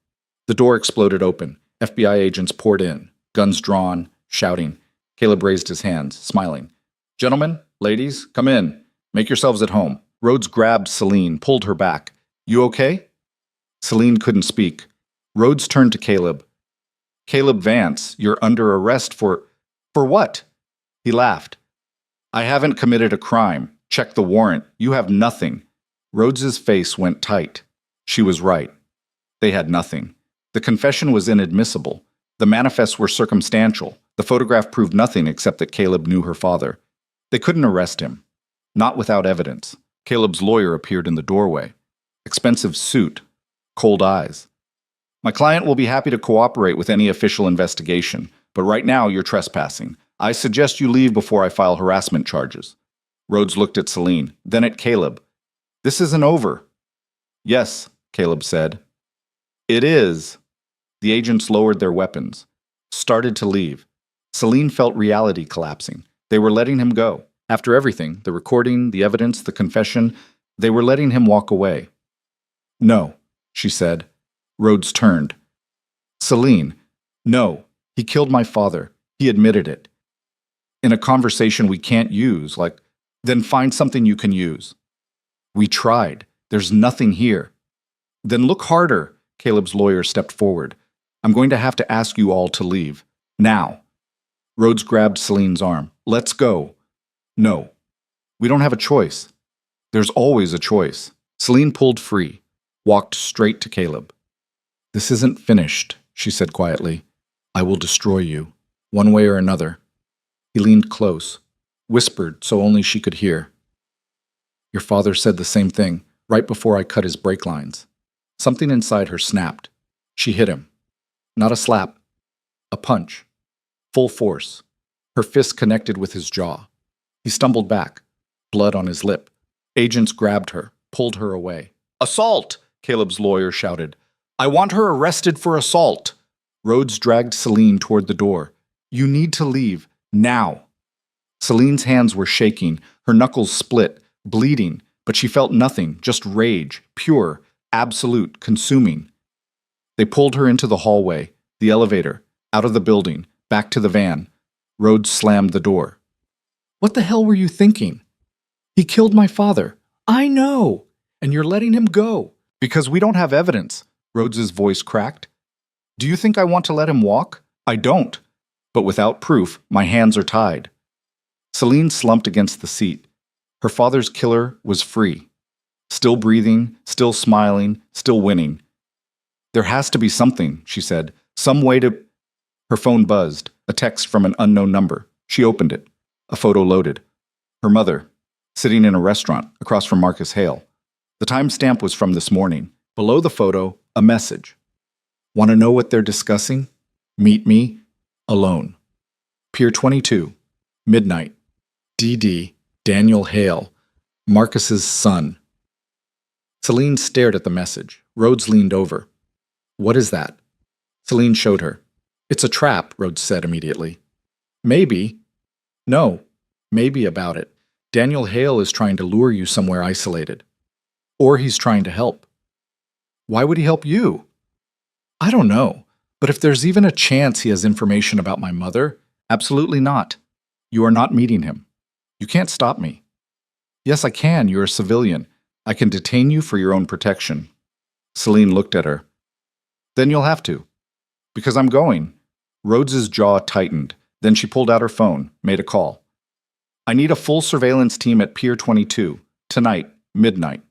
The door exploded open. FBI agents poured in, guns drawn, shouting. Caleb raised his hands, smiling. Gentlemen, ladies, come in. Make yourselves at home. Rhodes grabbed Celine, pulled her back. You okay? Celine couldn't speak. Rhodes turned to Caleb. Caleb Vance, you're under arrest for what? He laughed. I haven't committed a crime. Check the warrant. You have nothing. Rhodes's face went tight. She was right. They had nothing. The confession was inadmissible. The manifests were circumstantial. The photograph proved nothing except that Caleb knew her father. They couldn't arrest him. Not without evidence. Caleb's lawyer appeared in the doorway. Expensive suit. Cold eyes. My client will be happy to cooperate with any official investigation, but right now you're trespassing. I suggest you leave before I file harassment charges. Rhodes looked at Celine, then at Caleb. This isn't over. Yes, Caleb said. It is. The agents lowered their weapons, started to leave. Celine felt reality collapsing. They were letting him go. After everything, the recording, the evidence, the confession, they were letting him walk away. No, she said. Rhodes turned. Celine, no, he killed my father. He admitted it. In a conversation we can't use, then find something you can use. We tried. There's nothing here. Then look harder. Caleb's lawyer stepped forward. I'm going to have to ask you all to leave. Now. Rhodes grabbed Celine's arm. Let's go. No. We don't have a choice. There's always a choice. Celine pulled free, walked straight to Caleb. This isn't finished, she said quietly. I will destroy you, one way or another. He leaned close, whispered so only she could hear. Your father said the same thing, right before I cut his brake lines. Something inside her snapped. She hit him. Not a slap. A punch. Full force. Her fist connected with his jaw. He stumbled back, blood on his lip. Agents grabbed her, pulled her away. Assault! Caleb's lawyer shouted. I want her arrested for assault. Rhodes dragged Celine toward the door. You need to leave, now. Celine's hands were shaking, her knuckles split, bleeding, but she felt nothing, just rage, pure, absolute, consuming. They pulled her into the hallway, the elevator, out of the building, back to the van. Rhodes slammed the door. What the hell were you thinking? He killed my father. I know. And you're letting him go. Because we don't have evidence. Rhodes's voice cracked. Do you think I want to let him walk? I don't. But without proof, my hands are tied. Celine slumped against the seat. Her father's killer was free. Still breathing, still smiling, still winning. There has to be something, she said. Some way to... Her phone buzzed. A text from an unknown number. She opened it. A photo loaded. Her mother, sitting in a restaurant across from Marcus Hale. The timestamp was from this morning. Below the photo, a message. Want to know what they're discussing? Meet me alone. Pier 22, midnight. D.D. Daniel Hale, Marcus's son. Celine stared at the message. Rhodes leaned over. What is that? Celine showed her. It's a trap, Rhodes said immediately. Maybe. No, maybe about it. Daniel Hale is trying to lure you somewhere isolated. Or he's trying to help. Why would he help you? I don't know, but if there's even a chance he has information about my mother, absolutely not. You are not meeting him. You can't stop me. Yes, I can. You're a civilian. I can detain you for your own protection. Celine looked at her. Then you'll have to. Because I'm going. Rhodes's jaw tightened. Then she pulled out her phone, made a call. I need a full surveillance team at Pier 22. Tonight, midnight.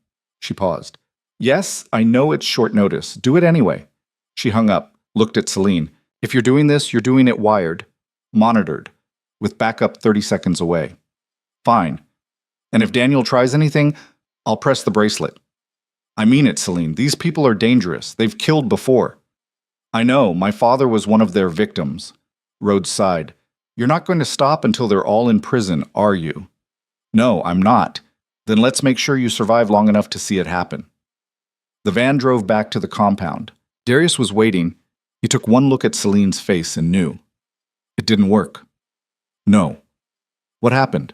She paused. Yes, I know it's short notice. Do it anyway. She hung up, looked at Celine. If you're doing this, you're doing it wired, monitored, with backup 30 seconds away. Fine. And if Daniel tries anything, I'll press the bracelet. I mean it, Celine. These people are dangerous. They've killed before. I know. My father was one of their victims. Rhodes sighed. You're not going to stop until they're all in prison, are you? No, I'm not. Then let's make sure you survive long enough to see it happen. The van drove back to the compound. Darius was waiting. He took one look at Celine's face and knew. It didn't work. No. What happened?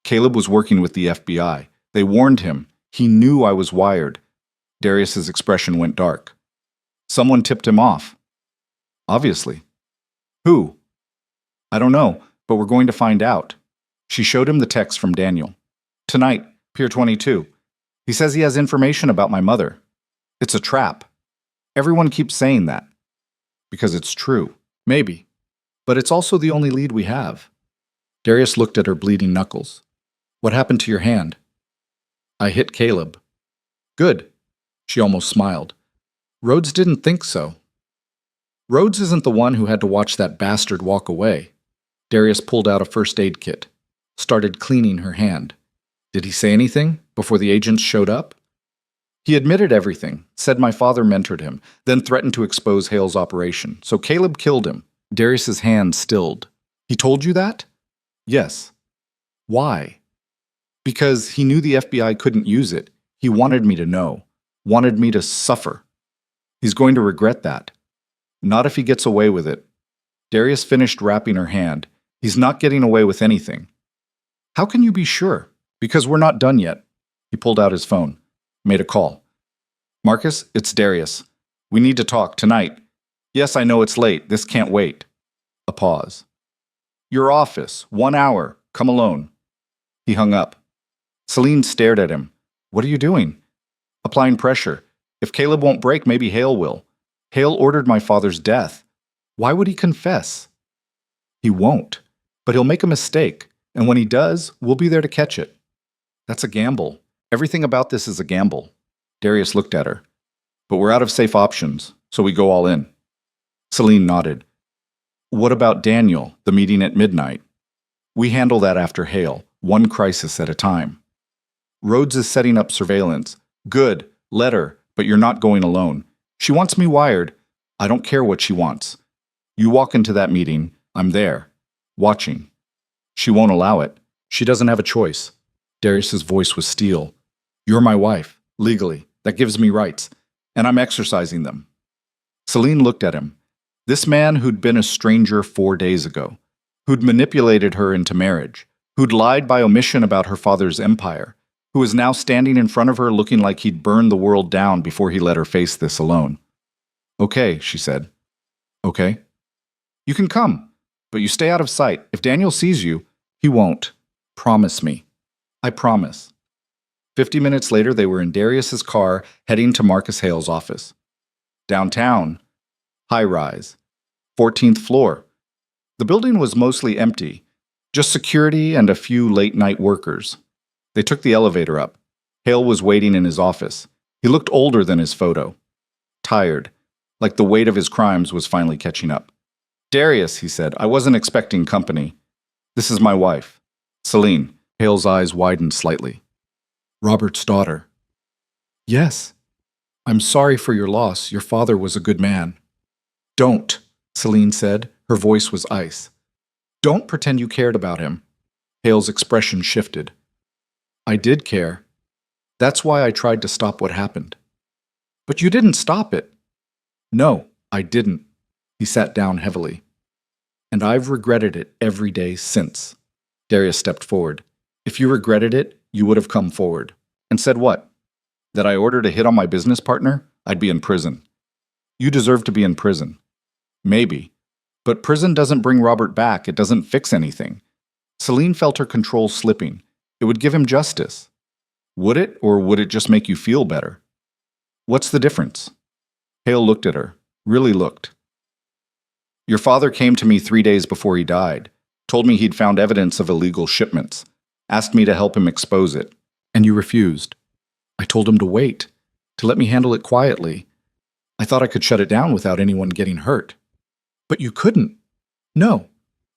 Caleb was working with the FBI. They warned him. He knew I was wired. Darius's expression went dark. Someone tipped him off. Obviously. Who? I don't know, but we're going to find out. She showed him the text from Daniel. Tonight, Pier 22. He says he has information about my mother. It's a trap. Everyone keeps saying that. Because it's true. Maybe. But it's also the only lead we have. Darius looked at her bleeding knuckles. What happened to your hand? I hit Caleb. Good. She almost smiled. Rhodes didn't think so. Rhodes isn't the one who had to watch that bastard walk away. Darius pulled out a first aid kit. Started cleaning her hand. Did he say anything before the agents showed up? He admitted everything, said my father mentored him, then threatened to expose Hale's operation, so Caleb killed him. Darius's hand stilled. He told you that? Yes. Why? Because he knew the FBI couldn't use it. He wanted me to know. Wanted me to suffer. He's going to regret that. Not if he gets away with it. Darius finished wrapping her hand. He's not getting away with anything. How can you be sure? Because we're not done yet. He pulled out his phone. Made a call. Marcus, it's Darius. We need to talk tonight. Yes, I know it's late. This can't wait. A pause. Your office. 1 hour. Come alone. He hung up. Celine stared at him. What are you doing? Applying pressure. If Caleb won't break, maybe Hale will. Hale ordered my father's death. Why would he confess? He won't. But he'll make a mistake. And when he does, we'll be there to catch it. That's a gamble. Everything about this is a gamble. Darius looked at her. But we're out of safe options, so we go all in. Celine nodded. What about Daniel, the meeting at midnight? We handle that after Hale, one crisis at a time. Rhodes is setting up surveillance. Good, let her, but you're not going alone. She wants me wired. I don't care what she wants. You walk into that meeting, I'm there, watching. She won't allow it. She doesn't have a choice. Darius's voice was steel. You're my wife, legally. That gives me rights, and I'm exercising them. Celine looked at him. This man who'd been a stranger 4 days ago, who'd manipulated her into marriage, who'd lied by omission about her father's empire, who was now standing in front of her looking like he'd burn the world down before he let her face this alone. Okay, she said. Okay. You can come, but you stay out of sight. If Daniel sees you, he won't. Promise me. I promise. 50 minutes later, they were in Darius's car heading to Marcus Hale's office. Downtown, high rise, 14th floor. The building was mostly empty, just security and a few late-night workers. They took the elevator up. Hale was waiting in his office. He looked older than his photo. Tired, like the weight of his crimes was finally catching up. Darius, he said, I wasn't expecting company. This is my wife, Celine. Hale's eyes widened slightly. Robert's daughter. Yes. I'm sorry for your loss. Your father was a good man. Don't, Celine said. Her voice was ice. Don't pretend you cared about him. Hale's expression shifted. I did care. That's why I tried to stop what happened. But you didn't stop it. No, I didn't. He sat down heavily. And I've regretted it every day since. Darius stepped forward. If you regretted it, you would have come forward. And said what? That I ordered a hit on my business partner? I'd be in prison. You deserve to be in prison. Maybe. But prison doesn't bring Robert back. It doesn't fix anything. Celine felt her control slipping. It would give him justice. Would it, or would it just make you feel better? What's the difference? Hale looked at her. Really looked. Your father came to me 3 days before he died. Told me he'd found evidence of illegal shipments. Asked me to help him expose it. And you refused. I told him to wait, to let me handle it quietly. I thought I could shut it down without anyone getting hurt. But you couldn't. No,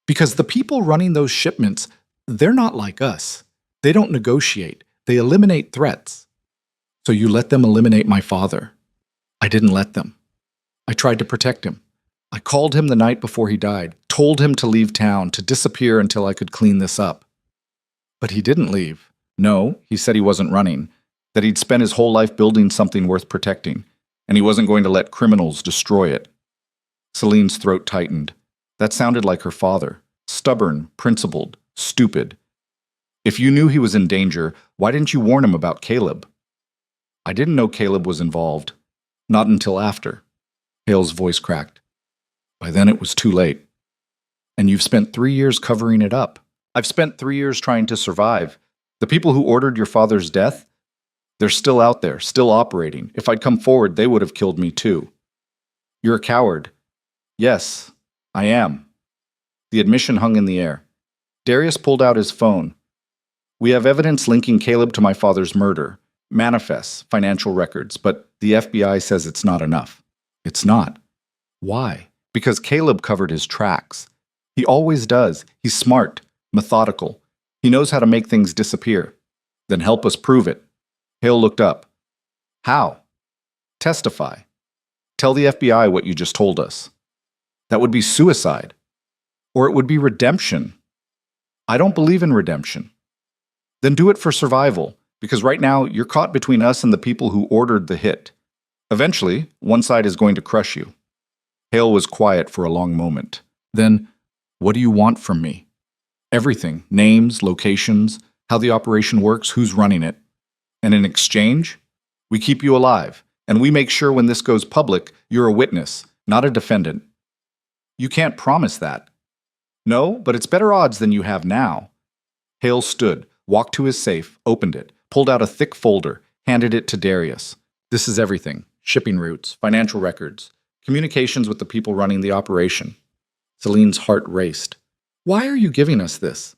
because the people running those shipments, they're not like us. They don't negotiate. They eliminate threats. So you let them eliminate my father. I didn't let them. I tried to protect him. I called him the night before he died, told him to leave town, to disappear until I could clean this up. But he didn't leave. No, he said he wasn't running, that he'd spent his whole life building something worth protecting, and he wasn't going to let criminals destroy it. Celine's throat tightened. That sounded like her father. Stubborn, principled, stupid. If you knew he was in danger, why didn't you warn him about Caleb? I didn't know Caleb was involved. Not until after. Hale's voice cracked. By then it was too late. And you've spent 3 years covering it up. I've spent 3 years trying to survive. The people who ordered your father's death, they're still out there, still operating. If I'd come forward, they would have killed me too. You're a coward. Yes, I am. The admission hung in the air. Darius pulled out his phone. We have evidence linking Caleb to my father's murder. Manifests, financial records, but the FBI says it's not enough. It's not. Why? Because Caleb covered his tracks. He always does. He's smart, methodical. He knows how to make things disappear. Then help us prove it. Hale looked up. How? Testify. Tell the FBI what you just told us. That would be suicide. Or it would be redemption. I don't believe in redemption. Then do it for survival, because right now you're caught between us and the people who ordered the hit. Eventually, one side is going to crush you. Hale was quiet for a long moment. Then, what do you want from me? Everything. Names, locations, how the operation works, who's running it. And in exchange, we keep you alive, and we make sure when this goes public, you're a witness, not a defendant. You can't promise that. No, but it's better odds than you have now. Hale stood, walked to his safe, opened it, pulled out a thick folder, handed it to Darius. This is everything. Shipping routes, financial records, communications with the people running the operation. Celine's heart raced. Why are you giving us this?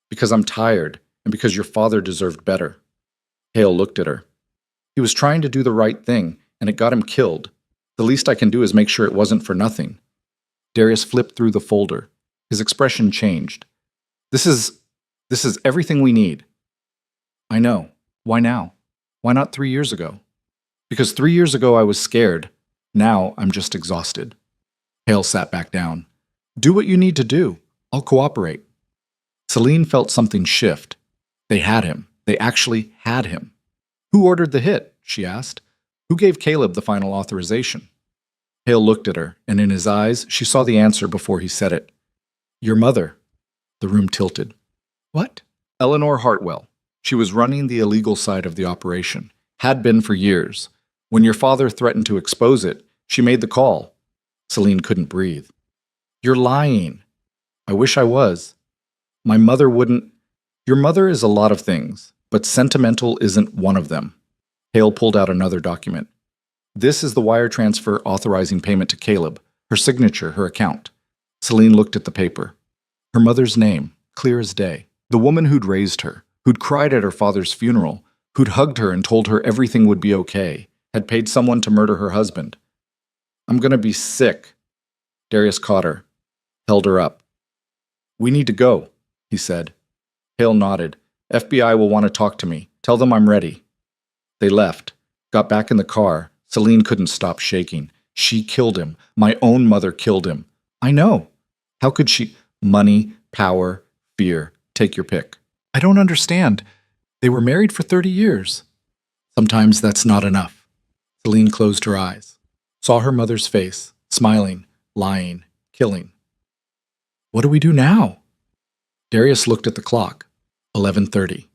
Because I'm tired, and because your father deserved better. Hale looked at her. He was trying to do the right thing, and it got him killed. The least I can do is make sure it wasn't for nothing. Darius flipped through the folder. His expression changed. This is everything we need. I know. Why now? Why not 3 years ago? Because 3 years ago I was scared. Now I'm just exhausted. Hale sat back down. Do what you need to do. I'll cooperate. Celine felt something shift. They had him. They actually had him. Who ordered the hit? She asked. Who gave Caleb the final authorization? Hale looked at her, and in his eyes, she saw the answer before he said it. Your mother. The room tilted. What? Eleanor Hartwell. She was running the illegal side of the operation. Had been for years. When your father threatened to expose it, she made the call. Celine couldn't breathe. You're lying. I wish I was. My mother wouldn't. Your mother is a lot of things, but sentimental isn't one of them. Hale pulled out another document. This is the wire transfer authorizing payment to Caleb, her signature, her account. Celine looked at the paper. Her mother's name, clear as day. The woman who'd raised her, who'd cried at her father's funeral, who'd hugged her and told her everything would be okay, had paid someone to murder her husband. I'm gonna be sick. Darius caught her, held her up. We need to go, he said. Hale nodded. FBI will want to talk to me. Tell them I'm ready. They left, got back in the car. Celine couldn't stop shaking. She killed him. My own mother killed him. I know. How could she? Money, power, fear. Take your pick. I don't understand. They were married for 30 years. Sometimes that's not enough. Celine closed her eyes, saw her mother's face, smiling, lying, killing. What do we do now? Darius looked at the clock. 11:30.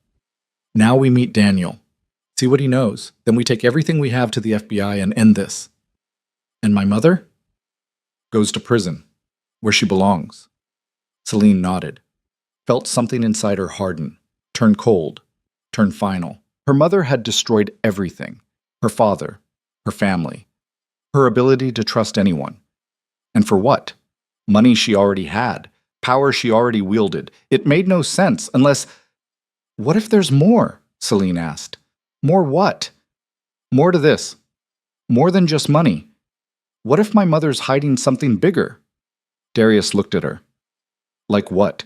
Now we meet Daniel. See what he knows. Then we take everything we have to the FBI and end this. And my mother? Goes to prison, where she belongs. Celine nodded. Felt something inside her harden, turn cold, turn final. Her mother had destroyed everything. Her father, her family, her ability to trust anyone. And for what? Money she already had, power she already wielded. It made no sense unless... What if there's more? Celine asked. More what? More to this. More than just money. What if my mother's hiding something bigger? Darius looked at her. Like what?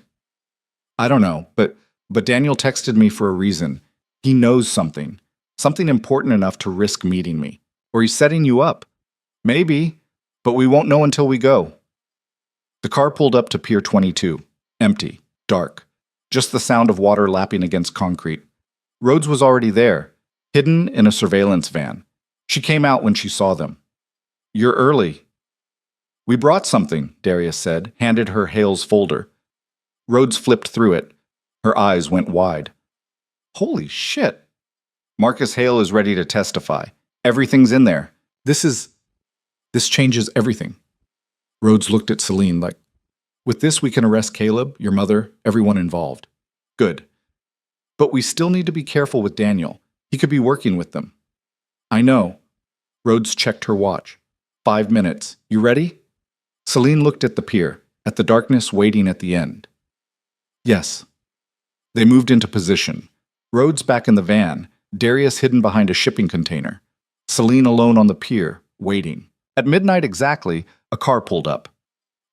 I don't know, but Daniel texted me for a reason. He knows something. Something important enough to risk meeting me. Or he's setting you up. Maybe, but we won't know until we go. The car pulled up to Pier 22. Empty. Dark. Just the sound of water lapping against concrete. Rhodes was already there, hidden in a surveillance van. She came out when she saw them. You're early. We brought something, Darius said, handed her Hale's folder. Rhodes flipped through it. Her eyes went wide. Holy shit. Marcus Hale is ready to testify. Everything's in there. This changes everything. Rhodes looked at Celine like, with this we can arrest Caleb, your mother, everyone involved. Good. But we still need to be careful with Daniel. He could be working with them. I know. Rhodes checked her watch. 5 minutes. You ready? Celine looked at the pier, at the darkness waiting at the end. Yes. They moved into position. Rhodes back in the van, Darius hidden behind a shipping container. Celine alone on the pier, waiting. At midnight exactly, a car pulled up.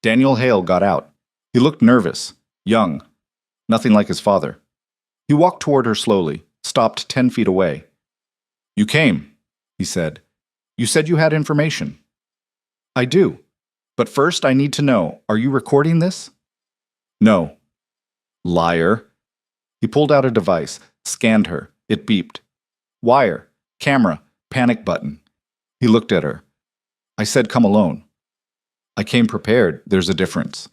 Daniel Hale got out. He looked nervous, young, nothing like his father. He walked toward her slowly, stopped 10 feet away. You came, he said. You said you had information. I do. But first I need to know, are you recording this? No. Liar. He pulled out a device, scanned her. It beeped. Wire, camera, panic button. He looked at her. I said come alone. I came prepared. There's a difference.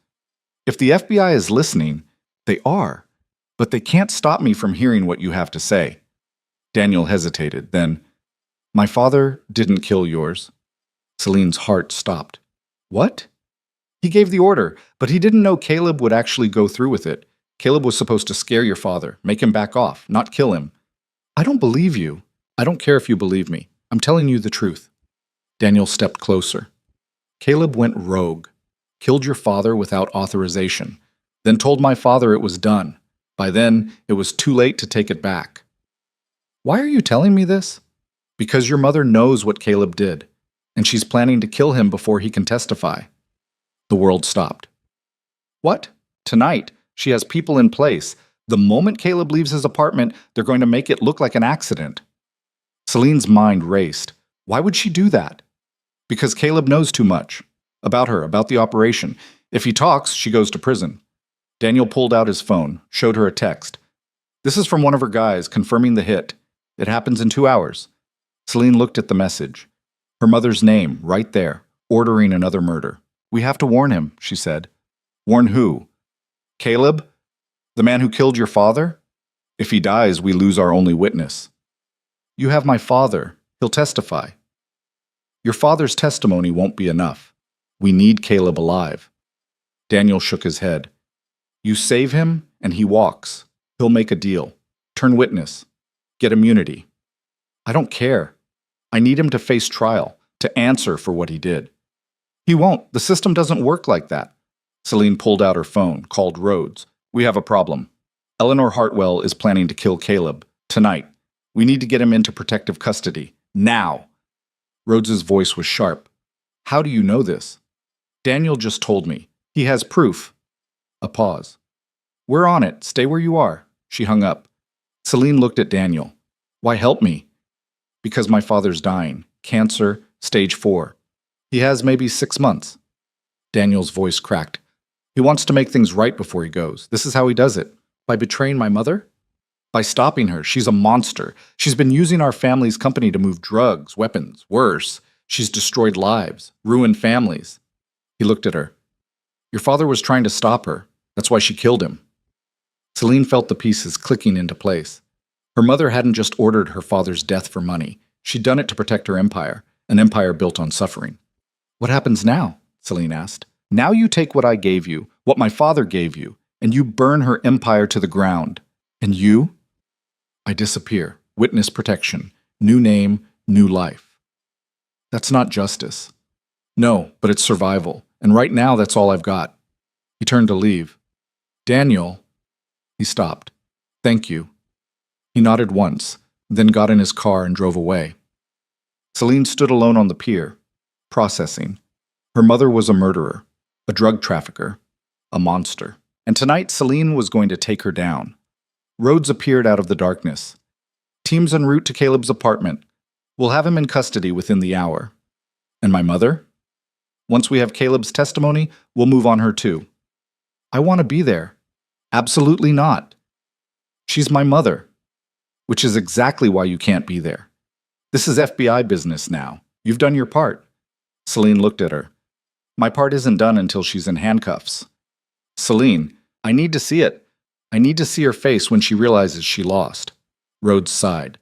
If the FBI is listening, they are, but they can't stop me from hearing what you have to say. Daniel hesitated, then, my father didn't kill yours. Celine's heart stopped. What? He gave the order, but he didn't know Caleb would actually go through with it. Caleb was supposed to scare your father, make him back off, not kill him. I don't believe you. I don't care if you believe me. I'm telling you the truth. Daniel stepped closer. Caleb went rogue, killed your father without authorization, then told my father it was done. By then, it was too late to take it back. Why are you telling me this? Because your mother knows what Caleb did, and she's planning to kill him before he can testify. The world stopped. What? Tonight, she has people in place. The moment Caleb leaves his apartment, they're going to make it look like an accident. Celine's mind raced. Why would she do that? Because Caleb knows too much. About her, about the operation. If he talks, she goes to prison. Daniel pulled out his phone, showed her a text. This is from one of her guys, confirming the hit. It happens in 2 hours. Celine looked at the message. Her mother's name, right there, ordering another murder. We have to warn him, she said. Warn who? Caleb? The man who killed your father? If he dies, we lose our only witness. You have my father. He'll testify. Your father's testimony won't be enough. We need Caleb alive. Daniel shook his head. You save him, and he walks. He'll make a deal. Turn witness. Get immunity. I don't care. I need him to face trial, to answer for what he did. He won't. The system doesn't work like that. Celine pulled out her phone, called Rhodes. We have a problem. Eleanor Hartwell is planning to kill Caleb, tonight. We need to get him into protective custody. Now! Rhodes's voice was sharp. How do you know this? Daniel just told me. He has proof. A pause. We're on it. Stay where you are. She hung up. Celine looked at Daniel. Why help me? Because my father's dying. Cancer, stage 4. He has maybe 6 months. Daniel's voice cracked. He wants to make things right before he goes. This is how he does it. By betraying my mother? By stopping her. She's a monster. She's been using our family's company to move drugs, weapons. Worse, she's destroyed lives, ruined families. He looked at her. Your father was trying to stop her. That's why she killed him. Celine felt the pieces clicking into place. Her mother hadn't just ordered her father's death for money. She'd done it to protect her empire, an empire built on suffering. What happens now? Celine asked. Now you take what I gave you, what my father gave you, and you burn her empire to the ground. And you? I disappear. Witness protection. New name, new life. That's not justice. No, but it's survival. And right now, that's all I've got. He turned to leave. Daniel. He stopped. Thank you. He nodded once, then got in his car and drove away. Celine stood alone on the pier, processing. Her mother was a murderer, a drug trafficker, a monster. And tonight, Celine was going to take her down. Rhodes appeared out of the darkness. Teams en route to Caleb's apartment. We'll have him in custody within the hour. And my mother? Once we have Caleb's testimony, we'll move on her too. I want to be there. Absolutely not. She's my mother. Which is exactly why you can't be there. This is FBI business now. You've done your part. Celine looked at her. My part isn't done until she's in handcuffs. Celine, I need to see it. I need to see her face when she realizes she lost. Rhodes sighed.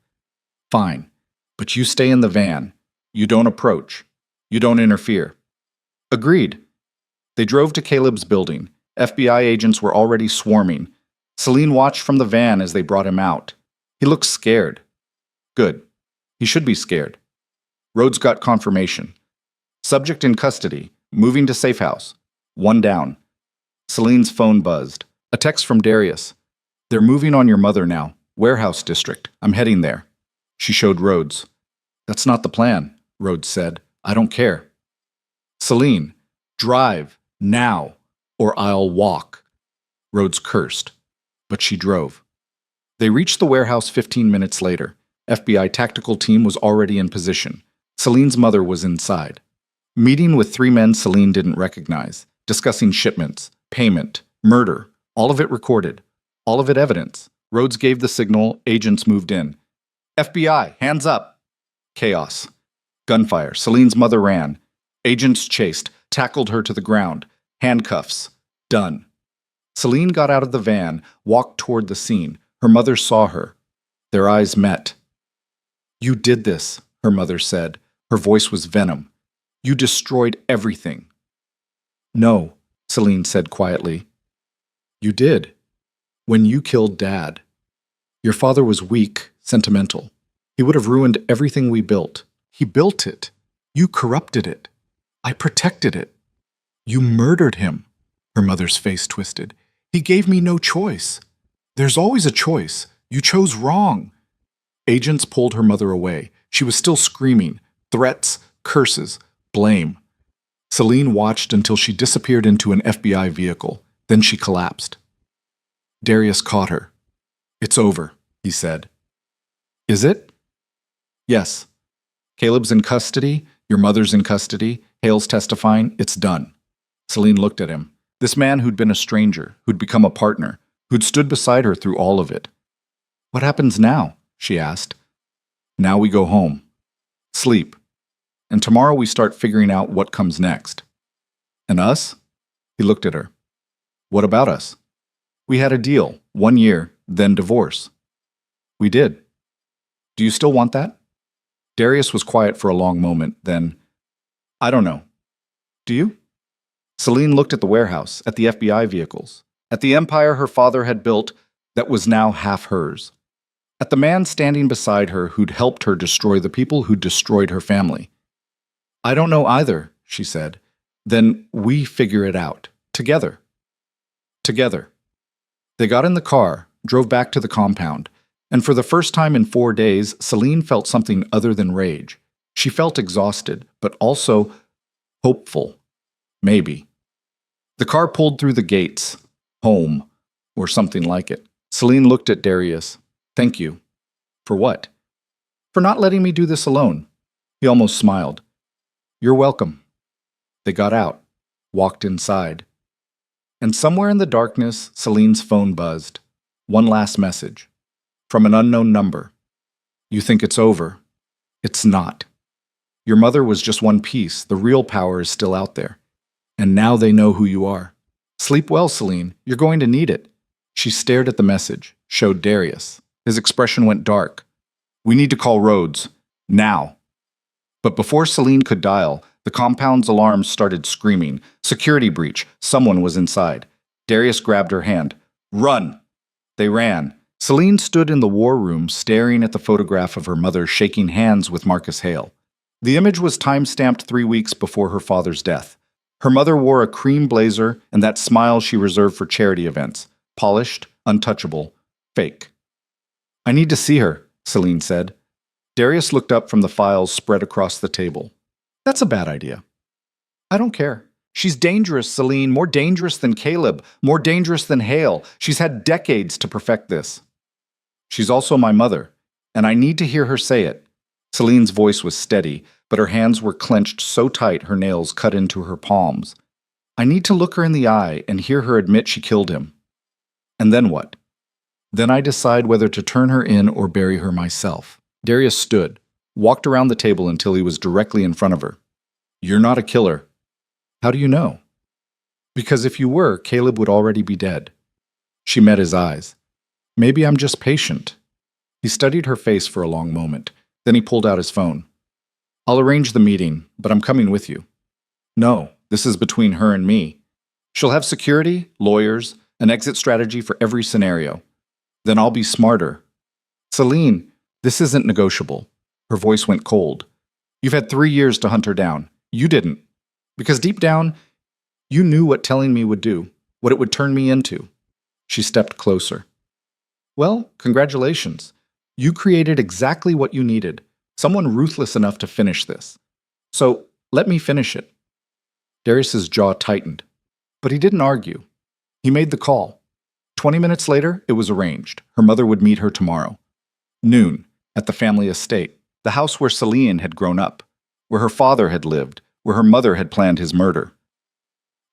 Fine, but you stay in the van. You don't approach. You don't interfere. Agreed. They drove to Caleb's building. FBI agents were already swarming. Celine watched from the van as they brought him out. He looked scared. Good. He should be scared. Rhodes got confirmation. Subject in custody. Moving to safe house. 1 down. Celine's phone buzzed. A text from Darius. They're moving on your mother now. Warehouse district. I'm heading there. She showed Rhodes. That's not the plan, Rhodes said. I don't care. Celine, drive, now, or I'll walk. Rhodes cursed, but she drove. They reached the warehouse 15 minutes later. FBI tactical team was already in position. Celine's mother was inside. Meeting with 3 men Celine didn't recognize, discussing shipments, payment, murder, all of it recorded, all of it evidence. Rhodes gave the signal, agents moved in. FBI, hands up! Chaos. Gunfire. Celine's mother ran. Agents chased, tackled her to the ground. Handcuffs. Done. Celine got out of the van, walked toward the scene. Her mother saw her. Their eyes met. You did this, her mother said. Her voice was venom. You destroyed everything. No, Celine said quietly. You did. When you killed Dad. Your father was weak, sentimental. He would have ruined everything we built. He built it. You corrupted it. I protected it. You murdered him. Her mother's face twisted. He gave me no choice. There's always a choice. You chose wrong. Agents pulled her mother away. She was still screaming. Threats, curses, blame. Celine watched until she disappeared into an FBI vehicle. Then she collapsed. Darius caught her. It's over, he said. Is it? Yes. Caleb's in custody. Your mother's in custody. Hale's testifying. It's done. Celine looked at him. This man who'd been a stranger, who'd become a partner, who'd stood beside her through all of it. What happens now? She asked. Now we go home. Sleep. And tomorrow we start figuring out what comes next. And us? He looked at her. What about us? We had a deal, 1 year, then divorce. We did. Do you still want that? Darius was quiet for a long moment, then, I don't know. Do you? Celine looked at the warehouse, at the FBI vehicles, at the empire her father had built that was now half hers, at the man standing beside her who'd helped her destroy the people who'd destroyed her family. I don't know either, she said. Then we figure it out. Together. Together. They got in the car, drove back to the compound, and for the first time in 4 days, Celine felt something other than rage. She felt exhausted, but also hopeful. Maybe. The car pulled through the gates. Home. Or something like it. Celine looked at Darius. Thank you. For what? For not letting me do this alone. He almost smiled. You're welcome. They got out, walked inside. And somewhere in the darkness, Celine's phone buzzed. One last message. From an unknown number. You think it's over. It's not. Your mother was just one piece. The real power is still out there. And now they know who you are. Sleep well, Celine. You're going to need it. She stared at the message, showed Darius. His expression went dark. We need to call Rhodes. Now. But before Celine could dial, the compound's alarms started screaming. Security breach. Someone was inside. Darius grabbed her hand. Run! They ran. Celine stood in the war room, staring at the photograph of her mother shaking hands with Marcus Hale. The image was time-stamped 3 weeks before her father's death. Her mother wore a cream blazer and that smile she reserved for charity events. Polished, untouchable, fake. I need to see her, Celine said. Darius looked up from the files spread across the table. That's a bad idea. I don't care. She's dangerous, Celine, more dangerous than Caleb, more dangerous than Hale. She's had decades to perfect this. She's also my mother, and I need to hear her say it. Celine's voice was steady, but her hands were clenched so tight her nails cut into her palms. I need to look her in the eye and hear her admit she killed him. And then what? Then I decide whether to turn her in or bury her myself. Darius stood, walked around the table until he was directly in front of her. You're not a killer. How do you know? Because if you were, Caleb would already be dead. She met his eyes. Maybe I'm just patient. He studied her face for a long moment. Then he pulled out his phone. I'll arrange the meeting, but I'm coming with you. No, this is between her and me. She'll have security, lawyers, an exit strategy for every scenario. Then I'll be smarter. Celine, this isn't negotiable. Her voice went cold. You've had 3 years to hunt her down. You didn't. Because deep down, you knew what telling me would do, what it would turn me into. She stepped closer. Well, congratulations. You created exactly what you needed. Someone ruthless enough to finish this. So, let me finish it. Darius's jaw tightened. But he didn't argue. He made the call. 20 minutes later, it was arranged. Her mother would meet her tomorrow. Noon, at the family estate, the house where Celine had grown up, where her father had lived, where her mother had planned his murder.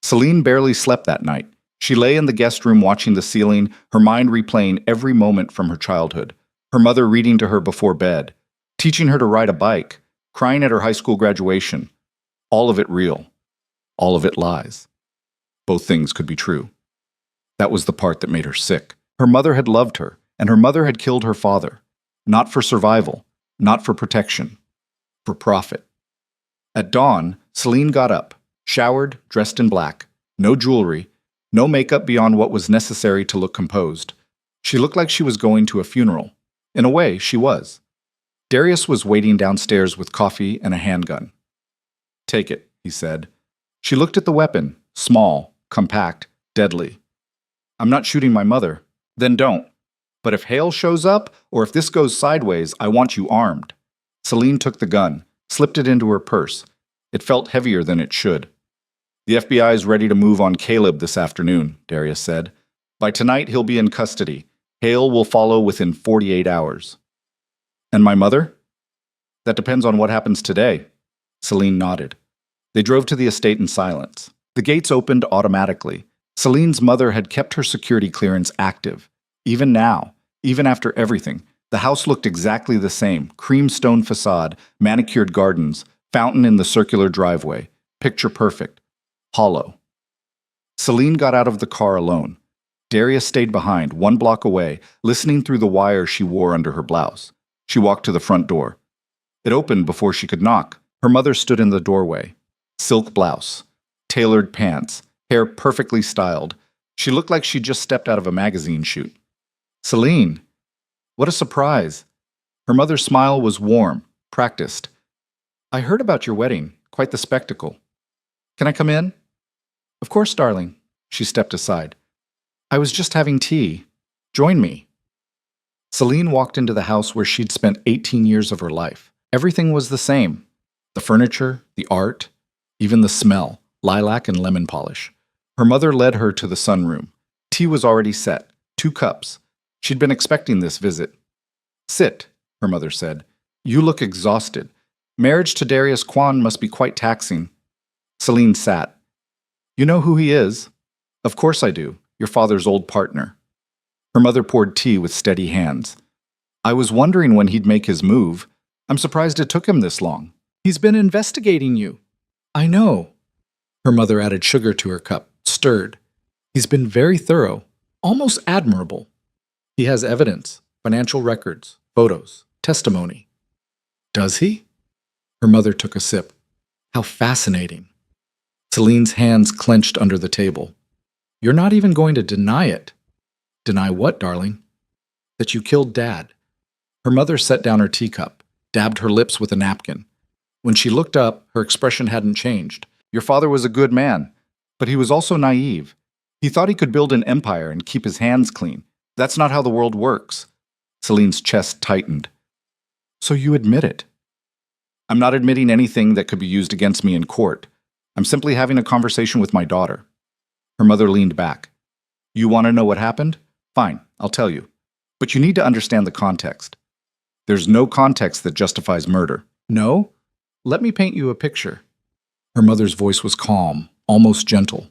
Celine barely slept that night. She lay in the guest room watching the ceiling, her mind replaying every moment from her childhood. Her mother reading to her before bed, teaching her to ride a bike, crying at her high school graduation. All of it real. All of it lies. Both things could be true. That was the part that made her sick. Her mother had loved her, and her mother had killed her father. Not for survival, not for protection, for profit. At dawn, Celine got up, showered, dressed in black, no jewelry, no makeup beyond what was necessary to look composed. She looked like she was going to a funeral. In a way, she was. Darius was waiting downstairs with coffee and a handgun. Take it, he said. She looked at the weapon, small, compact, deadly. I'm not shooting my mother. Then don't. But if Hale shows up, or if this goes sideways, I want you armed. Celine took the gun, slipped it into her purse. It felt heavier than it should. The FBI is ready to move on Caleb this afternoon, Darius said. By tonight, he'll be in custody. Hale will follow within 48 hours. And my mother? That depends on what happens today. Celine nodded. They drove to the estate in silence. The gates opened automatically. Celine's mother had kept her security clearance active. Even now, even after everything, the house looked exactly the same. Cream stone facade, manicured gardens, Fountain in the circular driveway. Picture perfect. Hollow. Celine got out of the car alone. Darius stayed behind, 1 block away, listening through the wire she wore under her blouse. She walked to the front door. It opened before she could knock. Her mother stood in the doorway. Silk blouse. Tailored pants. Hair perfectly styled. She looked like she'd just stepped out of a magazine shoot. Celine! What a surprise! Her mother's smile was warm, practiced. I heard about your wedding. Quite the spectacle. Can I come in? Of course, darling. She stepped aside. I was just having tea. Join me. Celine walked into the house where she'd spent 18 years of her life. Everything was the same. The furniture, the art, even the smell, lilac and lemon polish. Her mother led her to the sunroom. Tea was already set, 2 cups. She'd been expecting this visit. Sit, her mother said. You look exhausted. Marriage to Darius Kwan must be quite taxing. Celine sat. You know who he is? Of course I do. Your father's old partner. Her mother poured tea with steady hands. I was wondering when he'd make his move. I'm surprised it took him this long. He's been investigating you. I know. Her mother added sugar to her cup, stirred. He's been very thorough, almost admirable. He has evidence, financial records, photos, testimony. Does he? Her mother took a sip. How fascinating. Celine's hands clenched under the table. You're not even going to deny it. Deny what, darling? That you killed Dad. Her mother set down her teacup, dabbed her lips with a napkin. When she looked up, her expression hadn't changed. Your father was a good man, but he was also naive. He thought he could build an empire and keep his hands clean. That's not how the world works. Celine's chest tightened. So you admit it? I'm not admitting anything that could be used against me in court. I'm simply having a conversation with my daughter. Her mother leaned back. You want to know what happened? Fine, I'll tell you. But you need to understand the context. There's no context that justifies murder. No? Let me paint you a picture. Her mother's voice was calm, almost gentle.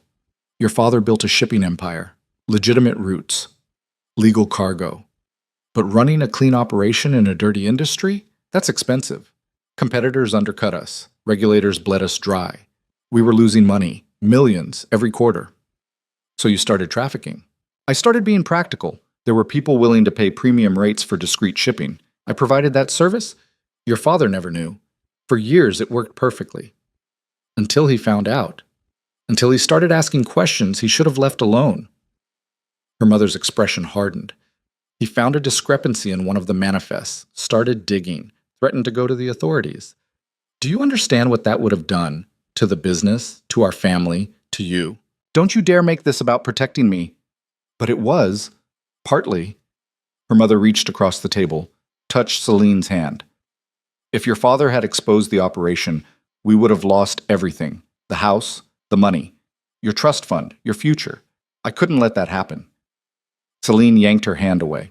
Your father built a shipping empire, legitimate routes, legal cargo. But running a clean operation in a dirty industry? That's expensive. Competitors undercut us. Regulators bled us dry. We were losing money, millions, every quarter. So you started trafficking. I started being practical. There were people willing to pay premium rates for discreet shipping. I provided that service. Your father never knew. For years, it worked perfectly. Until he found out. Until he started asking questions he should have left alone. Her mother's expression hardened. He found a discrepancy in one of the manifests, started digging, threatened to go to the authorities. Do you understand what that would have done to the business, to our family, to you? Don't you dare make this about protecting me. But it was, partly. Her mother reached across the table, touched Celine's hand. If your father had exposed the operation, we would have lost everything. The house, the money, your trust fund, your future. I couldn't let that happen. Celine yanked her hand away.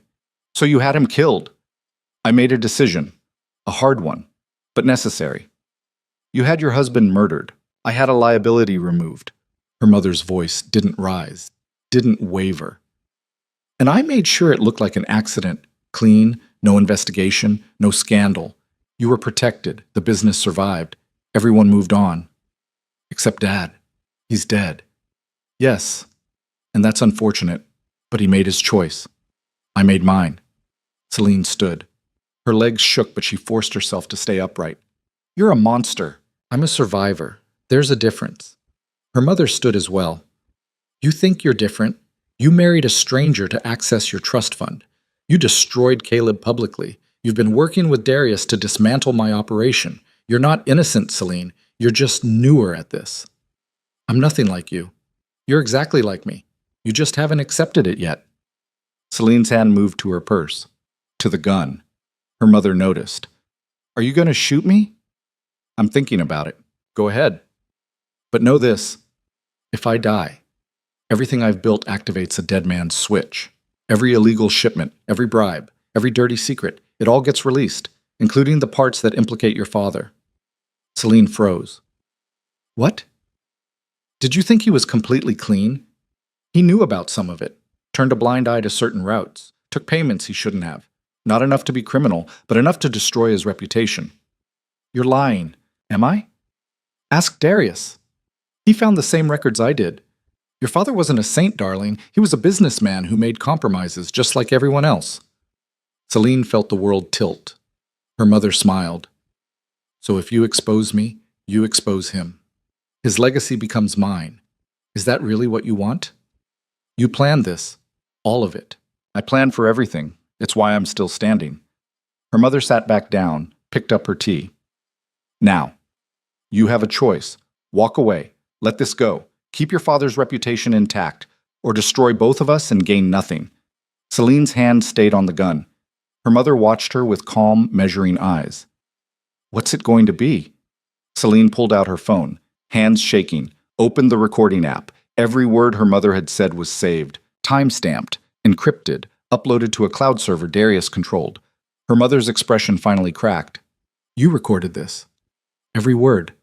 So you had him killed. I made a decision. A hard one, but necessary. You had your husband murdered. I had a liability removed. Her mother's voice didn't rise, didn't waver. And I made sure it looked like an accident, clean, no investigation, no scandal. You were protected, the business survived, everyone moved on. Except Dad. He's dead. Yes, and that's unfortunate, but he made his choice. I made mine. Celine stood. Her legs shook, but she forced herself to stay upright. You're a monster. I'm a survivor. There's a difference. Her mother stood as well. You think you're different. You married a stranger to access your trust fund. You destroyed Caleb publicly. You've been working with Darius to dismantle my operation. You're not innocent, Celine. You're just newer at this. I'm nothing like you. You're exactly like me. You just haven't accepted it yet. Celine's hand moved to her purse, to the gun. Her mother noticed. Are you going to shoot me? I'm thinking about it. Go ahead. But know this. If I die, everything I've built activates a dead man's switch. Every illegal shipment, every bribe, every dirty secret, it all gets released, including the parts that implicate your father. Celine froze. What? Did you think he was completely clean? He knew about some of it, turned a blind eye to certain routes, took payments he shouldn't have. Not enough to be criminal, but enough to destroy his reputation. You're lying. Am I? Ask Darius. He found the same records I did. Your father wasn't a saint, darling. He was a businessman who made compromises just like everyone else. Celine felt the world tilt. Her mother smiled. So if you expose me, you expose him. His legacy becomes mine. Is that really what you want? You planned this. All of it. I planned for everything. It's why I'm still standing. Her mother sat back down, picked up her tea. Now, you have a choice. Walk away. Let this go. Keep your father's reputation intact, or destroy both of us and gain nothing. Celine's hand stayed on the gun. Her mother watched her with calm, measuring eyes. What's it going to be? Celine pulled out her phone, hands shaking, opened the recording app. Every word her mother had said was saved, time-stamped, encrypted, uploaded to a cloud server Darius controlled. Her mother's expression finally cracked. You recorded this. Every word.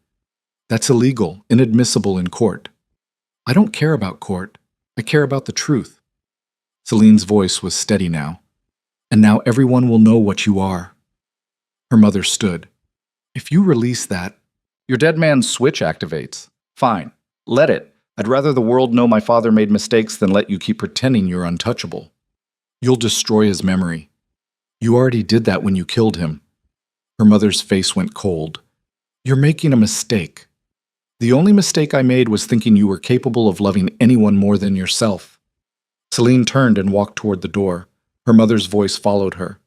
That's illegal, inadmissible in court. I don't care about court. I care about the truth. Celine's voice was steady now. And now everyone will know what you are. Her mother stood. If you release that, your dead man's switch activates. Fine. Let it. I'd rather the world know my father made mistakes than let you keep pretending you're untouchable. You'll destroy his memory. You already did that when you killed him. Her mother's face went cold. You're making a mistake. The only mistake I made was thinking you were capable of loving anyone more than yourself. Celine turned and walked toward the door. Her mother's voice followed her.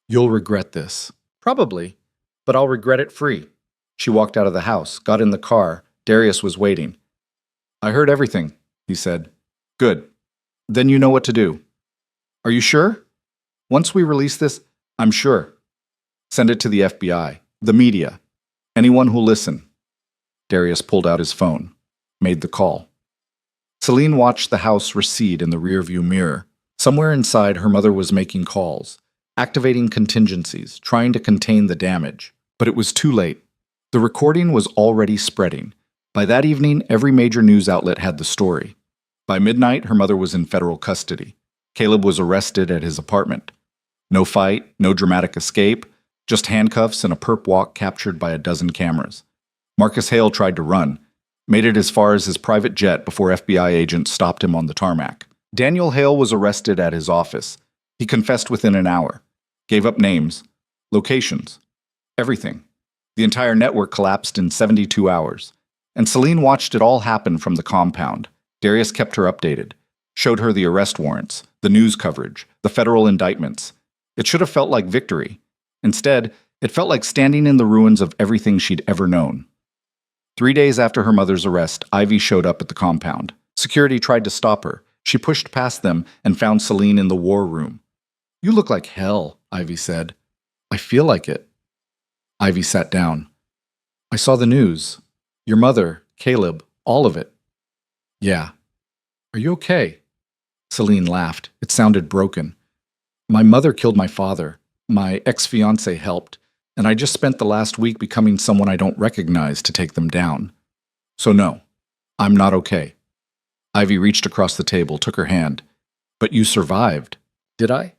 You'll regret this. Probably, but I'll regret it free. She walked out of the house, got in the car. Darius was waiting. I heard everything, he said. Good. Then you know what to do. Are you sure? Once we release this, I'm sure. Send it to the FBI, the media, anyone who'll listen. Darius pulled out his phone, made the call. Celine watched the house recede in the rearview mirror. Somewhere inside, her mother was making calls, activating contingencies, trying to contain the damage. But it was too late. The recording was already spreading. By that evening, every major news outlet had the story. By midnight, her mother was in federal custody. Caleb was arrested at his apartment. No fight, no dramatic escape, just handcuffs and a perp walk captured by a dozen cameras. Marcus Hale tried to run, made it as far as his private jet before FBI agents stopped him on the tarmac. Daniel Hale was arrested at his office. He confessed within an hour, gave up names, locations, everything. The entire network collapsed in 72 hours. And Celine watched it all happen from the compound. Darius kept her updated, showed her the arrest warrants, the news coverage, the federal indictments. It should have felt like victory. Instead, it felt like standing in the ruins of everything she'd ever known. 3 days after her mother's arrest, Ivy showed up at the compound. Security tried to stop her. She pushed past them and found Celine in the war room. You look like hell, Ivy said. I feel like it. Ivy sat down. I saw the news. Your mother, Caleb, all of it. Yeah. Are you okay? Celine laughed. It sounded broken. My mother killed my father. My ex-fiancé helped. And I just spent the last week becoming someone I don't recognize to take them down. So no, I'm not okay. Ivy reached across the table, took her hand. But you survived. Did I?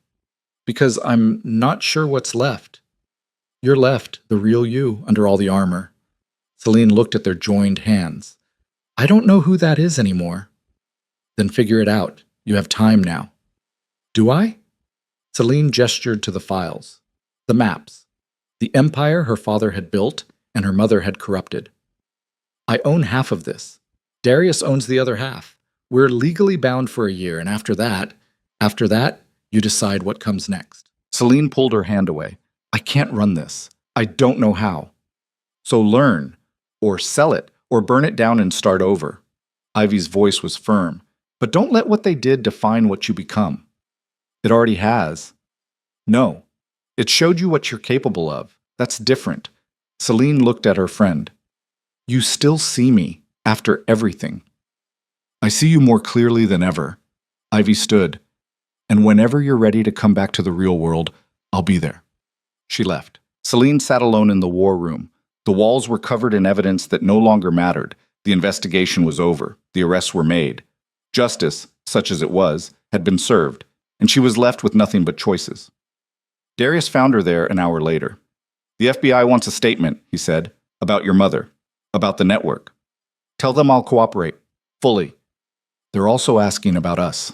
Because I'm not sure what's left. You're left, the real you, under all the armor. Celine looked at their joined hands. I don't know who that is anymore. Then figure it out. You have time now. Do I? Celine gestured to the files. The maps. The empire her father had built and her mother had corrupted. I own half of this. Darius owns the other half. We're legally bound for a year, and after that, you decide what comes next. Celine pulled her hand away. I can't run this. I don't know how. So learn, or sell it, or burn it down and start over. Ivy's voice was firm. But don't let what they did define what you become. It already has. No. It showed you what you're capable of. That's different. Celine looked at her friend. You still see me, after everything. I see you more clearly than ever. Ivy stood. And whenever you're ready to come back to the real world, I'll be there. She left. Celine sat alone in the war room. The walls were covered in evidence that no longer mattered. The investigation was over. The arrests were made. Justice, such as it was, had been served, and she was left with nothing but choices. Darius found her there an hour later. The FBI wants a statement, he said, about your mother, about the network. Tell them I'll cooperate, fully. They're also asking about us,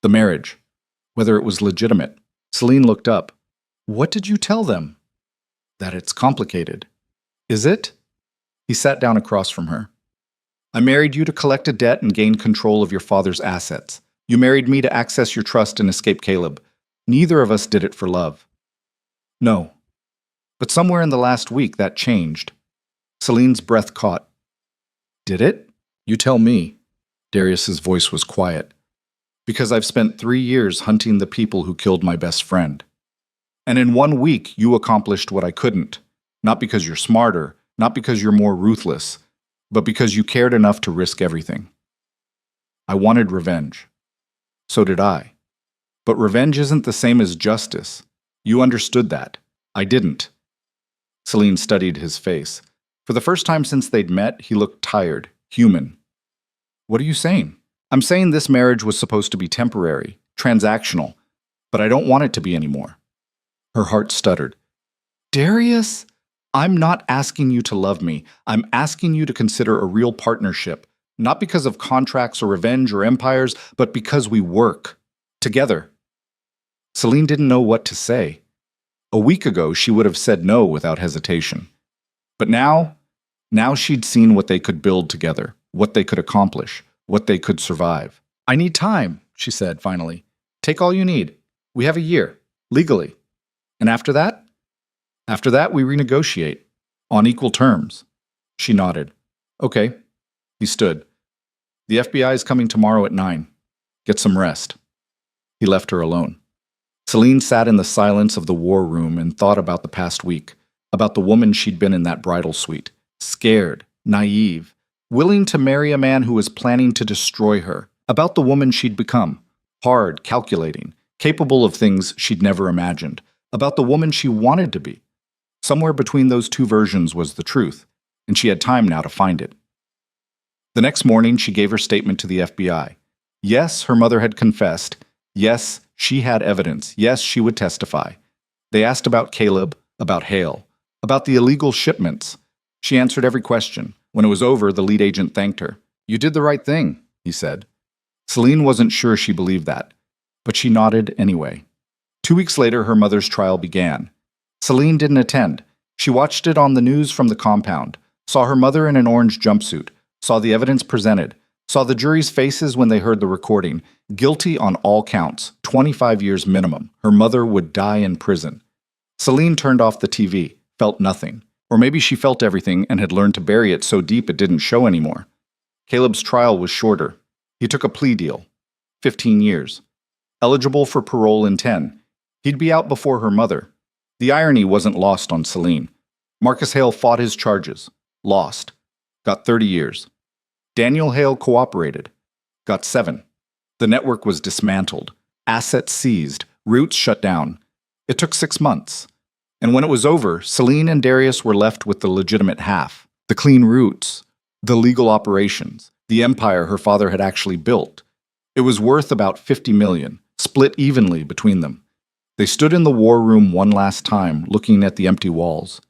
the marriage, whether it was legitimate. Celine looked up. What did you tell them? That it's complicated. Is it? He sat down across from her. I married you to collect a debt and gain control of your father's assets. You married me to access your trust and escape Caleb. Neither of us did it for love. No. But somewhere in the last week that changed. Celine's breath caught. Did it? You tell me. Darius's voice was quiet. Because I've spent 3 years hunting the people who killed my best friend. And in 1 week, you accomplished what I couldn't. Not because you're smarter, not because you're more ruthless, but because you cared enough to risk everything. I wanted revenge. So did I. But revenge isn't the same as justice. You understood that. I didn't. Celine studied his face. For the first time since they'd met, he looked tired, human. What are you saying? I'm saying this marriage was supposed to be temporary, transactional, but I don't want it to be anymore. Her heart stuttered. Darius, I'm not asking you to love me. I'm asking you to consider a real partnership, not because of contracts or revenge or empires, but because we work together. Celine didn't know what to say. A week ago, she would have said no without hesitation. But now she'd seen what they could build together, what they could accomplish, what they could survive. I need time, she said finally. Take all you need. We have a year, legally. And after that? After that, we renegotiate. On equal terms. She nodded. Okay. He stood. The FBI is coming tomorrow at 9. Get some rest. He left her alone. Celine sat in the silence of the war room and thought about the past week, about the woman she'd been in that bridal suite, scared, naive, willing to marry a man who was planning to destroy her, about the woman she'd become, hard, calculating, capable of things she'd never imagined, about the woman she wanted to be. Somewhere between those two versions was the truth, and she had time now to find it. The next morning, she gave her statement to the FBI. Yes, her mother had confessed. Yes, she had evidence. Yes, she would testify. They asked about Caleb, about Hale, about the illegal shipments. She answered every question. When it was over, the lead agent thanked her. You did the right thing, he said. Celine wasn't sure she believed that, but she nodded anyway. 2 weeks later, her mother's trial began. Celine didn't attend. She watched it on the news from the compound, saw her mother in an orange jumpsuit, saw the evidence presented, saw the jury's faces when they heard the recording. Guilty on all counts, 25 years minimum. Her mother would die in prison. Celine turned off the TV, felt nothing. Or maybe she felt everything and had learned to bury it so deep it didn't show anymore. Caleb's trial was shorter. He took a plea deal. 15 years. Eligible for parole in 10. He'd be out before her mother. The irony wasn't lost on Celine. Marcus Hale fought his charges. Lost. Got 30 years. Daniel Hale cooperated. Got 7. The network was dismantled. Assets seized. Routes shut down. It took 6 months. And when it was over, Celine and Darius were left with the legitimate half. The clean routes. The legal operations. The empire her father had actually built. It was worth about $50 million, split evenly between them. They stood in the war room one last time, looking at the empty walls.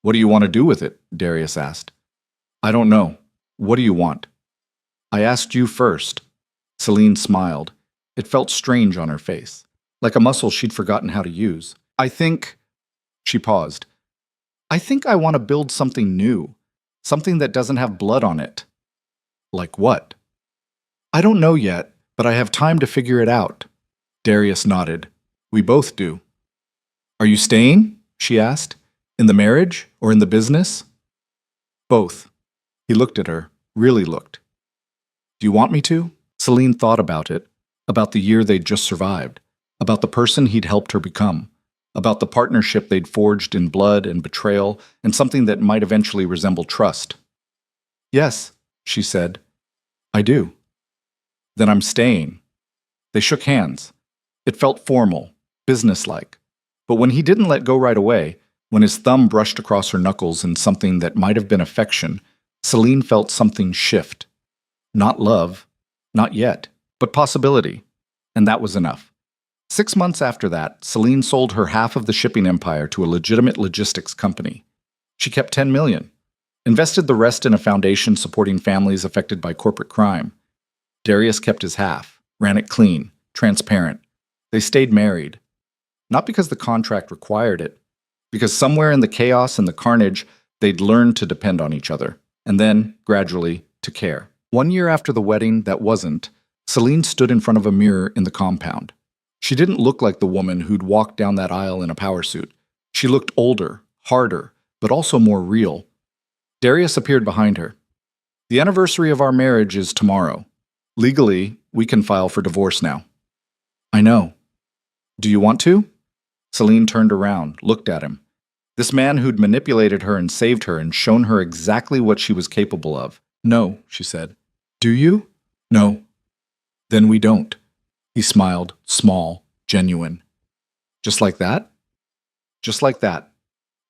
What do you want to do with it? Darius asked. I don't know. What do you want? I asked you first. Celine smiled. It felt strange on her face, like a muscle she'd forgotten how to use. I think... She paused. I think I want to build something new, something that doesn't have blood on it. Like what? I don't know yet, but I have time to figure it out. Darius nodded. We both do. Are you staying? She asked. In the marriage or in the business? Both. He looked at her, really looked. Do you want me to? Celine thought about it, about the year they'd just survived, about the person he'd helped her become, about the partnership they'd forged in blood and betrayal, and something that might eventually resemble trust. Yes, she said. I do. Then I'm staying. They shook hands. It felt formal, businesslike. But when he didn't let go right away, when his thumb brushed across her knuckles in something that might have been affection, Celine felt something shift. Not love, not yet, but possibility. And that was enough. 6 months after that, Celine sold her half of the shipping empire to a legitimate logistics company. She kept $10 million. Invested the rest in a foundation supporting families affected by corporate crime. Darius kept his half, ran it clean, transparent. They stayed married. Not because the contract required it, because somewhere in the chaos and the carnage, they'd learned to depend on each other, and then, gradually, to care. 1 year after the wedding that wasn't, Celine stood in front of a mirror in the compound. She didn't look like the woman who'd walked down that aisle in a power suit. She looked older, harder, but also more real. Darius appeared behind her. The anniversary of our marriage is tomorrow. Legally, we can file for divorce now. I know. Do you want to? Celine turned around, looked at him. This man who'd manipulated her and saved her and shown her exactly what she was capable of. No, she said. Do you? No. Then we don't. He smiled, small, genuine. Just like that? Just like that.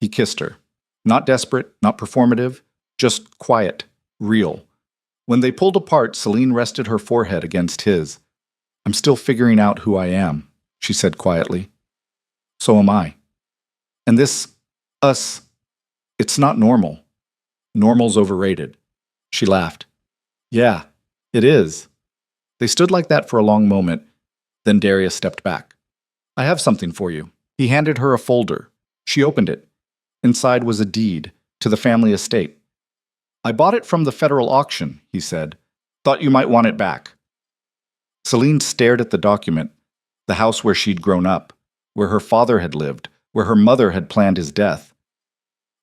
He kissed her. Not desperate, not performative, just quiet, real. When they pulled apart, Celine rested her forehead against his. I'm still figuring out who I am, she said quietly. So am I. And this, us, it's not normal. Normal's overrated. She laughed. Yeah, it is. They stood like that for a long moment. Then Darius stepped back. I have something for you. He handed her a folder. She opened it. Inside was a deed to the family estate. I bought it from the federal auction, he said. Thought you might want it back. Celine stared at the document, the house where she'd grown up, where her father had lived, where her mother had planned his death.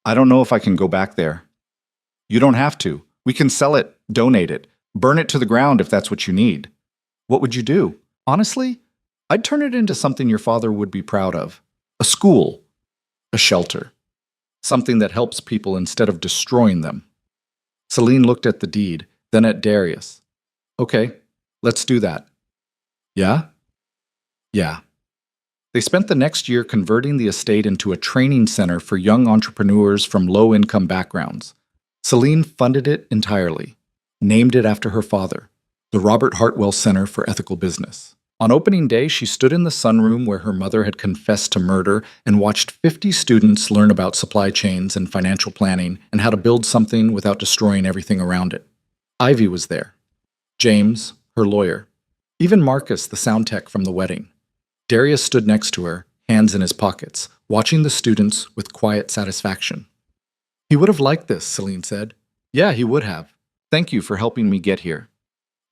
I don't know if I can go back there. You don't have to. We can sell it, donate it, burn it to the ground if that's what you need. What would you do? Honestly, I'd turn it into something your father would be proud of. A school. A shelter. Something that helps people instead of destroying them. Celine looked at the deed, then at Darius. Okay, let's do that. Yeah? Yeah. They spent the next year converting the estate into a training center for young entrepreneurs from low-income backgrounds. Celine funded it entirely, named it after her father, the Robert Hartwell Center for Ethical Business. On opening day, she stood in the sunroom where her mother had confessed to murder and watched 50 students learn about supply chains and financial planning and how to build something without destroying everything around it. Ivy was there. James, her lawyer. Even Marcus, the sound tech from the wedding. Darius stood next to her, hands in his pockets, watching the students with quiet satisfaction. He would have liked this, Celine said. Yeah, he would have. Thank you for helping me get here.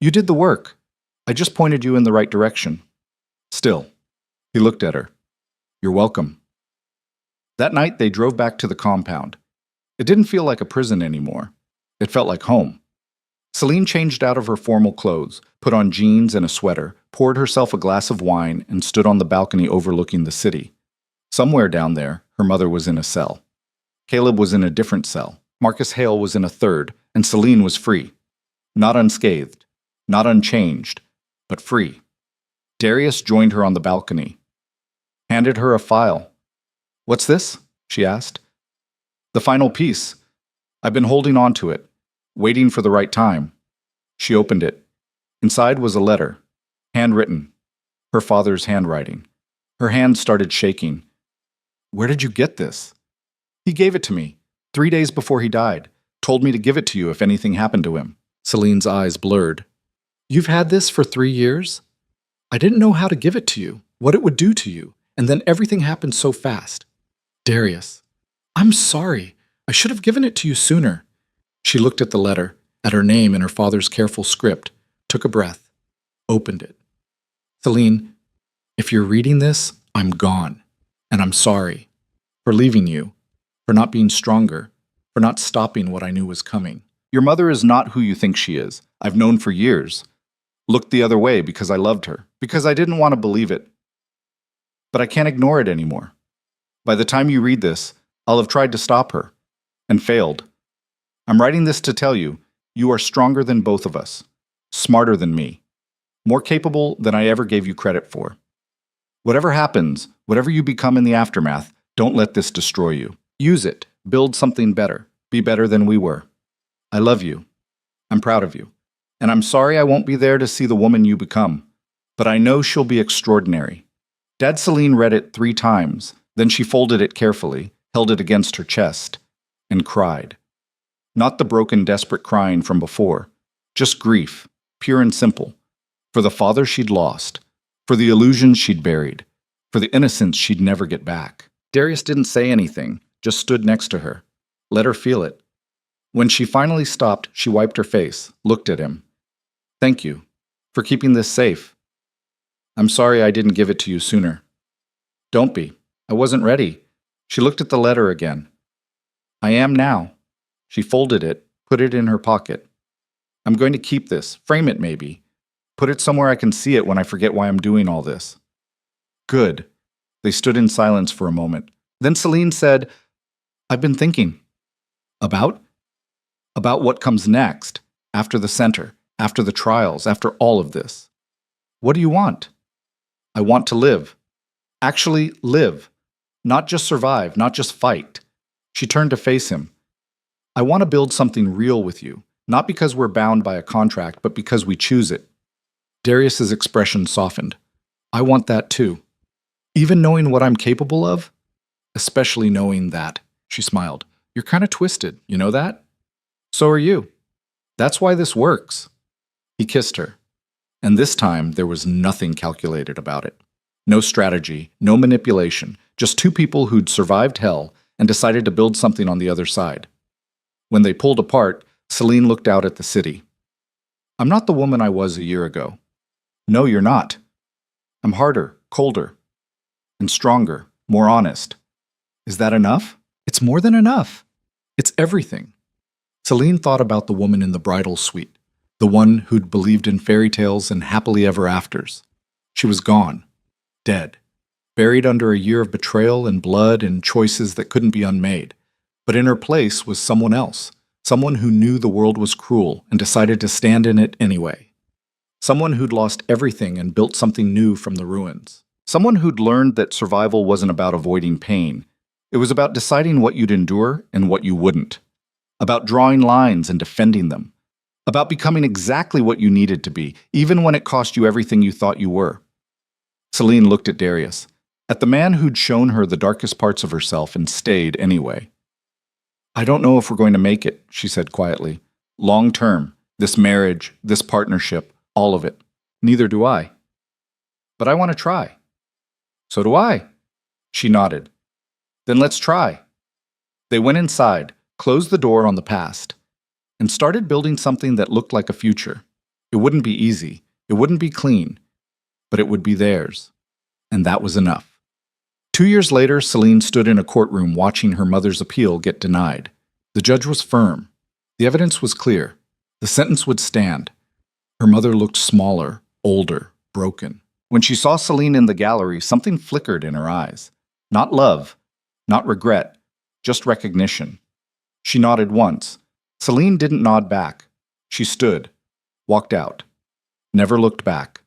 You did the work. I just pointed you in the right direction. Still, he looked at her. You're welcome. That night, they drove back to the compound. It didn't feel like a prison anymore. It felt like home. Celine changed out of her formal clothes, put on jeans and a sweater, poured herself a glass of wine, and stood on the balcony overlooking the city. Somewhere down there, her mother was in a cell. Caleb was in a different cell. Marcus Hale was in a third, and Celine was free. Not unscathed, not unchanged, but free. Darius joined her on the balcony. Handed her a file. What's this? She asked. The final piece. I've been holding on to it, waiting for the right time. She opened it. Inside was a letter, handwritten, her father's handwriting. Her hand started shaking. Where did you get this? He gave it to me, 3 days before he died. Told me to give it to you if anything happened to him. Celine's eyes blurred. You've had this for 3 years? I didn't know how to give it to you, what it would do to you, and then everything happened so fast. Darius, I'm sorry. I should have given it to you sooner. She looked at the letter, at her name in her father's careful script, took a breath, opened it. Celine, if you're reading this, I'm gone, and I'm sorry for leaving you, for not being stronger, for not stopping what I knew was coming. Your mother is not who you think she is. I've known for years. Looked the other way because I loved her, because I didn't want to believe it. But I can't ignore it anymore. By the time you read this, I'll have tried to stop her, and failed. I'm writing this to tell you, you are stronger than both of us, smarter than me, more capable than I ever gave you credit for. Whatever happens, whatever you become in the aftermath, don't let this destroy you. Use it, build something better, be better than we were. I love you. I'm proud of you. And I'm sorry I won't be there to see the woman you become, but I know she'll be extraordinary. Dad Celine read it 3 times, then she folded it carefully, held it against her chest, and cried. Not the broken, desperate crying from before. Just grief, pure and simple. For the father she'd lost. For the illusions she'd buried. For the innocence she'd never get back. Darius didn't say anything, just stood next to her. Let her feel it. When she finally stopped, she wiped her face, looked at him. Thank you. For keeping this safe. I'm sorry I didn't give it to you sooner. Don't be. I wasn't ready. She looked at the letter again. I am now. She folded it, put it in her pocket. I'm going to keep this, frame it maybe. Put it somewhere I can see it when I forget why I'm doing all this. Good. They stood in silence for a moment. Then Celine said, I've been thinking. About? About what comes next, after the center, after the trials, after all of this. What do you want? I want to live. Actually, live. Not just survive, not just fight. She turned to face him. I want to build something real with you, not because we're bound by a contract, but because we choose it. Darius's expression softened. I want that too. Even knowing what I'm capable of? Especially knowing that. She smiled. You're kind of twisted, you know that? So are you. That's why this works. He kissed her. And this time, there was nothing calculated about it. No strategy, no manipulation, just two people who'd survived hell and decided to build something on the other side. When they pulled apart, Celine looked out at the city. I'm not the woman I was a year ago. No, you're not. I'm harder, colder, and stronger, more honest. Is that enough? It's more than enough. It's everything. Celine thought about the woman in the bridal suite, the one who'd believed in fairy tales and happily ever afters. She was gone, dead, buried under a year of betrayal and blood and choices that couldn't be unmade. But in her place was someone else, someone who knew the world was cruel and decided to stand in it anyway. Someone who'd lost everything and built something new from the ruins. Someone who'd learned that survival wasn't about avoiding pain. It was about deciding what you'd endure and what you wouldn't. About drawing lines and defending them. About becoming exactly what you needed to be, even when it cost you everything you thought you were. Celine looked at Darius, at the man who'd shown her the darkest parts of herself and stayed anyway. I don't know if we're going to make it, she said quietly. Long term, this marriage, this partnership, all of it. Neither do I. But I want to try. So do I. She nodded. Then let's try. They went inside, closed the door on the past, and started building something that looked like a future. It wouldn't be easy. It wouldn't be clean. But it would be theirs. And that was enough. 2 years later, Celine stood in a courtroom watching her mother's appeal get denied. The judge was firm. The evidence was clear. The sentence would stand. Her mother looked smaller, older, broken. When she saw Celine in the gallery, something flickered in her eyes. Not love, not regret, just recognition. She nodded once. Celine didn't nod back. She stood, walked out, never looked back.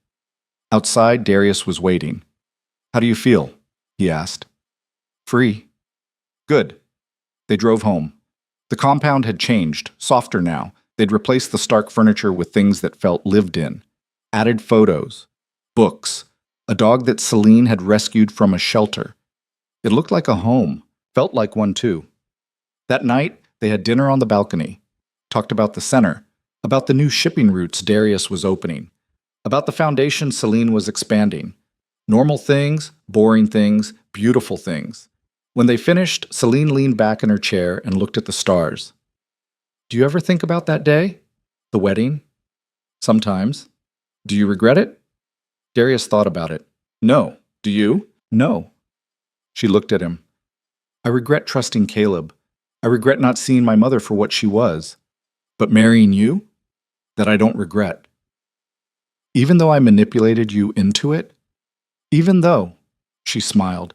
Outside, Darius was waiting. How do you feel? He asked. Free. Good. They drove home. The compound had changed, softer now. They'd replaced the stark furniture with things that felt lived in. Added photos, books, a dog that Celine had rescued from a shelter. It looked like a home, felt like one too. That night, they had dinner on the balcony, talked about the center, about the new shipping routes Darius was opening, about the foundation Celine was expanding. Normal things, boring things, beautiful things. When they finished, Celine leaned back in her chair and looked at the stars. Do you ever think about that day? The wedding? Sometimes. Do you regret it? Darius thought about it. No. Do you? No. She looked at him. I regret trusting Caleb. I regret not seeing my mother for what she was. But marrying you? That I don't regret. Even though I manipulated you into it? Even though, she smiled,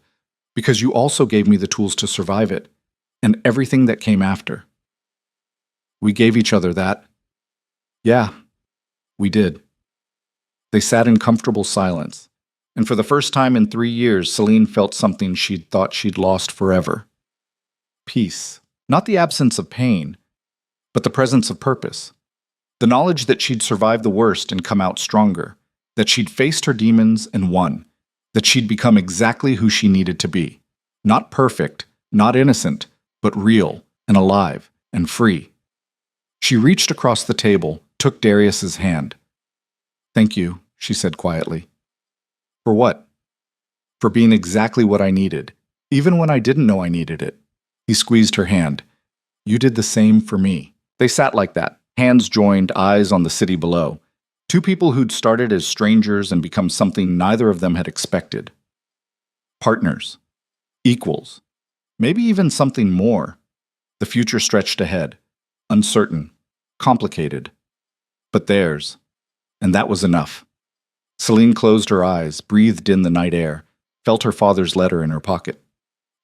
because you also gave me the tools to survive it, and everything that came after. We gave each other that. Yeah, we did. They sat in comfortable silence, and for the first time in 3 years, Celine felt something she'd thought she'd lost forever. Peace. Not the absence of pain, but the presence of purpose. The knowledge that she'd survived the worst and come out stronger, that she'd faced her demons and won, that she'd become exactly who she needed to be. Not perfect, not innocent, but real and alive and free. She reached across the table, took Darius's hand. "Thank you," she said quietly. "For what?" "For being exactly what I needed, even when I didn't know I needed it." He squeezed her hand. "You did the same for me." They sat like that, hands joined, eyes on the city below. Two people who'd started as strangers and become something neither of them had expected. Partners. Equals. Maybe even something more. The future stretched ahead. Uncertain. Complicated. But theirs. And that was enough. Celine closed her eyes, breathed in the night air, felt her father's letter in her pocket,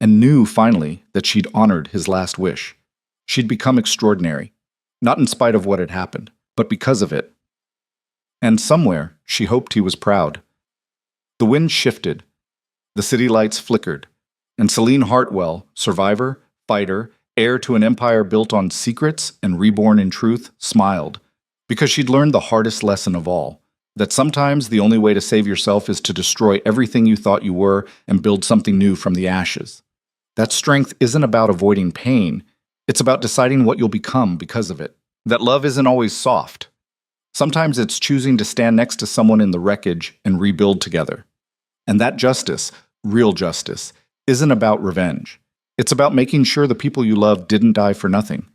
and knew, finally, that she'd honored his last wish. She'd become extraordinary, not in spite of what had happened, but because of it. And somewhere, she hoped he was proud. The wind shifted. The city lights flickered, and Celine Hartwell, survivor, fighter, heir to an empire built on secrets and reborn in truth, smiled, because she'd learned the hardest lesson of all, that sometimes the only way to save yourself is to destroy everything you thought you were and build something new from the ashes. That strength isn't about avoiding pain, it's about deciding what you'll become because of it. That love isn't always soft. Sometimes it's choosing to stand next to someone in the wreckage and rebuild together. And that justice, real justice, isn't about revenge. It's about making sure the people you love didn't die for nothing.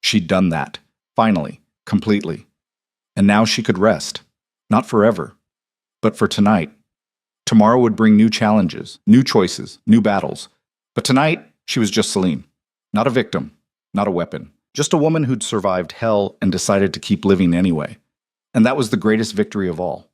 She'd done that, finally, completely. And now she could rest. Not forever, but for tonight. Tomorrow would bring new challenges, new choices, new battles. But tonight, she was just Celine. Not a victim, not a weapon. Just a woman who'd survived hell and decided to keep living anyway. And that was the greatest victory of all.